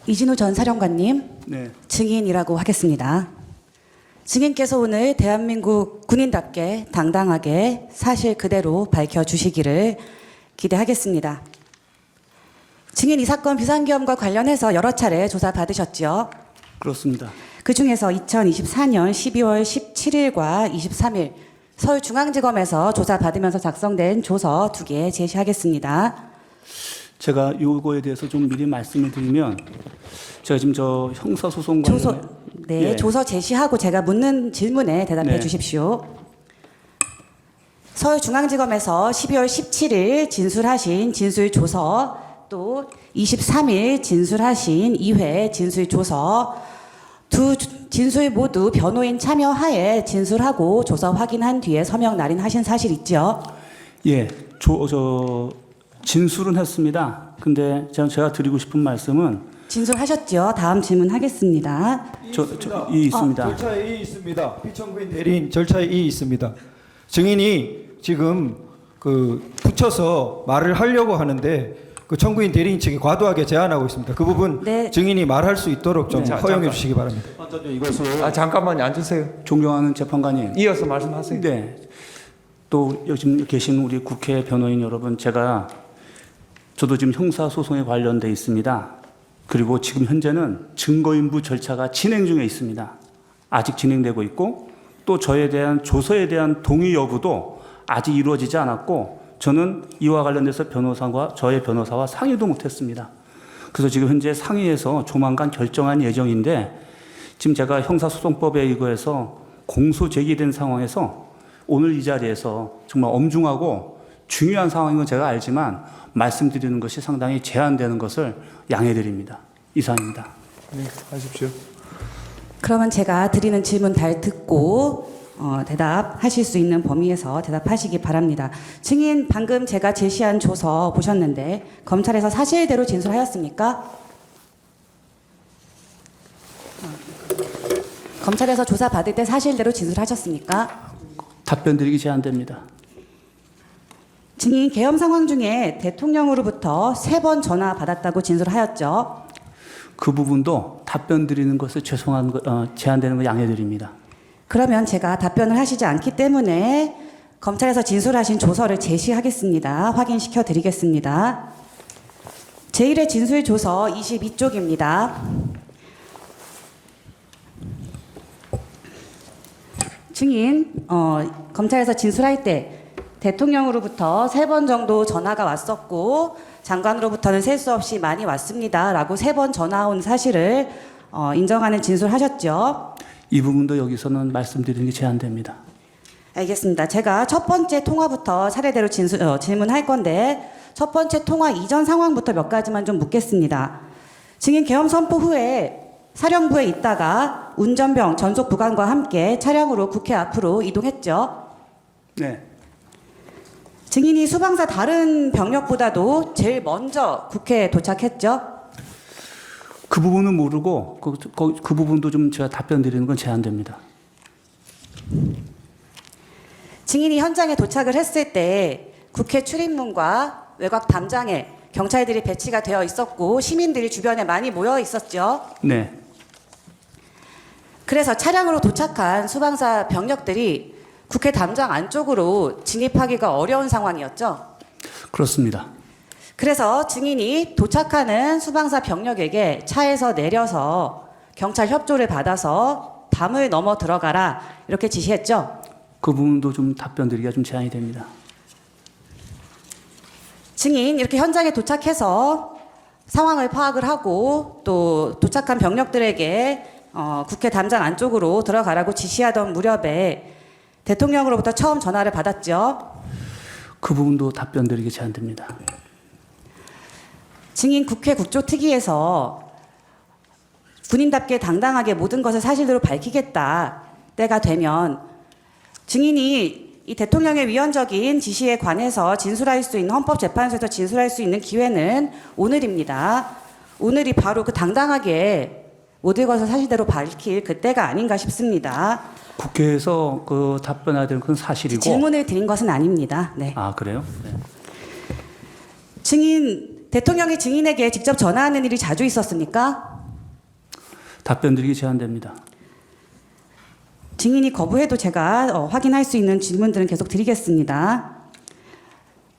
이진우 전 사령관님, 네. 증인이라고 하겠습니다. 증인께서 오늘 대한민국 군인답게 당당하게 사실 그대로 밝혀주시기를 기대하겠습니다. 증인 이 사건 비상계엄과 관련해서 여러 차례 조사받으셨죠? 그렇습니다. 그중에서 2024년 12월 17일과 23일 서울중앙지검에서 조사받으면서 작성된 조서 2개 제시하겠습니다. 제가 요거에 대해서 좀 미리 말씀을 드리면 제가 지금 저 형사소송 관련해 예. 조서 제시하고 제가 묻는 질문에 대답해 네. 주십시오. 서울중앙지검에서 12월 17일 진술하신 진술조서 또 23일 진술하신 2회 진술조서 두 진술 모두 변호인 참여하에 진술하고 조서 확인한 뒤에 서명 날인하신 사실 있죠? 예. 진술은 했습니다. 근데 제가 드리고 싶은 말씀은 진술하셨죠? 다음 질문하겠습니다. 이 있습니다. 절차에 이 있습니다. 피청구인 대리인 절차에 이 있습니다. 증인이 지금 붙여서 말을 하려고 하는데 그 청구인 대리인 측이 과도하게 제한하고 있습니다. 그 부분 네. 증인이 말할 수 있도록 좀 허용해 잠깐. 주시기 바랍니다. 잠깐만요. 앉으세요. 존경하는 재판관님. 이어서 말씀하세요. 네. 또 요즘 계신 우리 국회 변호인 여러분, 저도 지금 형사소송에 관련돼 있습니다. 그리고 지금 현재는 증거인부 절차가 진행 중에 있습니다. 아직 진행되고 있고 또 저에 대한 조서에 대한 동의 여부도 아직 이루어지지 않았고 저는 이와 관련돼서 저의 변호사와 상의도 못했습니다. 그래서 지금 현재 상의해서 조만간 결정한 예정인데 지금 제가 형사소송법에 의거해서 공소 제기된 상황에서 오늘 이 자리에서 정말 엄중하고 중요한 상황인 건 제가 알지만 말씀드리는 것이 상당히 제한되는 것을 양해드립니다. 이상입니다. 네, 하십시오. 그러면 제가 드리는 질문 잘 듣고 대답하실 수 있는 범위에서 대답하시기 바랍니다. 증인 방금 제가 제시한 조서 보셨는데 검찰에서 사실대로 진술하였습니까? 검찰에서 조사 받을 때 사실대로 진술하셨습니까? 답변 드리기 제한됩니다. 증인 계엄 상황 중에 대통령으로부터 3번 전화 받았다고 진술하였죠. 그 부분도 답변 드리는 것을 제한되는 거 양해드립니다. 그러면 제가 답변을 하시지 않기 때문에 검찰에서 진술하신 조서를 제시하겠습니다. 확인시켜 드리겠습니다. 제1회 진술 조서 22쪽입니다. 증인, 검찰에서 진술할 때 대통령으로부터 3번 정도 전화가 왔었고 장관으로부터는 셀 수 없이 많이 왔습니다. 라고 3번 전화 온 사실을 인정하는 진술하셨죠. 이 부분도 여기서는 말씀드리는 게 제한됩니다. 알겠습니다. 제가 첫 번째 통화부터 차례대로 질문할 건데 첫 번째 통화 이전 상황부터 몇 가지만 좀 묻겠습니다. 증인 계엄 선포 후에 사령부에 있다가 운전병 전속 부관과 함께 차량으로 국회 앞으로 이동했죠. 네. 증인이 수방사 다른 병력보다도 제일 먼저 국회에 도착했죠. 그 부분은 모르고 그 부분도 좀 제가 답변 드리는 건 제한됩니다. 증인이 현장에 도착을 했을 때 국회 출입문과 외곽 담장에 경찰들이 배치가 되어 있었고 시민들이 주변에 많이 모여 있었죠. 네. 그래서 차량으로 도착한 수방사 병력들이 국회 담장 안쪽으로 진입하기가 어려운 상황이었죠. 그렇습니다. 그래서 증인이 도착하는 수방사 병력에게 차에서 내려서 경찰 협조를 받아서 담을 넘어 들어가라 이렇게 지시했죠. 그 부분도 좀 답변 드리기가 좀 제한이 됩니다. 증인 이렇게 현장에 도착해서 상황을 파악을 하고 또 도착한 병력들에게 국회 담장 안쪽으로 들어가라고 지시하던 무렵에 대통령으로부터 처음 전화를 받았죠. 그 부분도 답변 드리기 제한됩니다. 증인 국회 국조특위에서 군인답게 당당하게 모든 것을 사실대로 밝히겠다 때가 되면 증인이 이 대통령의 위헌적인 지시에 관해서 진술할 수 있는 헌법재판소에서 진술할 수 있는 기회는 오늘입니다. 오늘이 바로 그 당당하게 모든 것을 사실대로 밝힐 그때가 아닌가 싶습니다. 국회에서 그 답변해야 되는 건 사실이고. 질문을 드린 것은 아닙니다. 네. 아, 그래요? 네. 대통령이 증인에게 직접 전화하는 일이 자주 있었습니까? 답변 드리기 제한됩니다. 증인이 거부해도 제가 확인할 수 있는 질문들은 계속 드리겠습니다.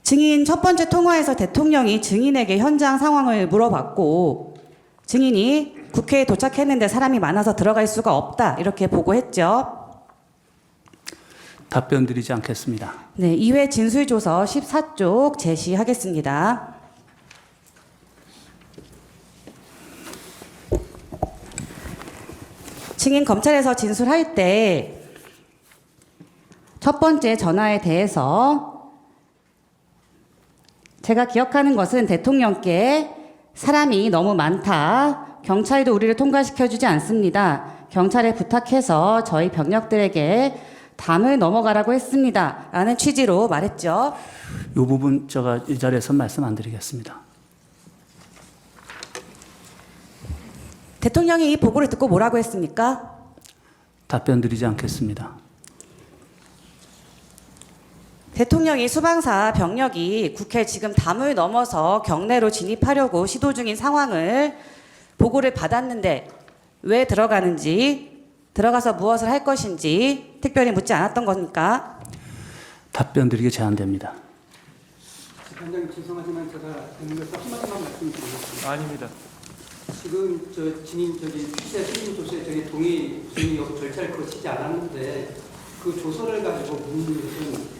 증인 첫 번째 통화에서 대통령이 증인에게 현장 상황을 물어봤고 증인이 국회에 도착했는데 사람이 많아서 들어갈 수가 없다 이렇게 보고했죠. 답변 드리지 않겠습니다. 네, 2회 진술조서 14쪽 제시하겠습니다. 증인 검찰에서 진술할 때 첫 번째 전화에 대해서 제가 기억하는 것은 대통령께 사람이 너무 많다. 경찰도 우리를 통과시켜주지 않습니다. 경찰에 부탁해서 저희 병력들에게 담을 넘어가라고 했습니다. 라는 취지로 말했죠. 이 부분 제가 이 자리에서 말씀 안 드리겠습니다. 대통령이 이 보고를 듣고 뭐라고 했습니까? 답변 드리지 않겠습니다. 대통령이 수방사 병력이 국회 지금 담을 넘어서 경내로 진입하려고 시도 중인 상황을 보고를 받았는데 왜 들어가는지, 들어가서 무엇을 할 것인지 특별히 묻지 않았던 겁니까? 답변 드리기 제한됩니다. 위원장님 죄송하지만 제가 대통령께서 한마디만 말씀드리겠습니다. 아닙니다. 지금 저 증인 피세 증인 조서에 저희 동의 여부 절차를 거치지 않았는데 그 조서를 가지고 묻는 것은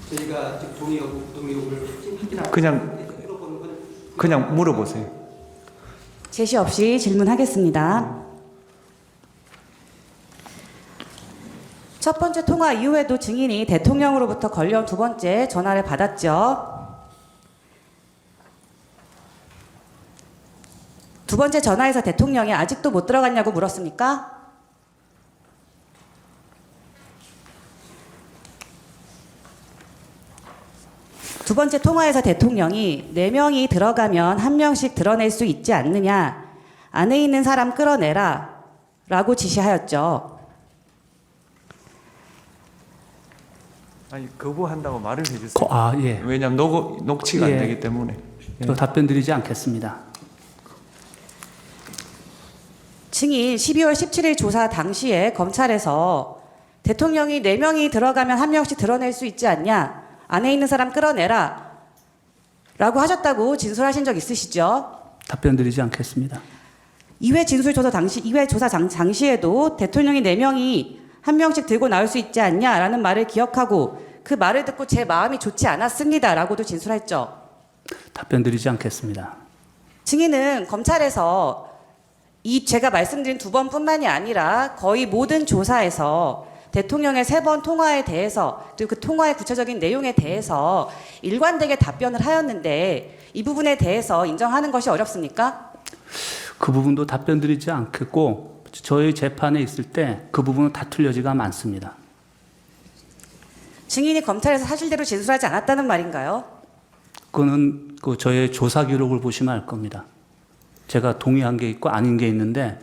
저희가 지금 동의 여부 부동의 여부를 확인하고 물어보는 건 그냥 물어보세요. 제시 없이 질문하겠습니다. 첫 번째 통화 이후에도 증인이 대통령으로부터 걸려온 두 번째 전화를 받았죠. 두 번째 전화에서 대통령이 아직도 못 들어갔냐고 물었습니까? 두 번째 통화에서 대통령이 4명이 들어가면 1명씩 드러낼 수 있지 않느냐. 안에 있는 사람 끌어내라. 라고 지시하였죠. 아니 거부한다고 말을 해주세요. 예. 왜냐하면 녹취가 예. 안 되기 때문에. 저 답변 드리지 않겠습니다. 증인 12월 17일 조사 당시에 검찰에서 대통령이 4명이 들어가면 1명씩 드러낼 수 있지 않냐. 안에 있는 사람 끌어내라. 라고 하셨다고 진술하신 적 있으시죠? 답변 드리지 않겠습니다. 2회 진술 조사 당시, 2회 조사 당시에도 대통령이 4명이 1명씩 들고 나올 수 있지 않냐라는 말을 기억하고 그 말을 듣고 제 마음이 좋지 않았습니다. 라고도 진술했죠. 답변 드리지 않겠습니다. 증인은 검찰에서 이 제가 말씀드린 2번뿐만이 아니라 거의 모든 조사에서 대통령의 3번 통화에 대해서 그리고 그 통화의 구체적인 내용에 대해서 일관되게 답변을 하였는데 이 부분에 대해서 인정하는 것이 어렵습니까? 그 부분도 답변 드리지 않겠고 저희 재판에 있을 때 그 부분은 다툴 여지가 많습니다. 증인이 검찰에서 사실대로 진술하지 않았다는 말인가요? 그거는 저의 조사 기록을 보시면 알 겁니다. 제가 동의한 게 있고 아닌 게 있는데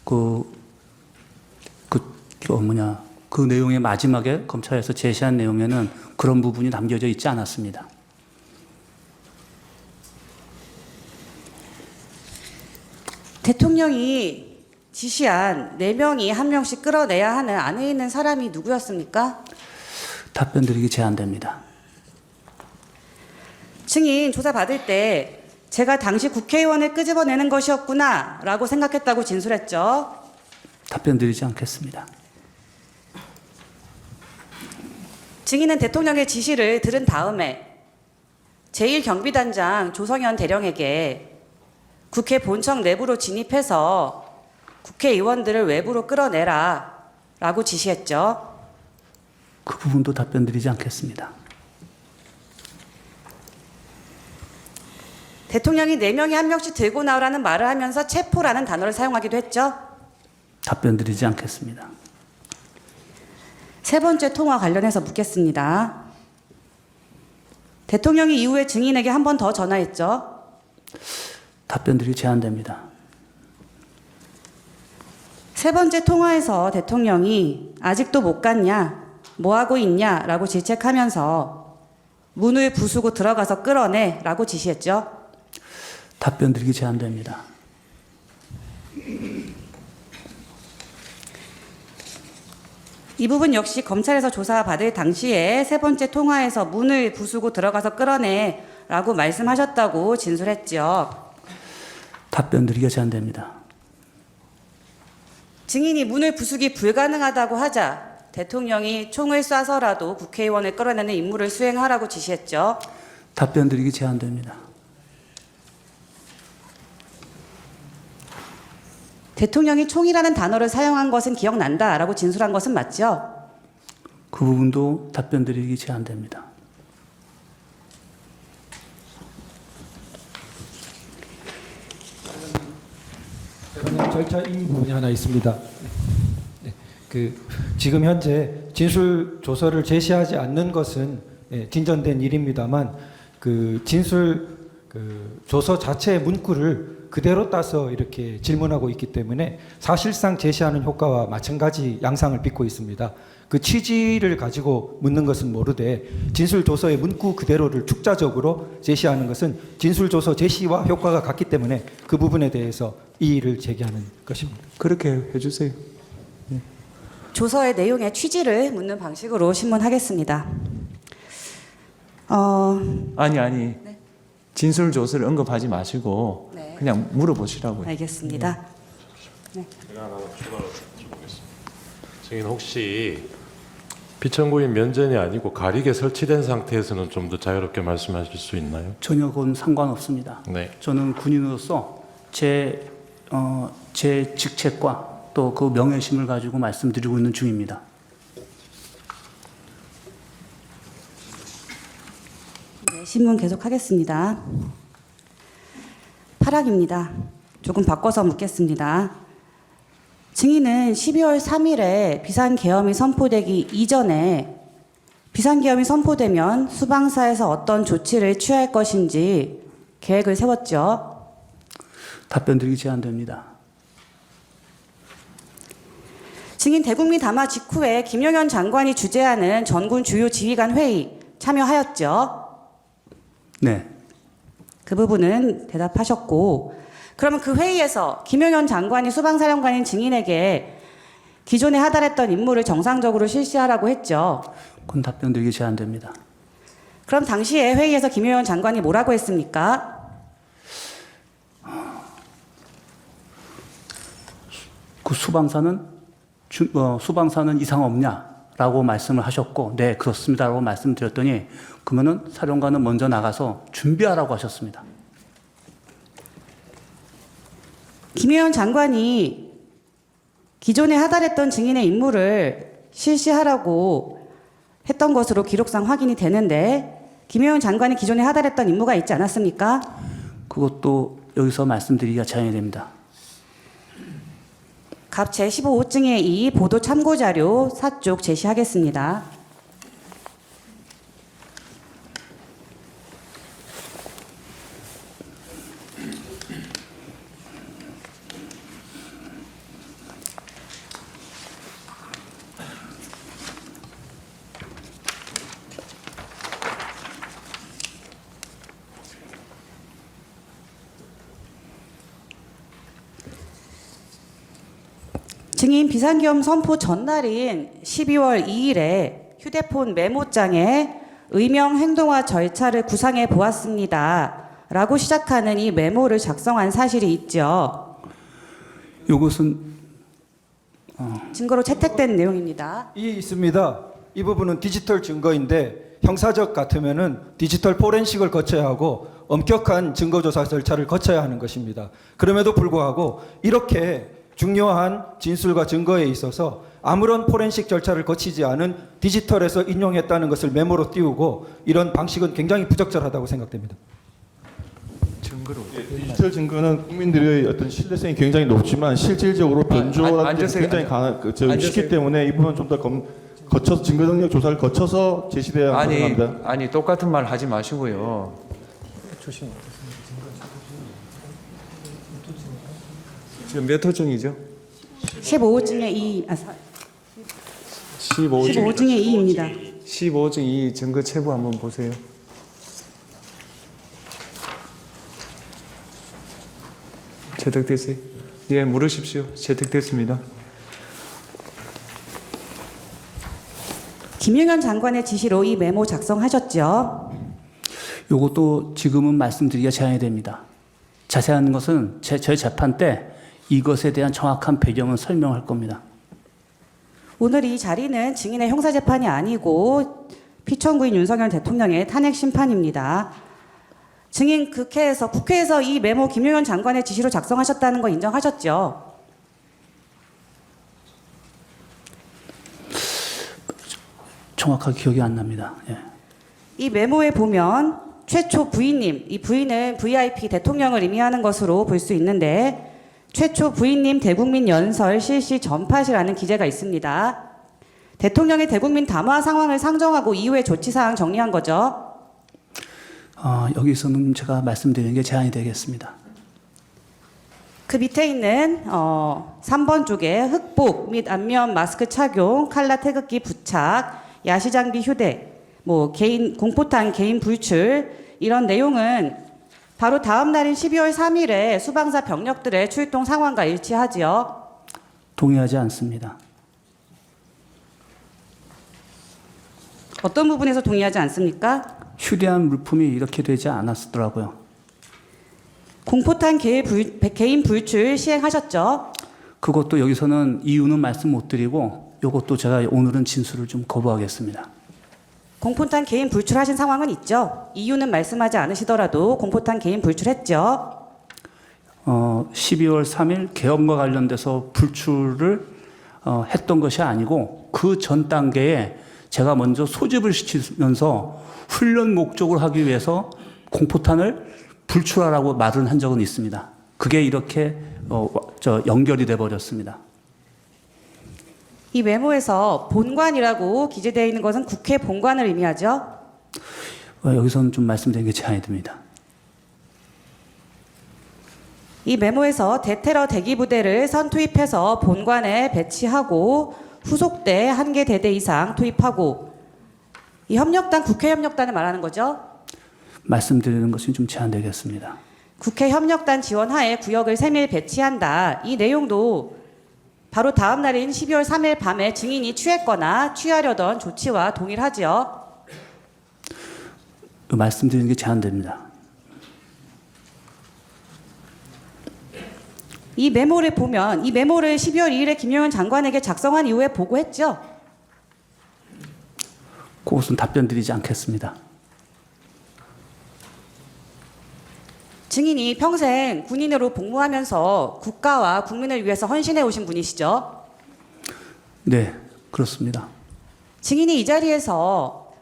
그 내용의 마지막에 검찰에서 제시한 내용에는 그런 부분이 남겨져 있지 않았습니다. 대통령이 지시한 4명이 1명씩 끌어내야 하는 안에 있는 사람이 누구였습니까? 답변 드리기 제한됩니다. 증인 조사 받을 때 제가 당시 국회의원을 끄집어내는 것이었구나 라고 생각했다고 진술했죠. 답변 드리지 않겠습니다. 증인은 대통령의 지시를 들은 다음에 제1경비단장 조성현 대령에게 국회 본청 내부로 진입해서 국회의원들을 외부로 끌어내라 라고 지시했죠. 그 부분도 답변 드리지 않겠습니다. 대통령이 4명이 1명씩 들고 나오라는 말을 하면서 체포라는 단어를 사용하기도 했죠. 답변 드리지 않겠습니다. 세 번째 통화 관련해서 묻겠습니다. 대통령이 이후에 증인에게 한 번 더 전화했죠. 답변 드리기 제한됩니다. 세 번째 통화에서 대통령이 아직도 못 갔냐, 뭐 하고 있냐 라고 질책하면서 문을 부수고 들어가서 끌어내 라고 지시했죠. 답변 드리기 제한됩니다. 이 부분 역시 검찰에서 조사받을 당시에 세 번째 통화에서 문을 부수고 들어가서 끌어내라고 말씀하셨다고 진술했죠. 답변 드리기가 제한됩니다. 증인이 문을 부수기 불가능하다고 하자 대통령이 총을 쏴서라도 국회의원을 끌어내는 임무를 수행하라고 지시했죠. 답변 드리기 제한됩니다. 대통령이 총이라는 단어를 사용한 것은 기억난다라고 진술한 것은 맞죠? 그 부분도 답변 드리기 제한됩니다. 그냥 절차 이 부분이 하나 있습니다. 네, 지금 현재 진술 조서를 제시하지 않는 것은 진전된 일입니다만 진술 조서 자체의 문구를 그대로 따서 이렇게 질문하고 있기 때문에 사실상 제시하는 효과와 마찬가지 양상을 빚고 있습니다. 그 취지를 가지고 묻는 것은 모르되 진술 조서의 문구 그대로를 축자적으로 제시하는 것은 진술 조서 제시와 효과가 같기 때문에 그 부분에 대해서 이의를 제기하는 것입니다. 그렇게 해주세요. 조서의 내용의 취지를 묻는 방식으로 신문하겠습니다. 아니. 진술 조서를 언급하지 마시고 네. 그냥 물어보시라고요. 알겠습니다. 제가 하나 추가로 여쭤보겠습니다. 증인 혹시 피청구인 면전이 아니고 가리개 설치된 상태에서는 좀 더 자유롭게 말씀하실 수 있나요? 전혀 그건 상관없습니다. 네. 저는 군인으로서 제 직책과 또 그 명예심을 가지고 말씀드리고 있는 중입니다. 네, 신문 계속하겠습니다. 8항입니다. 조금 바꿔서 묻겠습니다. 증인은 12월 3일에 비상계엄이 선포되기 이전에 비상계엄이 선포되면 수방사에서 어떤 조치를 취할 것인지 계획을 세웠죠. 답변 드리기 제한됩니다. 증인 대국민 담화 직후에 김영현 장관이 주재하는 전군 주요 지휘관 회의 참여하였죠. 네. 그 부분은 대답하셨고, 그러면 그 회의에서 김영현 장관이 수방사령관인 증인에게 기존에 하달했던 임무를 정상적으로 실시하라고 했죠. 그건 답변 드리기 제한됩니다. 그럼 당시에 회의에서 김영현 장관이 뭐라고 했습니까? 그 수방사는 이상 없냐라고 말씀을 하셨고, 네, 그렇습니다라고 말씀드렸더니, 그러면은 사령관은 먼저 나가서 준비하라고 하셨습니다. 김영현 장관이 기존에 하달했던 증인의 임무를 실시하라고 했던 것으로 기록상 확인이 되는데, 김영현 장관이 기존에 하달했던 임무가 있지 않았습니까? 그것도 여기서 말씀드리기가 제한이 됩니다. 갑 제15호증의 2 보도 참고자료 4쪽 제시하겠습니다. 증인 비상계엄 선포 전날인 12월 2일에 휴대폰 메모장에 의명 행동화 절차를 구상해 보았습니다. 라고 시작하는 이 메모를 작성한 사실이 있죠. 이것은 증거로 채택된 내용입니다. 이 있습니다. 이 부분은 디지털 증거인데 형사적 같으면은 디지털 포렌식을 거쳐야 하고 엄격한 증거조사 절차를 거쳐야 하는 것입니다. 그럼에도 불구하고 이렇게 중요한 진술과 증거에 있어서 아무런 포렌식 절차를 거치지 않은 디지털에서 인용했다는 것을 메모로 띄우고 이런 방식은 굉장히 부적절하다고 생각됩니다. 증거로. 디지털 증거는 국민들의 어떤 신뢰성이 굉장히 높지만 실질적으로 변조라는 게 앉으세요. 굉장히 앉으세요. 쉽기 때문에 이 부분은 좀 더 거쳐서 증거 능력 조사를 거쳐서 제시돼야 합니다. 아니 똑같은 말 하지 마시고요. 지금 몇 호증이죠? 15호증의 2, 15호증의 2입니다. 15호증 2 증거 체부 한번 보세요. 채택됐어요? 예, 물으십시오. 채택됐습니다. 김용현 장관의 지시로 이 메모 작성하셨죠? 요것도 지금은 말씀드리기가 제한이 됩니다. 자세한 것은 저희 재판 때 이것에 대한 정확한 배경은 설명할 겁니다. 오늘 이 자리는 증인의 형사재판이 아니고 피청구인 윤석열 대통령의 탄핵 심판입니다. 증인 국회에서 이 메모 김용현 장관의 지시로 작성하셨다는 거 인정하셨죠? 정확하게 기억이 안 납니다. 예. 이 메모에 보면 최초 부인님, 이 부인은 VIP 대통령을 의미하는 것으로 볼 수 있는데 최초 부인님 대국민 연설 실시 전파시라는 기재가 있습니다. 대통령의 대국민 담화 상황을 상정하고 이후의 조치사항 정리한 거죠. 여기서는 제가 말씀드리는 게 제한이 되겠습니다. 그 밑에 있는 3번 쪽에 흑복 및 안면 마스크 착용, 칼라 태극기 부착, 야시장비 휴대, 개인 공포탄 개인 불출 이런 내용은 바로 다음 날인 12월 3일에 수방사 병력들의 출동 상황과 일치하지요. 동의하지 않습니다. 어떤 부분에서 동의하지 않습니까? 휴대한 물품이 이렇게 되지 않았더라고요. 공포탄 개인 불출 시행하셨죠? 그것도 여기서는 이유는 말씀 못 드리고 이것도 제가 오늘은 진술을 좀 거부하겠습니다. 공포탄 개인 불출하신 상황은 있죠? 이유는 말씀하지 않으시더라도 공포탄 개인 불출했죠? 12월 3일 계엄과 관련돼서 불출을 했던 것이 아니고 그 전 단계에 제가 먼저 소집을 시키면서 훈련 목적으로 하기 위해서 공포탄을 불출하라고 말을 한 적은 있습니다. 그게 이렇게 연결이 돼 버렸습니다. 이 메모에서 본관이라고 기재되어 있는 것은 국회 본관을 의미하죠? 여기서는 좀 말씀드리는 게 제한이 됩니다. 이 메모에서 대테러 대기부대를 선투입해서 본관에 배치하고 후속대 1개 대대 이상 투입하고 이 협력단 국회 협력단을 말하는 거죠? 말씀드리는 것이 좀 제한되겠습니다. 국회 협력단 지원하에 구역을 3일 배치한다. 이 내용도 바로 다음 날인 12월 3일 밤에 증인이 취했거나 취하려던 조치와 동일하지요. 말씀드리는 게 제한됩니다. 이 메모를 보면 이 메모를 12월 2일에 김용현 장관에게 작성한 이후에 보고했죠. 그것은 답변 드리지 않겠습니다. 증인이 평생 군인으로 복무하면서 국가와 국민을 위해서 헌신해 오신 분이시죠? 네, 그렇습니다. 증인이 이 자리에서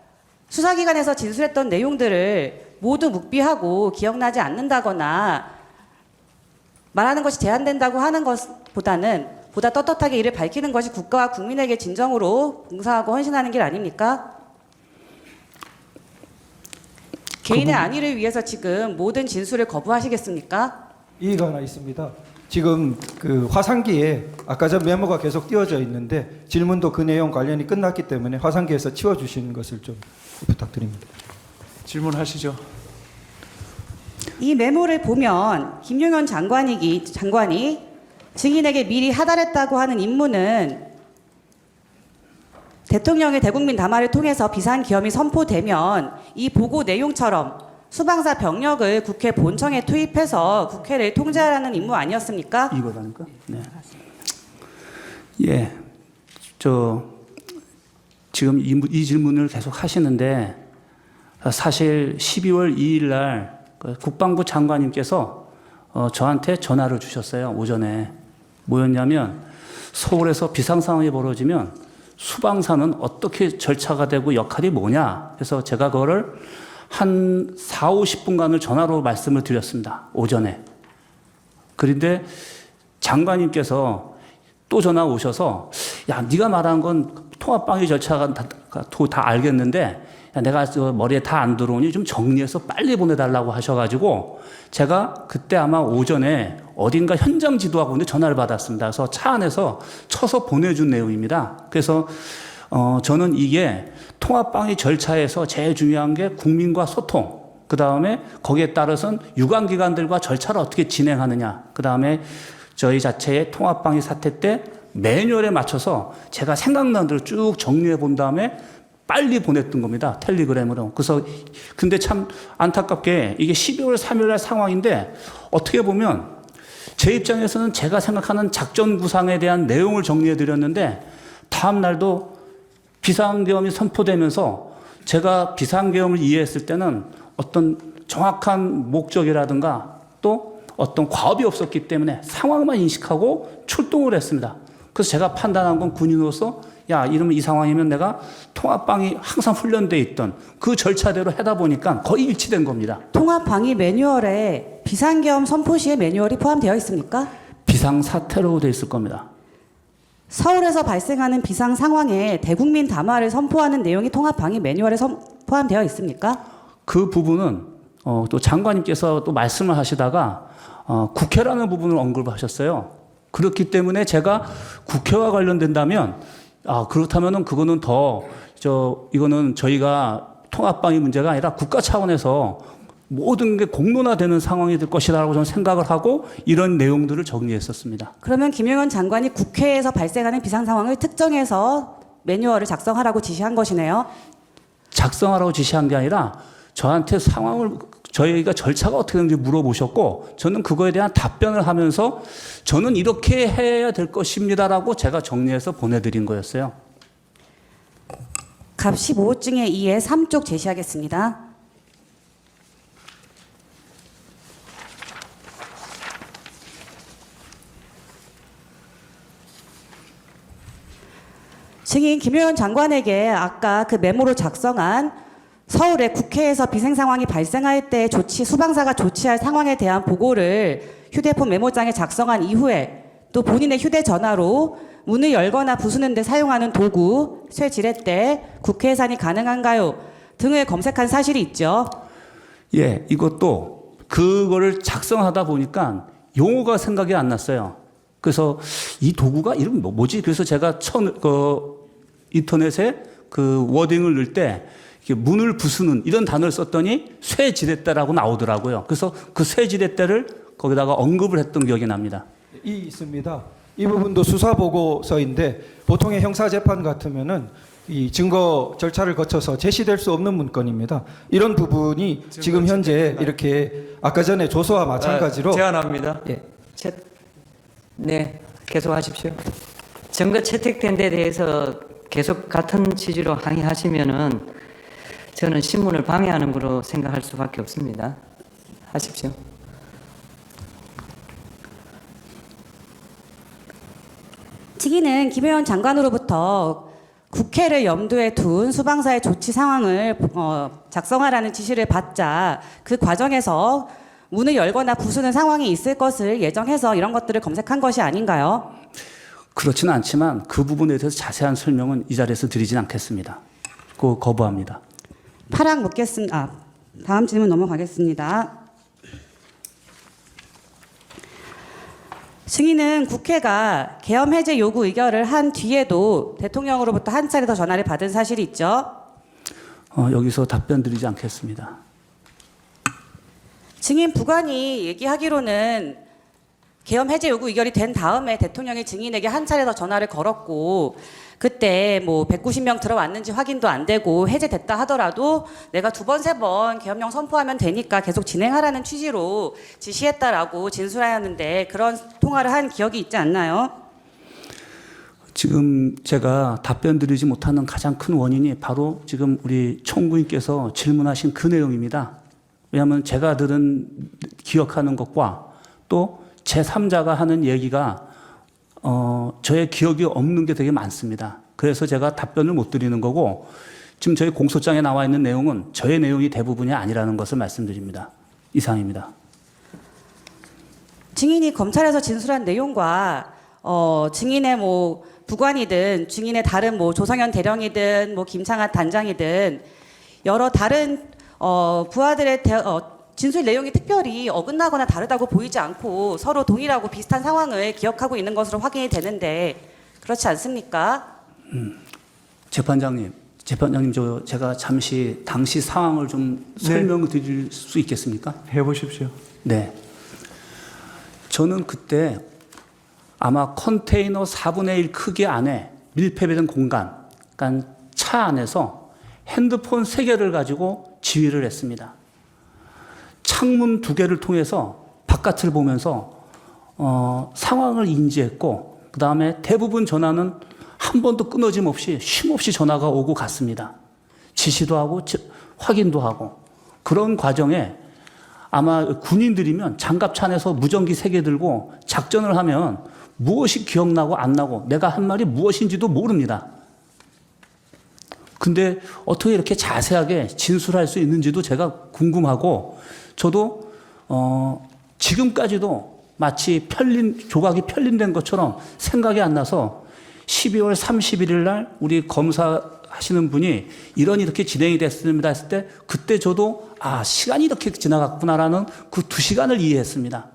수사기관에서 진술했던 내용들을 모두 묵비하고 기억나지 않는다거나 말하는 것이 제한된다고 하는 것보다는 보다 떳떳하게 이를 밝히는 것이 국가와 국민에게 진정으로 봉사하고 헌신하는 길 아닙니까? 개인의 안위를 위해서 지금 모든 진술을 거부하시겠습니까? 이의가 하나 있습니다. 지금 그 화상기에 아까 전 메모가 계속 띄워져 있는데 질문도 그 내용 관련이 끝났기 때문에 화상기에서 치워주시는 것을 좀 부탁드립니다. 질문하시죠. 이 메모를 보면 김용현 장관이 증인에게 미리 하달했다고 하는 임무는 대통령의 대국민 담화를 통해서 비상기엄이 선포되면 이 보고 내용처럼 수방사 병력을 국회 본청에 투입해서 국회를 통제하라는 임무 아니었습니까? 이거라니까? 네. 예. 지금 이 질문을 계속 하시는데 사실 12월 2일 날 국방부 장관님께서 저한테 전화를 주셨어요. 오전에. 뭐였냐면 서울에서 비상 상황이 벌어지면 수방사는 어떻게 절차가 되고 역할이 뭐냐. 그래서 제가 그거를 한 4, 50분간을 전화로 말씀을 드렸습니다. 오전에. 그런데 장관님께서 또 전화 오셔서 야, 네가 말한 건 통합방위 절차가 다 알겠는데 야, 내가 머리에 다 안 들어오니 좀 정리해서 빨리 보내달라고 하셔가지고 제가 그때 아마 오전에 어딘가 현장 지도하고 있는데 전화를 받았습니다. 그래서 차 안에서 쳐서 보내준 내용입니다. 그래서 저는 이게 통합방위 절차에서 제일 중요한 게 국민과 소통, 그 다음에 거기에 따라서는 유관기관들과 절차를 어떻게 진행하느냐, 그 다음에 저희 자체의 통합방위 사태 때 매뉴얼에 맞춰서 제가 생각나는 대로 쭉 정리해 본 다음에 빨리 보냈던 겁니다. 텔레그램으로. 그래서 근데 참 안타깝게 이게 12월 3일 날 상황인데 어떻게 보면 제 입장에서는 제가 생각하는 작전 구상에 대한 내용을 정리해 드렸는데 다음 날도 비상계엄이 선포되면서 제가 비상계엄을 이해했을 때는 어떤 정확한 목적이라든가 또 어떤 과업이 없었기 때문에 상황만 인식하고 출동을 했습니다. 그래서 제가 판단한 건 군인으로서 야, 이러면 이 상황이면 내가 통합방위 항상 훈련돼 있던 그 절차대로 하다 보니까 거의 일치된 겁니다. 통합방위 매뉴얼에 비상계엄 선포 시의 매뉴얼이 포함되어 있습니까? 비상사태로 돼 있을 겁니다. 서울에서 발생하는 비상 상황에 대국민 담화를 선포하는 내용이 통합방위 매뉴얼에 포함되어 있습니까? 그 부분은 또 장관님께서 또 말씀을 하시다가 국회라는 부분을 언급하셨어요. 그렇기 때문에 제가 국회와 관련된다면 그렇다면은 그거는 이거는 저희가 통합방위 문제가 아니라 국가 차원에서 모든 게 공론화되는 상황이 될 것이라고 저는 생각을 하고 이런 내용들을 정리했었습니다. 그러면 김용현 장관이 국회에서 발생하는 비상 상황을 특정해서 매뉴얼을 작성하라고 지시한 것이네요. 작성하라고 지시한 게 아니라 저한테 상황을 저희가 절차가 어떻게 되는지 물어보셨고 저는 그거에 대한 답변을 하면서 저는 이렇게 해야 될 것입니다라고 제가 정리해서 보내드린 거였어요. 갑 15호증의 2의 3쪽 제시하겠습니다. 증인 김용현 장관에게 아까 그 메모로 작성한 서울의 국회에서 비상 상황이 발생할 때 수방사가 조치할 상황에 대한 보고를 휴대폰 메모장에 작성한 이후에 또 본인의 휴대전화로 문을 열거나 부수는 데 사용하는 도구, 쇠지렛대, 국회 해산이 가능한가요? 등을 검색한 사실이 있죠. 예, 이것도 그거를 작성하다 보니까 용어가 생각이 안 났어요. 그래서 이 도구가 이름 뭐지? 그래서 제가 인터넷에 그 워딩을 넣을 때 문을 부수는 이런 단어를 썼더니 쇠지렛대라고 나오더라고요. 그래서 그 쇠지렛대를 거기다가 언급을 했던 기억이 납니다. 있습니다. 이 부분도 수사 보고서인데 보통의 형사 재판 같으면은 이 증거 절차를 거쳐서 제시될 수 없는 문건입니다. 이런 부분이 지금 현재 이렇게 아까 전에 조서와 마찬가지로 제안합니다. 예. 네, 계속하십시오. 증거 채택된 데 대해서 계속 같은 취지로 항의하시면은 저는 신문을 방해하는 거로 생각할 수밖에 없습니다. 하십시오. 증인은 김용현 장관으로부터 국회를 염두에 둔 수방사의 조치 상황을 작성하라는 지시를 받자 그 과정에서 문을 열거나 부수는 상황이 있을 것을 예정해서 이런 것들을 검색한 것이 아닌가요? 그렇지는 않지만 그 부분에 대해서 자세한 설명은 이 자리에서 드리진 않겠습니다. 그거 거부합니다. 파락 묻겠습니다. 다음 질문 넘어가겠습니다. 증인은 국회가 계엄 해제 요구 의결을 한 뒤에도 대통령으로부터 한 차례 더 전화를 받은 사실이 있죠. 여기서 답변 드리지 않겠습니다. 증인 부관이 얘기하기로는 계엄 해제 요구 의결이 된 다음에 대통령이 증인에게 한 차례 더 전화를 걸었고 그때 뭐 190명 들어왔는지 확인도 안 되고 해제됐다 하더라도 내가 2번, 3번 계엄령 선포하면 되니까 계속 진행하라는 취지로 지시했다라고 진술하였는데 그런 통화를 한 기억이 있지 않나요? 지금 제가 답변 드리지 못하는 가장 큰 원인이 바로 지금 우리 총무님께서 질문하신 그 내용입니다. 왜냐하면 제가 기억하는 것과 또 제3자가 하는 얘기가 저의 기억이 없는 게 되게 많습니다. 그래서 제가 답변을 못 드리는 거고 지금 저희 공소장에 나와 있는 내용은 저의 내용이 대부분이 아니라는 것을 말씀드립니다. 이상입니다. 증인이 검찰에서 진술한 내용과 증인의 뭐 부관이든 증인의 다른 뭐 조성현 대령이든 뭐 김창hat 단장이든 여러 다른 부하들의 진술 내용이 특별히 어긋나거나 다르다고 보이지 않고 서로 동일하고 비슷한 상황을 기억하고 있는 것으로 확인이 되는데 그렇지 않습니까? 재판장님 제가 잠시 당시 상황을 좀 설명을 드릴 수 있겠습니까? 해보십시오. 네. 저는 그때 아마 컨테이너 4분의 1 크기 안에 밀폐된 공간, 그러니까 차 안에서 핸드폰 3개를 가지고 지휘를 했습니다. 창문 2개를 통해서 바깥을 보면서 상황을 인지했고, 그 다음에 대부분 전화는 한 번도 끊어짐 없이 쉼없이 전화가 오고 갔습니다. 지시도 하고 확인도 하고. 그런 과정에 아마 군인들이면 장갑차 안에서 무전기 3개 들고 작전을 하면 무엇이 기억나고 안 나고 내가 한 말이 무엇인지도 모릅니다. 근데 어떻게 이렇게 자세하게 진술할 수 있는지도 제가 궁금하고, 저도 지금까지도 마치 조각이 편린된 것처럼 생각이 안 나서 12월 31일 날 우리 검사하시는 분이 이렇게 진행이 됐습니다 했을 때, 그때 저도 시간이 이렇게 지나갔구나라는 그 2시간을 이해했습니다.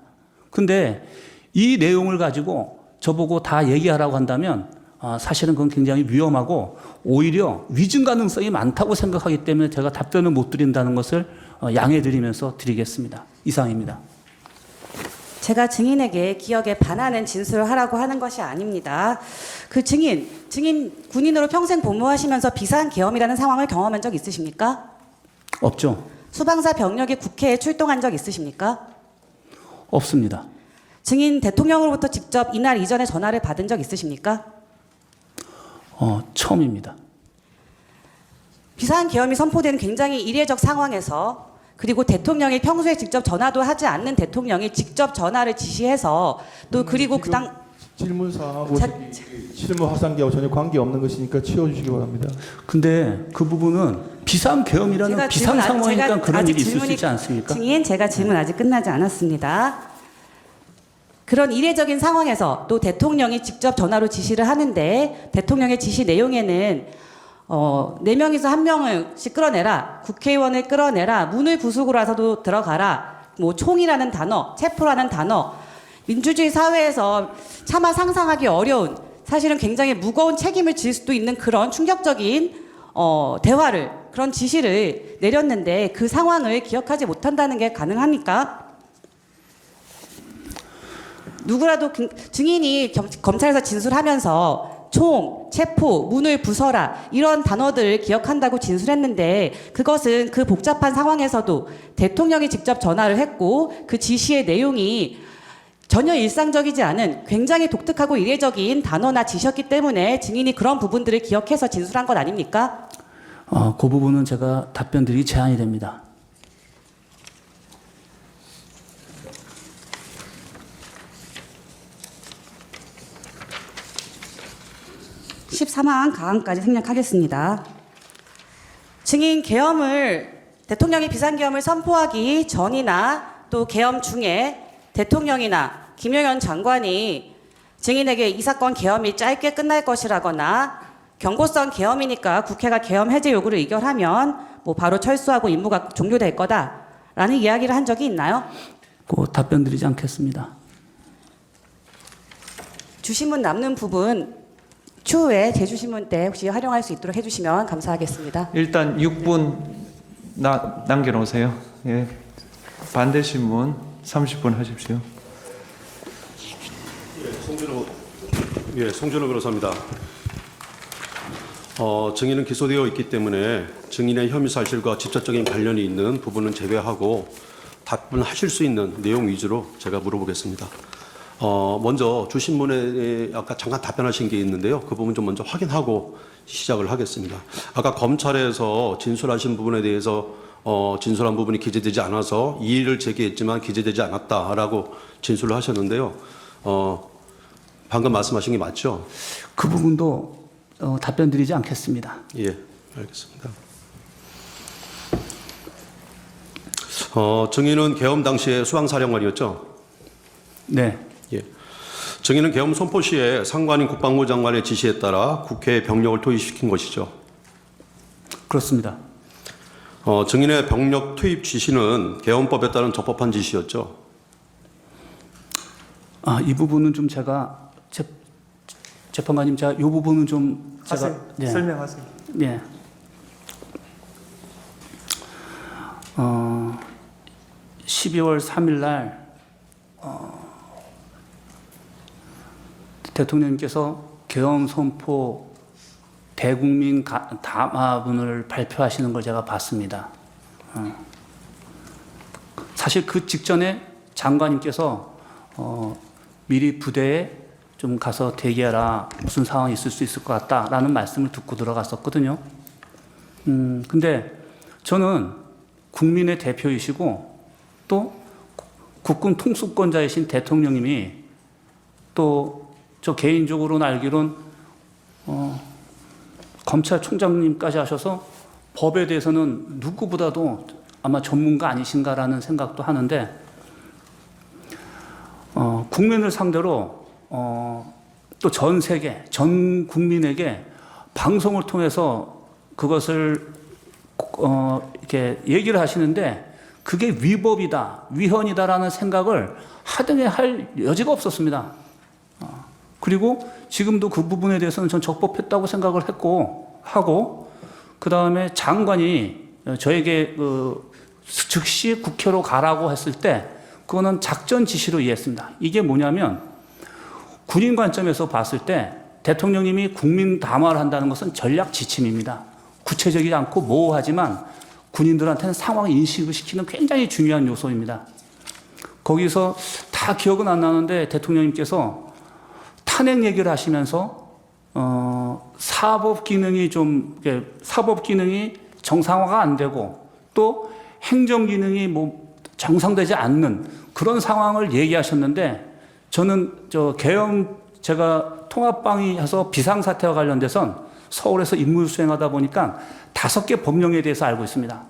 근데 이 내용을 가지고 저보고 다 얘기하라고 한다면 사실은 그건 굉장히 위험하고 오히려 위증 가능성이 많다고 생각하기 때문에 제가 답변을 못 드린다는 것을 양해드리면서 드리겠습니다. 이상입니다. 제가 증인에게 기억에 반하는 진술을 하라고 하는 것이 아닙니다. 그 증인 군인으로 평생 복무하시면서 비상계엄이라는 상황을 경험한 적 있으십니까? 없죠? 수방사 병력이 국회에 출동한 적 있으십니까? 없습니다. 증인 대통령으로부터 직접 이날 이전에 전화를 받은 적 있으십니까? 처음입니다. 비상계엄이 선포된 굉장히 이례적 상황에서, 그리고 대통령이 평소에 직접 전화도 하지 않는 대통령이 직접 전화를 지시해서 또 그리고 질문 사항하고 자- 실무 확산기하고 전혀 관계 없는 것이니까 치워주시기 바랍니다. 근데 그 부분은 비상계엄이라는 비상 상황이니까 그런 일이 있을 수 있지 않습니까? 증인, 제가 질문 아직 끝나지 않았습니다. 그런 이례적인 상황에서 또 대통령이 직접 전화로 지시를 하는데, 대통령의 지시 내용에는 4명에서 1명씩 끌어내라, 국회의원을 끌어내라, 문을 부수고 나서도 들어가라, 뭐 총이라는 단어, 체포라는 단어, 민주주의 사회에서 차마 상상하기 어려운, 사실은 굉장히 무거운 책임을 질 수도 있는 그런 충격적인 대화를, 그런 지시를 내렸는데 그 상황을 기억하지 못한다는 게 가능합니까? 누구라도 증인이 검찰에서 진술하면서 총, 체포, 문을 부숴라 이런 단어들을 기억한다고 진술했는데, 그것은 그 복잡한 상황에서도 대통령이 직접 전화를 했고 그 지시의 내용이 전혀 일상적이지 않은 굉장히 독특하고 이례적인 단어나 지시였기 때문에 증인이 그런 부분들을 기억해서 진술한 것 아닙니까? 그 부분은 제가 답변 드리기 제한이 됩니다. (14만) 가항까지 생략하겠습니다. 증인, 대통령이 비상계엄을 선포하기 전이나 또 계엄 중에 대통령이나 김용현 장관이 증인에게 이 사건 계엄이 짧게 끝날 것이라거나 경고성 계엄이니까 국회가 계엄 해제 요구를 의결하면 뭐 바로 철수하고 임무가 종료될 거다라는 이야기를 한 적이 있나요? 답변 드리지 않겠습니다. 주신문 남는 부분 추후에 제주신문 때 혹시 활용할 수 있도록 해주시면 감사하겠습니다. 일단 6분 남겨놓으세요. 예. 반대 신문 30분 하십시오. 송준호 변호사입니다. 증인은 기소되어 있기 때문에 증인의 혐의 사실과 직접적인 관련이 있는 부분은 제외하고 답변하실 수 있는 내용 위주로 제가 물어보겠습니다. 먼저 주신문에 아까 잠깐 답변하신 게 있는데요. 그 부분 좀 먼저 확인하고 시작을 하겠습니다. 아까 검찰에서 진술하신 부분에 대해서 진술한 부분이 기재되지 않아서 이의를 제기했지만 기재되지 않았다라고 진술을 하셨는데요. 방금 말씀하신 게 맞죠? 그 부분도 답변 드리지 않겠습니다. 예, 알겠습니다. 증인은 계엄 당시에 수방사령관이었죠? 네. 예. 증인은 계엄 선포 시에 상관인 국방부 장관의 지시에 따라 국회에 병력을 투입시킨 것이죠. 그렇습니다. 증인의 병력 투입 지시는 계엄법에 따른 적법한 지시였죠. 이 부분은 좀 제가 재판관님, 제가 이 부분은 좀 제가 설명하세요. 네. 12월 3일 날 대통령님께서 계엄 선포 대국민 담화문을 발표하시는 걸 제가 봤습니다. 사실 그 직전에 장관님께서 미리 부대에 좀 가서 대기하라, 무슨 상황이 있을 수 있을 것 같다라는 말씀을 듣고 들어갔었거든요. 근데 저는 국민의 대표이시고 또 국군 통수권자이신 대통령님이 또 저 개인적으로는 알기론 검찰총장님까지 하셔서 법에 대해서는 누구보다도 아마 전문가 아니신가라는 생각도 하는데 국민을 상대로 또 전 세계, 전 국민에게 방송을 통해서 그것을 이렇게 얘기를 하시는데 그게 위법이다, 위헌이다라는 생각을 하등에 할 여지가 없었습니다. 그리고 지금도 그 부분에 대해서는 전 적법했다고 생각을 하고 그 다음에 장관이 저에게 즉시 국회로 가라고 했을 때 그거는 작전 지시로 이해했습니다. 이게 뭐냐면 군인 관점에서 봤을 때 대통령님이 국민 담화를 한다는 것은 전략 지침입니다. 구체적이지 않고 모호하지만 군인들한테는 상황 인식을 시키는 굉장히 중요한 요소입니다. 거기서 다 기억은 안 나는데 대통령님께서 탄핵 얘기를 하시면서 사법 기능이 정상화가 안 되고 또 행정 기능이 뭐 정상되지 않는 그런 상황을 얘기하셨는데 저는 제가 통합방위 해서 비상사태와 관련돼선 서울에서 임무 수행하다 보니까 5개 법령에 대해서 알고 있습니다.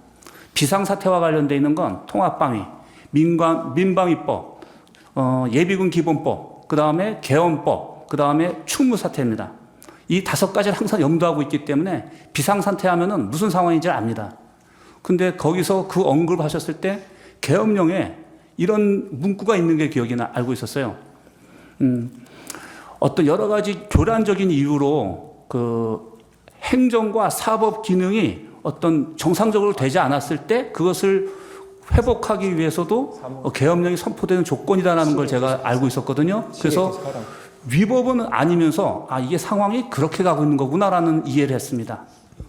비상사태와 관련돼 있는 건 통합방위, 민방위법, 예비군 기본법, 그 다음에 개헌법, 그 다음에 충무사태입니다. 이 5가지를 항상 염두하고 있기 때문에 비상사태 하면은 무슨 상황인지 압니다. 근데 거기서 그 언급하셨을 때 계엄령에 이런 문구가 있는 게 알고 있었어요. 어떤 여러 가지 교란적인 이유로 그 행정과 사법 기능이 어떤 정상적으로 되지 않았을 때 그것을 회복하기 위해서도 계엄령이 선포되는 조건이다라는 걸 제가 알고 있었거든요. 그래서 위법은 아니면서 이게 상황이 그렇게 가고 있는 거구나라는 이해를 했습니다.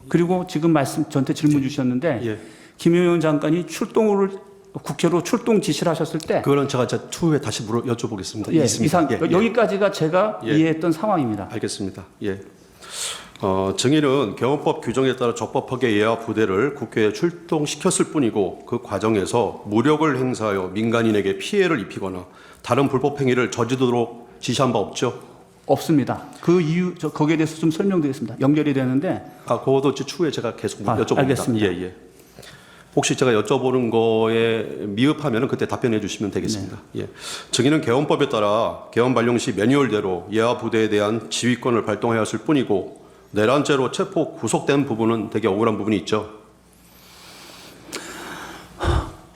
그리고 지금 저한테 질문 주셨는데 예. 김용현 장관이 국회로 출동 지시를 하셨을 때 그거는 제가 추후에 다시 여쭤보겠습니다. 예, 있습니다. 여기까지가 제가 예. 이해했던 상황입니다. 알겠습니다. 예. 증인은 경호법 규정에 따라 적법하게 예하 부대를 국회에 출동시켰을 뿐이고 그 과정에서 무력을 행사하여 민간인에게 피해를 입히거나 다른 불법 행위를 저지르도록 지시한 바 없죠? 없습니다. 그 이유 거기에 대해서 좀 설명드리겠습니다. 연결이 되는데 그것도 추후에 제가 계속 여쭤봅니다. 알겠습니다. 예. 혹시 제가 여쭤보는 거에 미흡하면 그때 답변해 주시면 되겠습니다. 예. 증인은 개헌법에 따라 개헌 발령 시 매뉴얼대로 예하 부대에 대한 지휘권을 발동해야 했을 뿐이고 내란죄로 체포 구속된 부분은 되게 억울한 부분이 있죠.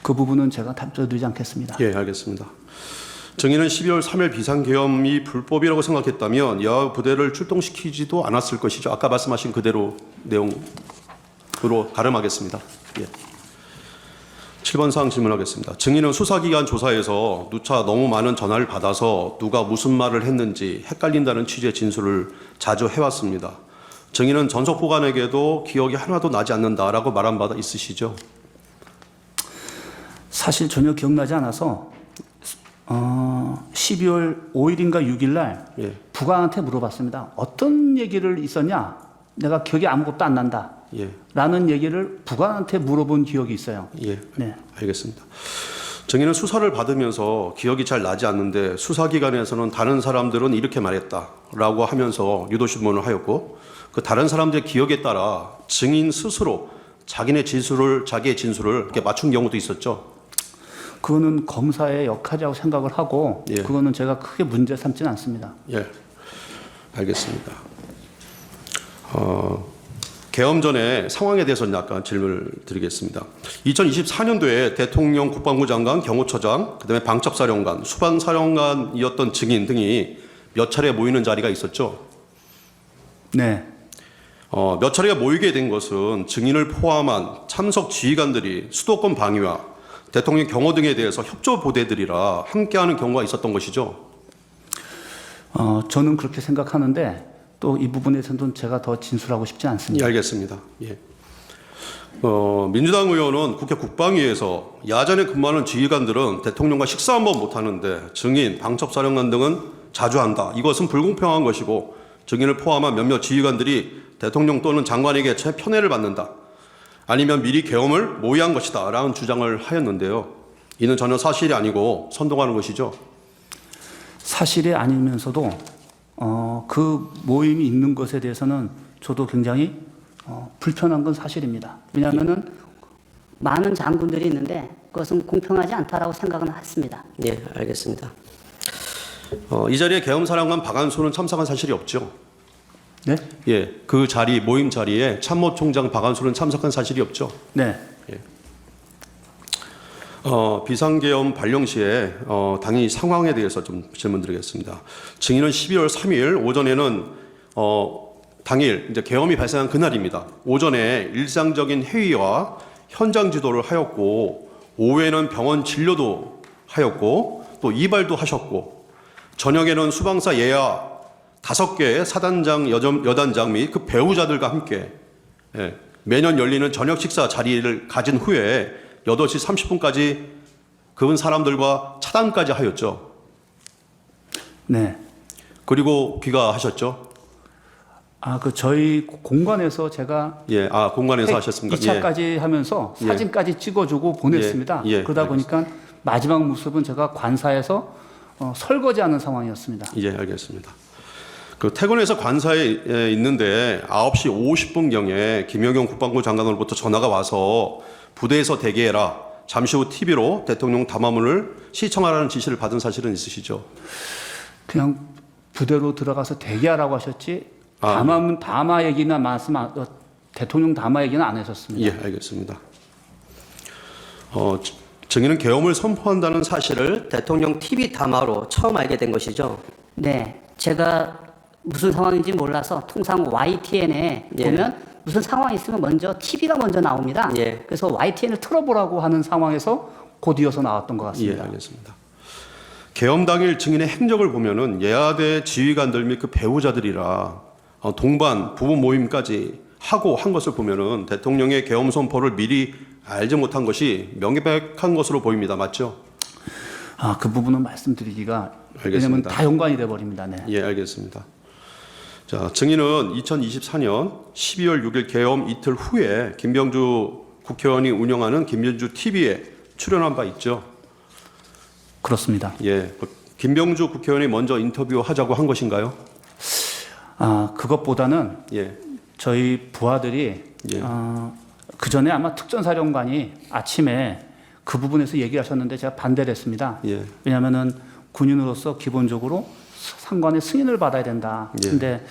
그 부분은 제가 답변드리지 않겠습니다. 예, 알겠습니다. 증인은 12월 3일 비상계엄이 불법이라고 생각했다면 예하 부대를 출동시키지도 않았을 것이죠. 아까 말씀하신 그대로 내용으로 가름하겠습니다. 예. 7번 사항 질문하겠습니다. 증인은 수사기관 조사에서 누차 너무 많은 전화를 받아서 누가 무슨 말을 했는지 헷갈린다는 취지의 진술을 자주 해왔습니다. 증인은 전속보관에게도 기억이 하나도 나지 않는다라고 말한 바 있으시죠? 사실 전혀 기억나지 않아서 12월 5일인가 6일 날 예. 부관한테 물어봤습니다. 어떤 얘기를 있었냐? 내가 기억이 아무것도 안 난다. 예. 라는 얘기를 부관한테 물어본 기억이 있어요. 예. 네. 알겠습니다. 증인은 수사를 받으면서 기억이 잘 나지 않는데 수사기관에서는 다른 사람들은 이렇게 말했다라고 하면서 유도신문을 하였고 그 다른 사람들의 기억에 따라 증인 스스로 자기의 진술을 이렇게 맞춘 경우도 있었죠. 그거는 검사의 역할이라고 생각을 하고 예. 그거는 제가 크게 문제 삼지는 않습니다. 예, 알겠습니다. 개엄 전에 상황에 대해서는 약간 질문을 드리겠습니다. 2024년도에 대통령, 국방부 장관, 경호처장, 그다음에 방첩사령관, 수반사령관이었던 증인 등이 몇 차례 모이는 자리가 있었죠. 네. 몇 차례 모이게 된 것은 증인을 포함한 참석 지휘관들이 수도권 방위와 대통령 경호 등에 대해서 협조 부대들이라 함께하는 경우가 있었던 것이죠. 저는 그렇게 생각하는데 또 이 부분에서는 제가 더 진술하고 싶지 예, 않습니다. 알겠습니다. 예. 민주당 의원은 국회 국방위에서 야전에 근무하는 지휘관들은 대통령과 식사 한번 못 하는데 증인, 방첩사령관 등은 자주 한다. 이것은 불공평한 것이고 증인을 포함한 몇몇 지휘관들이 대통령 또는 장관에게 편애를 받는다. 아니면 미리 계엄을 모의한 것이다. 라는 주장을 하였는데요. 이는 전혀 사실이 아니고 선동하는 것이죠. 사실이 아니면서도 그 모임이 있는 것에 대해서는 저도 굉장히 불편한 건 사실입니다. 왜냐하면은 많은 장군들이 있는데 그것은 공평하지 않다라고 생각은 했습니다. 네, 알겠습니다. 이 자리에 계엄사령관 박안수는 참석한 사실이 없죠. 네? 예, 그 자리 모임 자리에 참모총장 박안수는 참석한 사실이 없죠. 네. 비상계엄 발령 시에 당연히 상황에 대해서 좀 질문드리겠습니다. 증인은 12월 3일 오전에는 당일 이제 계엄이 발생한 그날입니다. 오전에 일상적인 회의와 현장 지도를 하였고 오후에는 병원 진료도 하였고 또 이발도 하셨고 저녁에는 수방사 예하 5개의 사단장, 여단장 및 그 배우자들과 함께 매년 열리는 저녁 식사 자리를 가진 후에 8시 30분까지 그분 사람들과 차단까지 하였죠. 네. 그리고 귀가하셨죠. 저희 공간에서 제가 예, 공간에서 하셨습니다. 2차까지 하면서 예. 사진까지 찍어주고 보냈습니다. 예, 그러다 보니까 마지막 모습은 제가 관사에서 설거지하는 상황이었습니다. 예, 알겠습니다. 그 퇴근해서 관사에 있는데 9시 50분경에 김영경 국방부 장관으로부터 전화가 와서 부대에서 대기해라. 잠시 후 TV로 대통령 담화문을 시청하라는 지시를 받은 사실은 있으시죠? 그냥 부대로 들어가서 대기하라고 하셨지 담화 얘기나 대통령 담화 얘기는 안 하셨습니다. 예, 알겠습니다. 증인은 계엄을 선포한다는 사실을 대통령 TV 담화로 처음 알게 된 것이죠. 네, 제가 무슨 상황인지 몰라서 통상 YTN에 예. 보면 무슨 상황이 있으면 먼저 TV가 먼저 나옵니다. 예. 그래서 YTN을 틀어보라고 하는 상황에서 곧 이어서 나왔던 것 예, 같습니다. 알겠습니다. 계엄 당일 증인의 행적을 보면은 예하대 지휘관들 및 그 배우자들이라 동반 부부 모임까지 하고 한 것을 보면은 대통령의 계엄 선포를 미리 알지 못한 것이 명백한 것으로 보입니다. 맞죠? 그 부분은 말씀드리기가 알겠습니다. 왜냐면 다 연관이 돼 버립니다. 네. 예, 알겠습니다. 자, 증인은 2024년 12월 6일 계엄 이틀 후에 김병주 국회의원이 운영하는 김병주 TV에 출연한 바 있죠. 그렇습니다. 예, 김병주 국회의원이 먼저 인터뷰하자고 한 것인가요? 그것보다는 예, 저희 부하들이 예. 그 전에 아마 특전사령관이 아침에 그 부분에서 얘기하셨는데 제가 반대를 했습니다. 예. 왜냐하면은 군인으로서 기본적으로 상관의 승인을 받아야 된다. 예. 근데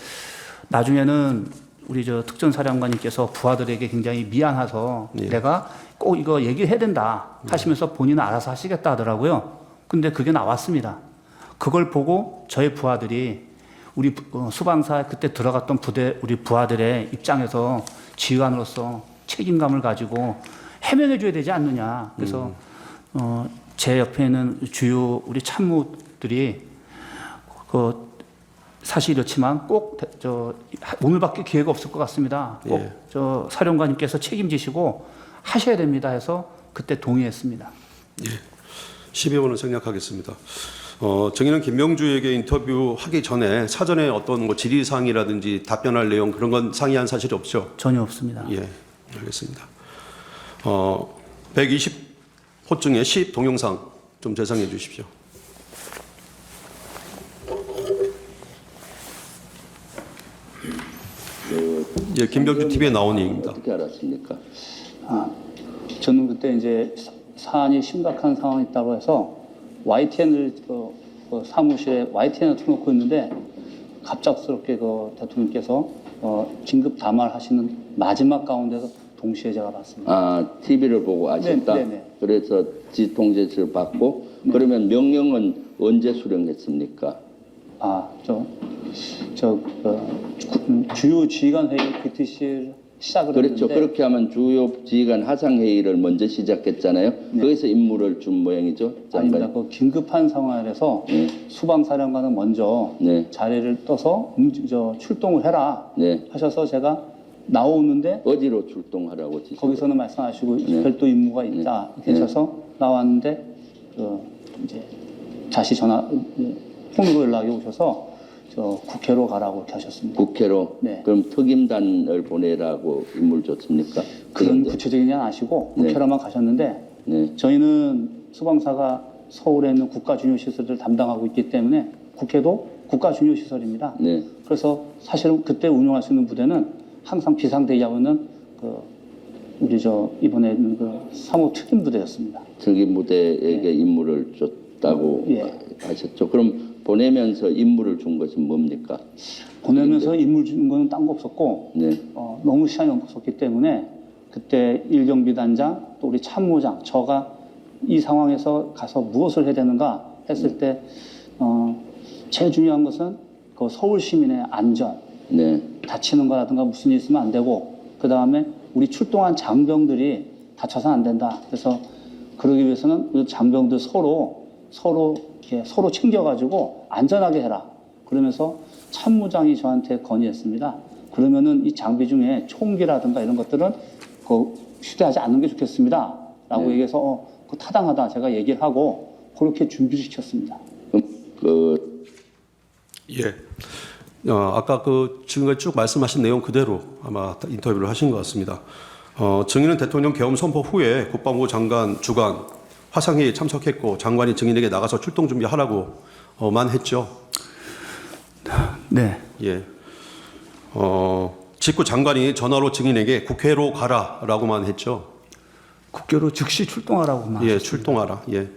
나중에는 우리 특전사령관님께서 부하들에게 굉장히 미안해서 예. 내가 꼭 이거 얘기해야 된다 하시면서 본인은 알아서 하시겠다 하더라고요. 근데 그게 나왔습니다. 그걸 보고 저희 부하들이 우리 수방사 그때 들어갔던 부대 우리 부하들의 입장에서 지휘관으로서 책임감을 가지고 해명해 줘야 되지 않느냐. 그래서 제 옆에 있는 주요 우리 참모들이 사실 이렇지만 꼭 오늘밖에 기회가 없을 것 같습니다. 꼭 예. 사령관님께서 책임지시고 하셔야 됩니다 해서 그때 동의했습니다. 예. 12번을 생략하겠습니다. 증인은 김명주에게 인터뷰하기 전에 사전에 어떤 질의사항이라든지 답변할 내용 그런 건 상의한 사실이 없죠? 전혀 없습니다. 예, 알겠습니다. 120호 중에 10 동영상 좀 재상해 주십시오. 예, 김병주 TV에 나온 얘기입니다. 어떻게 알았습니까? 저는 그때 이제 사안이 심각한 상황이 있다고 해서 YTN을 사무실에 YTN을 틀어놓고 있는데 갑작스럽게 대통령께서 긴급 담화를 하시는 마지막 가운데서 동시에 제가 봤습니다. TV를 보고 아셨다? 네네. 그래서 지통제지를 받고 네. 그러면 명령은 언제 수령했습니까? 주요 지휘관 회의 BTC를 시작을 그렇죠. 했는데 그렇게 하면 주요 지휘관 하상 회의를 먼저 시작했잖아요. 네. 거기서 임무를 준 모양이죠. 아닙니다. 장관이. 그 긴급한 상황에서 네. 수방사령관은 먼저 네. 자리를 떠서 출동을 해라 네. 하셔서 제가 나오는데 어디로 출동하라고 지시? 거기서는 말씀하시고 네. 별도 임무가 있다 이렇게 네. 하셔서 나왔는데 이제 다시 폰으로 연락이 오셔서 국회로 가라고 이렇게 하셨습니다. 국회로? 네. 그럼 특임단을 보내라고 임무를 줬습니까? 그런 특임단. 구체적인 건 아시고 네. 국회로만 가셨는데 네. 저희는 수방사가 서울에 있는 국가중요시설을 담당하고 있기 때문에 국회도 국가중요시설입니다. 네. 그래서 사실은 그때 운영할 수 있는 부대는 항상 비상대기하고 있는 우리 이번에 있는 3호 특임부대였습니다. 특임부대에게 임무를 줬다고 예. 하셨죠. 그럼 보내면서 임무를 준 것은 뭡니까? 보내면서 임무 주는 거는 딴 거 없었고 네. 너무 시간이 없었기 때문에 그때 일경비단장 또 우리 참모장 저가 이 상황에서 가서 무엇을 해야 되는가 했을 때 제일 중요한 것은 그 서울 시민의 안전, 네. 다치는 거라든가 무슨 일 있으면 안 되고 그 다음에 우리 출동한 장병들이 다쳐서는 안 된다. 그래서 그러기 위해서는 그 장병들 서로 챙겨가지고 안전하게 해라. 그러면서 참모장이 저한테 건의했습니다. 그러면은 이 장비 중에 총기라든가 이런 것들은 휴대하지 않는 게 좋겠습니다. 라고 네. 얘기해서 그 타당하다 제가 얘기를 하고 그렇게 준비를 시켰습니다. 예. 아까 지금까지 쭉 말씀하신 내용 그대로 아마 인터뷰를 하신 것 같습니다. 증인은 대통령 계엄 선포 후에 국방부 장관 주관 화상회의에 참석했고 장관이 증인에게 나가서 출동 준비하라고만 했죠. 네. 예. 직후 장관이 전화로 증인에게 국회로 가라라고만 했죠. 국회로 즉시 출동하라고만. 예, 하셨습니다. 출동하라. 예.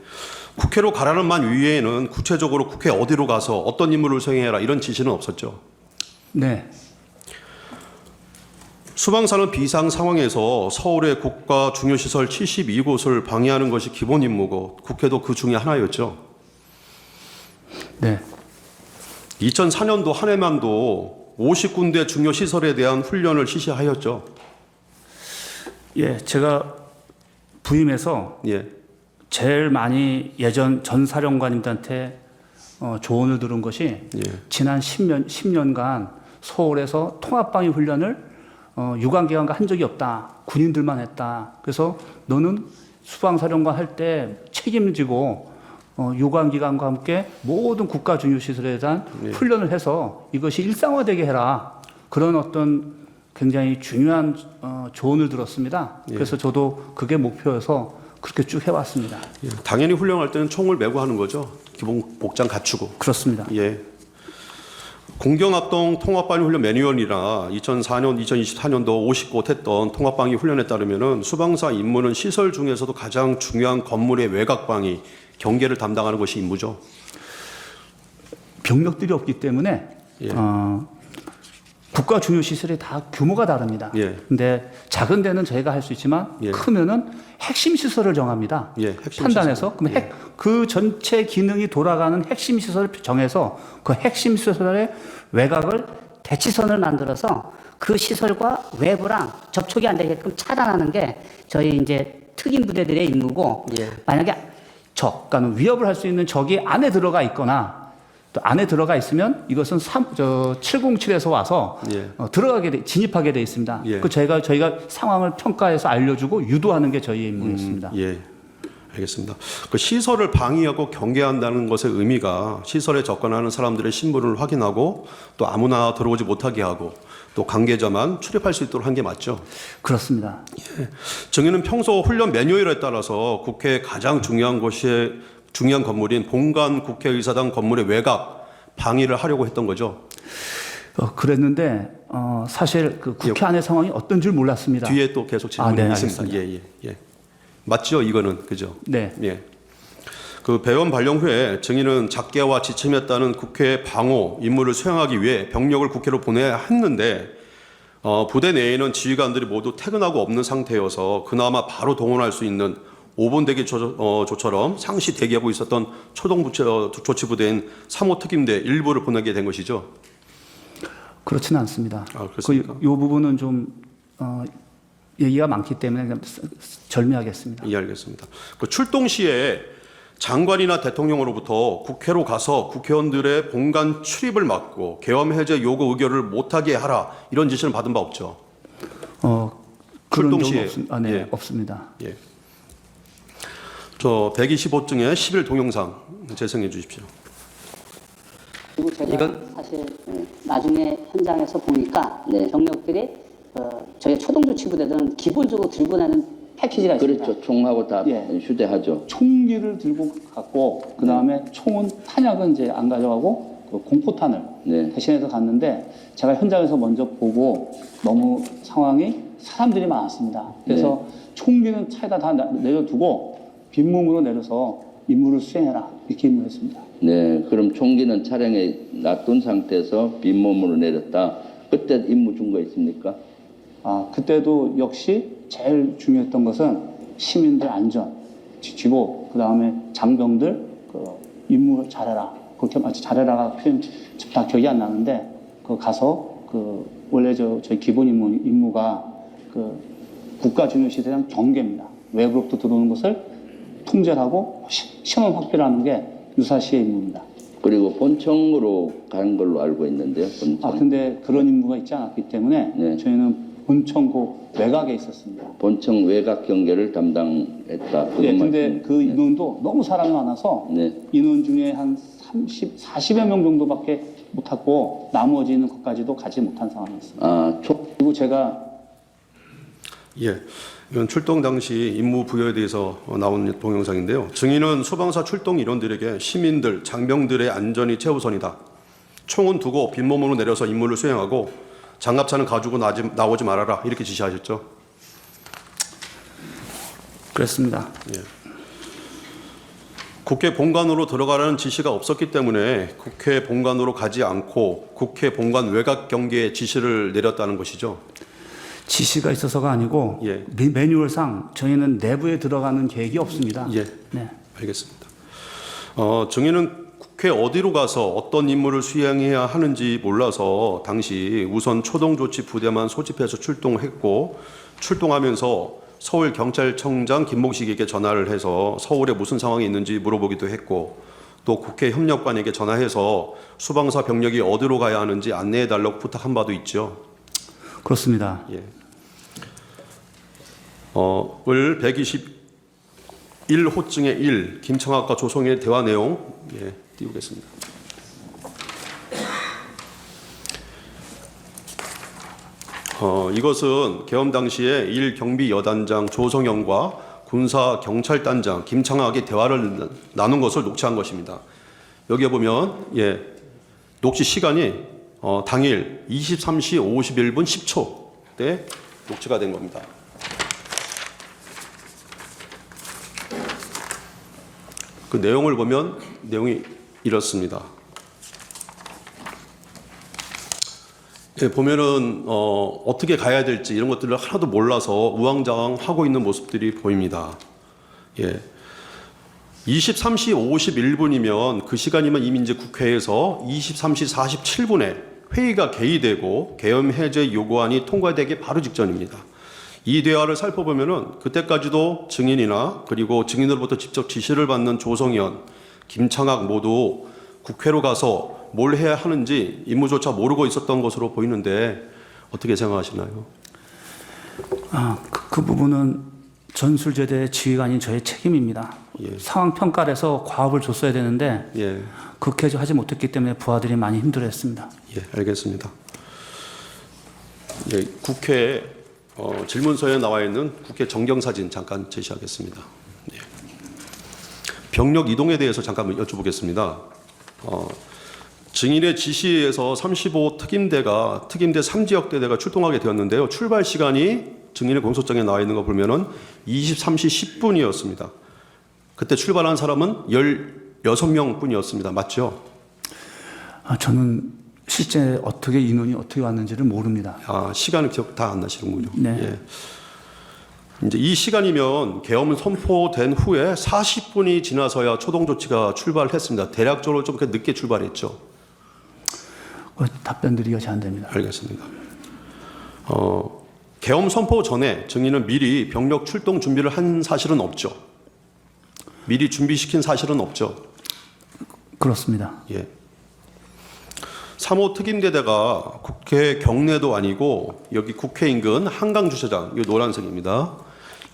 국회로 가라는 말 위에는 구체적으로 국회 어디로 가서 어떤 임무를 수행해라 이런 지시는 없었죠. 네. 수방사는 비상 상황에서 서울의 국가 중요시설 72곳을 방해하는 것이 기본 임무고 국회도 그 중에 하나였죠. 네. 2004년도 한 해만도 50군데 중요시설에 대한 훈련을 실시하였죠. 예, 제가 부임해서 예. 제일 많이 예전 전 사령관님들한테 조언을 들은 것이 예. 지난 10년간 서울에서 통합방위 훈련을 유관기관과 한 적이 없다. 군인들만 했다. 그래서 너는 수방사령관 할 때 책임지고 유관기관과 함께 모든 국가 중요시설에 대한 예. 훈련을 해서 이것이 일상화되게 해라. 그런 어떤 굉장히 중요한 조언을 들었습니다. 예. 그래서 저도 그게 목표여서 그렇게 쭉 해왔습니다. 예. 당연히 훈련할 때는 총을 메고 하는 거죠. 기본 복장 갖추고. 그렇습니다. 예. 공경합동 통합방위 훈련 매뉴얼이나 2004년, 2024년도 50곳 했던 통합방위 훈련에 따르면은 수방사 임무는 시설 중에서도 가장 중요한 건물의 외곽방위, 경계를 담당하는 것이 임무죠. 병력들이 없기 때문에 예. 국가 중요 시설이 다 규모가 다릅니다. 예. 근데 작은 데는 저희가 할 수 있지만 예. 크면은 핵심 시설을 정합니다. 예, 핵심 판단해서 시설. 그럼 예. 그 전체 기능이 돌아가는 핵심 시설을 정해서 그 핵심 시설의 외곽을 대치선을 만들어서 그 시설과 외부랑 접촉이 안 되게끔 차단하는 게 저희 이제 특임 부대들의 임무고 예. 만약에 그러니까 위협을 할 수 있는 적이 안에 들어가 있거나 또 안에 들어가 있으면 이것은 707에서 와서 예. 진입하게 돼 있습니다. 예. 그 저희가 상황을 평가해서 알려주고 유도하는 게 저희의 임무였습니다. 예. 알겠습니다. 그 시설을 방위하고 경계한다는 것의 의미가 시설에 접근하는 사람들의 신분을 확인하고 또 아무나 들어오지 못하게 하고 또 관계자만 출입할 수 있도록 한 게 맞죠? 그렇습니다. 예. 증인은 평소 훈련 매뉴얼에 따라서 국회의 가장 중요한 건물인 본관 국회의사당 건물의 외곽 방위를 하려고 했던 거죠. 그랬는데 사실 그 국회 안의 상황이 어떤 줄 몰랐습니다. 뒤에 또 계속 질문이 네, 있습니다. 알겠습니다. 예. 맞죠? 이거는 그죠? 네. 예. 그 배원 발령 후에 증인은 작게와 지침했다는 국회 방호 임무를 수행하기 위해 병력을 국회로 보내야 했는데 부대 내에는 지휘관들이 모두 퇴근하고 없는 상태여서 그나마 바로 동원할 수 있는 5번 대기 조처럼 상시 대기하고 있었던 초동 조치부대인 3호 특임대 일부를 보내게 된 것이죠. 그렇지는 않습니다. 그렇습니까? 이 부분은 좀 얘기가 많기 때문에 그냥 절미하겠습니다. 이해하겠습니다. 그 출동 시에 장관이나 대통령으로부터 국회로 가서 국회의원들의 본관 출입을 막고 계엄 해제 요구 의결을 못하게 하라 이런 지시를 받은 바 없죠. 그런 출동 적은 시에 네, 예. 없습니다. 예. 저 125증의 11 동영상 재생해 주십시오. 그리고 제가 사실 나중에 현장에서 보니까 병력들이 저희 초동조치부대들은 기본적으로 들고 다니는 패키지가 있습니다. 그렇죠. 총하고 다 예. 휴대하죠. 총기를 들고 갔고 그 다음에 총은 탄약은 이제 안 가져가고 그 공포탄을 네. 대신해서 갔는데 제가 현장에서 먼저 보고 너무 상황이 사람들이 많았습니다. 그래서 총기는 차에다 다 내려두고 빈몸으로 내려서 임무를 수행해라 이렇게 임무했습니다. 네, 그럼 총기는 차량에 놔둔 상태에서 빈몸으로 내렸다. 그때 임무 준 거 있습니까? 그때도 역시 제일 중요했던 것은 시민들 안전 지키고 그 다음에 장병들 그 임무를 잘해라. 그렇게 마치 잘해라가 표현 다 기억이 안 나는데 그 가서 그 원래 저희 기본 임무가 그 국가 중요시에 대한 경계입니다. 외부로부터 들어오는 것을 통제하고 신원 확보를 하는 게 유사시의 임무입니다. 그리고 본청으로 간 걸로 알고 있는데요. 본청. 근데 그런 임무가 있지 않았기 때문에 네. 저희는 본청고 외곽에 있었습니다. 본청 외곽 경계를 담당했다. 네, 근데 그 인원도 너무 사람이 많아서 인원 중에 한 40여 명 정도밖에 못하고 나머지는 것까지도 가지 못한 상황이었습니다. 그리고 제가 이건 출동 당시 임무 부여에 대해서 나온 동영상인데요. 증인은 소방사 출동 인원들에게 시민들, 장병들의 안전이 최우선이다. 총은 두고 빈몸으로 내려서 임무를 수행하고 장갑차는 가지고 나오지 말아라 이렇게 지시하셨죠. 그렇습니다. 예. 국회 본관으로 들어가라는 지시가 없었기 때문에 국회 본관으로 가지 않고 국회 본관 외곽 경계에 지시를 내렸다는 것이죠. 지시가 있어서가 아니고 매뉴얼상 저희는 내부에 들어가는 계획이 없습니다. 예, 네. 알겠습니다. 증인은 국회 어디로 가서 어떤 임무를 수행해야 하는지 몰라서 당시 우선 초동조치 부대만 소집해서 출동했고 출동하면서 서울경찰청장 김목식에게 전화를 해서 서울에 무슨 상황이 있는지 물어보기도 했고 또 국회 협력관에게 전화해서 수방사 병력이 어디로 가야 하는지 안내해달라고 부탁한 바도 있죠. 그렇습니다. 예. 을 121호증의 1 김청학과 조성의 대화 내용 띄우겠습니다. 이것은 계엄 당시에 1경비 여단장 조성영과 군사 경찰단장 김청학이 대화를 나눈 것을 녹취한 것입니다. 여기에 보면 녹취 시간이 당일 23시 51분 10초 때 녹취가 된 겁니다. 그 내용을 보면 내용이 이렇습니다. 보면은 어떻게 가야 될지 이런 것들을 하나도 몰라서 우왕좌왕하고 있는 모습들이 보입니다. 23시 51분이면 그 시간이면 이미 이제 국회에서 23시 47분에 회의가 개의되고 계엄 해제 요구안이 통과되기 바로 직전입니다. 이 대화를 살펴보면은 그때까지도 증인이나 그리고 증인으로부터 직접 지시를 받는 조성현, 김청학 모두 국회로 가서 뭘 해야 하는지 임무조차 모르고 있었던 것으로 보이는데 어떻게 생각하시나요? 그 부분은 전술제대 지휘관인 저의 책임입니다. 상황 평가를 해서 과업을 줬어야 되는데 그렇게 하지 못했기 때문에 부하들이 많이 힘들어했습니다. 알겠습니다. 국회 질문서에 나와 있는 국회 정경사진 잠깐 제시하겠습니다. 병력 이동에 대해서 잠깐 여쭤보겠습니다. 증인의 지시에서 35 특임대가 특임대 3지역대대가 출동하게 되었는데요. 출발 시간이 증인의 공소장에 나와 있는 거 보면은 23시 10분이었습니다. 그때 출발한 사람은 16명 뿐이었습니다. 맞죠? 저는 실제 어떻게 인원이 어떻게 왔는지를 모릅니다. 시간은 기억 다 안 나시는군요. 네. 이제 이 시간이면 계엄은 선포된 후에 40분이 지나서야 초동 조치가 출발했습니다. 대략적으로 좀 늦게 출발했죠. 답변 드리기가 잘 안 됩니다. 알겠습니다. 계엄 선포 전에 증인은 미리 병력 출동 준비를 한 사실은 없죠. 미리 준비시킨 사실은 없죠. 그렇습니다. 예. 3호 특임대대가 국회 경내도 아니고 여기 국회 인근 한강 주차장, 이 노란색입니다.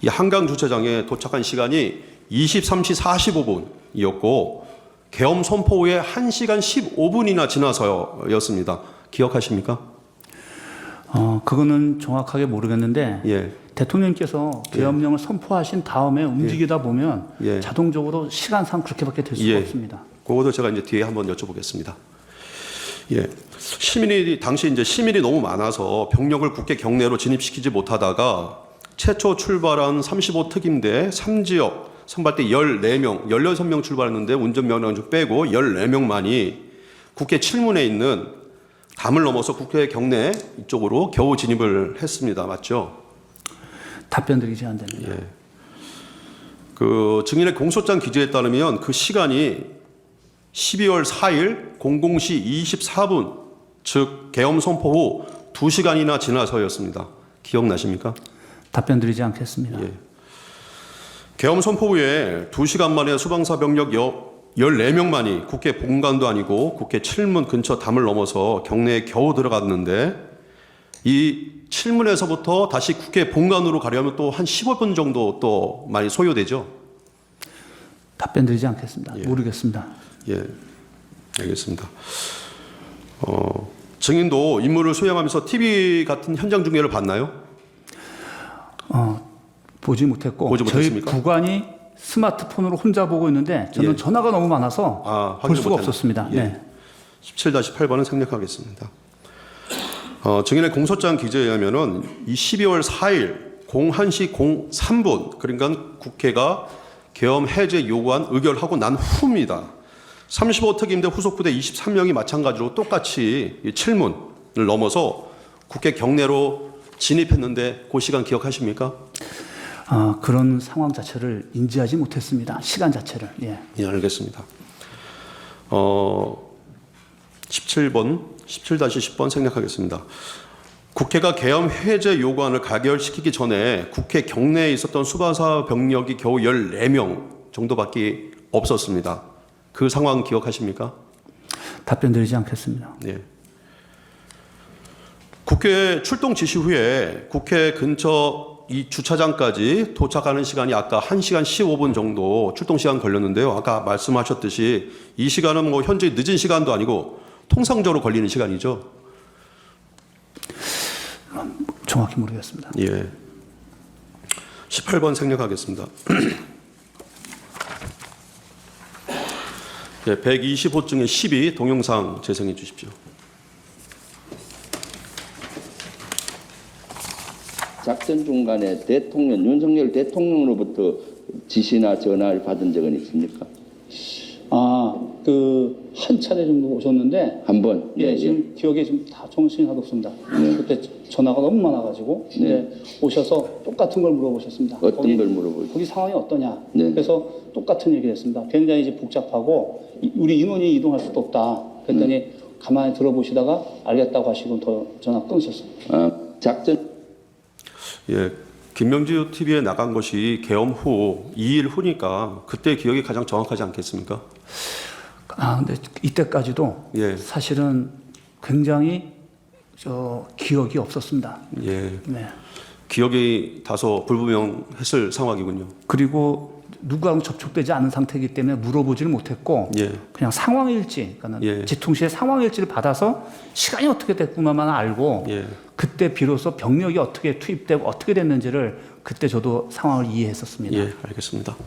이 한강 주차장에 도착한 시간이 23시 45분이었고 계엄 선포 후에 1시간 15분이나 지나서였습니다. 기억하십니까? 그거는 정확하게 모르겠는데 예. 대통령께서 계엄령을 선포하신 다음에 움직이다 보면 예. 자동적으로 시간상 그렇게밖에 될 수가 예. 없습니다. 그것도 제가 이제 뒤에 한번 여쭤보겠습니다. 예. 당시 이제 시민이 너무 많아서 병력을 국회 경내로 진입시키지 못하다가 최초 출발한 35 특임대 3지역 선발대 14명, 16명 출발했는데 운전면허 좀 빼고 14명만이 국회 칠문에 있는 담을 넘어서 국회 경내 이쪽으로 겨우 진입을 했습니다. 맞죠? 답변 드리지 않습니다. 예. 그 증인의 공소장 기재에 따르면 그 시간이 12월 4일 00시 24분, 즉 계엄 선포 후 2시간이나 지나서였습니다. 기억나십니까? 답변 드리지 않겠습니다. 예. 계엄 선포 후에 2시간 만에 수방사 병력 14명만이 국회 본관도 아니고 국회 칠문 근처 담을 넘어서 경내에 겨우 들어갔는데 이 칠문에서부터 다시 국회 본관으로 가려면 또 한 15분 정도 또 많이 소요되죠. 답변 드리지 않겠습니다. 예. 모르겠습니다. 예, 알겠습니다. 증인도 임무를 수행하면서 TV 같은 현장 중계를 봤나요? 보지 못했고 보지 저희 못했습니까? 부관이 스마트폰으로 혼자 보고 있는데 저는 예. 전화가 너무 많아서 볼 확인을 수가 못했나? 없었습니다. 예. 네. 17-8번은 생략하겠습니다. 증인의 공소장 기재에 의하면은 이 12월 4일 01시 03분 그러니까 국회가 계엄 해제 요구안 의결하고 난 후입니다. 35 특임대 후속 부대 23명이 마찬가지로 똑같이 이 칠문을 넘어서 국회 경내로 진입했는데 그 시간 기억하십니까? 그런 상황 자체를 인지하지 못했습니다. 시간 자체를. 예. 예, 알겠습니다. 17번, 17-10번 생략하겠습니다. 국회가 계엄 해제 요구안을 가결시키기 전에 국회 경내에 있었던 수방사 병력이 겨우 14명 정도밖에 없었습니다. 그 상황 기억하십니까? 답변 드리지 않겠습니다. 네. 국회 출동 지시 후에 국회 근처 이 주차장까지 도착하는 시간이 아까 1시간 15분 정도 출동 시간 걸렸는데요. 아까 말씀하셨듯이 이 시간은 뭐 현재 늦은 시간도 아니고 통상적으로 걸리는 시간이죠. 정확히 모르겠습니다. 예. 18번 생략하겠습니다. 예, 125중에 12 동영상 재생해 주십시오. 작전 중간에 윤석열 대통령으로부터 지시나 전화를 받은 적은 있습니까? 한 차례 정도 오셨는데 한 번? 예, 지금 기억에 지금 다 정신이 하나도 없습니다. 그때 전화가 너무 많아가지고 이제 오셔서 똑같은 걸 물어보셨습니다. 어떤 걸 물어보셨어요? 거기 상황이 어떠냐. 네. 그래서 똑같은 얘기를 했습니다. 굉장히 이제 복잡하고 우리 인원이 이동할 수도 없다. 그랬더니 가만히 들어보시다가 알겠다고 하시고 더 전화 끊으셨습니다. 작전. 예, 김명주 TV에 나간 것이 계엄 후 2일 후니까 그때 기억이 가장 정확하지 않겠습니까? 근데 이때까지도 예. 사실은 굉장히 기억이 없었습니다. 예. 네. 기억이 다소 불분명했을 상황이군요. 그리고 누구하고 접촉되지 않은 상태이기 때문에 물어보지를 못했고 예. 그냥 상황일지, 그러니까 예. 지통실의 상황일지를 받아서 시간이 어떻게 됐구나만 알고 예. 그때 비로소 병력이 어떻게 투입되고 어떻게 됐는지를 그때 저도 상황을 이해했었습니다. 예, 알겠습니다.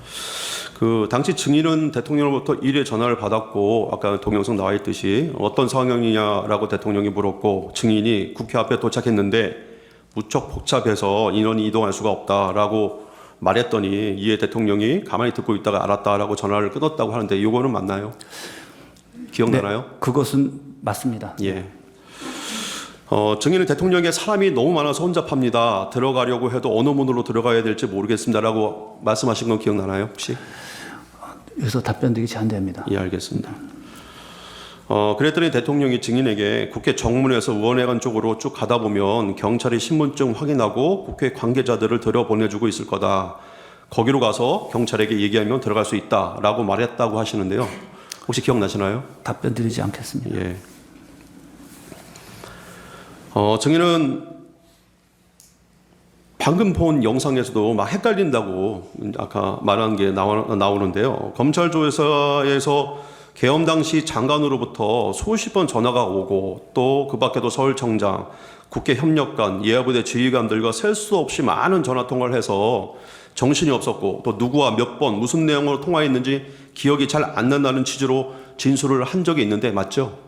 그 당시 증인은 대통령으로부터 1회 전화를 받았고 아까 동영상 나와 있듯이 어떤 상황이냐라고 대통령이 물었고 증인이 국회 앞에 도착했는데 무척 복잡해서 인원이 이동할 수가 없다라고 말했더니 이에 대통령이 가만히 듣고 있다가 알았다라고 전화를 끊었다고 하는데 이거는 맞나요? 기억나나요? 네, 그것은 맞습니다. 예. 증인은 대통령에게 사람이 너무 많아서 혼잡합니다. 들어가려고 해도 어느 문으로 들어가야 될지 모르겠습니다라고 말씀하신 건 기억나나요 혹시? 여기서 답변 드리기 제한됩니다. 예, 알겠습니다. 그랬더니 대통령이 증인에게 국회 정문에서 의원회관 쪽으로 쭉 가다 보면 경찰이 신분증 확인하고 국회 관계자들을 들여보내주고 있을 거다. 거기로 가서 경찰에게 얘기하면 들어갈 수 있다라고 말했다고 하시는데요. 혹시 기억나시나요? 답변 드리지 않겠습니다. 예. 증인은 방금 본 영상에서도 막 헷갈린다고 아까 말한 게 나오는데요. 검찰 조사에서 계엄 당시 장관으로부터 수십 번 전화가 오고 또 그 밖에도 서울청장, 국회 협력관, 예하부대 지휘관들과 셀 수 없이 많은 전화 통화를 해서 정신이 없었고 또 누구와 몇 번 무슨 내용으로 통화했는지 기억이 잘 안 난다는 취지로 진술을 한 적이 있는데 맞죠?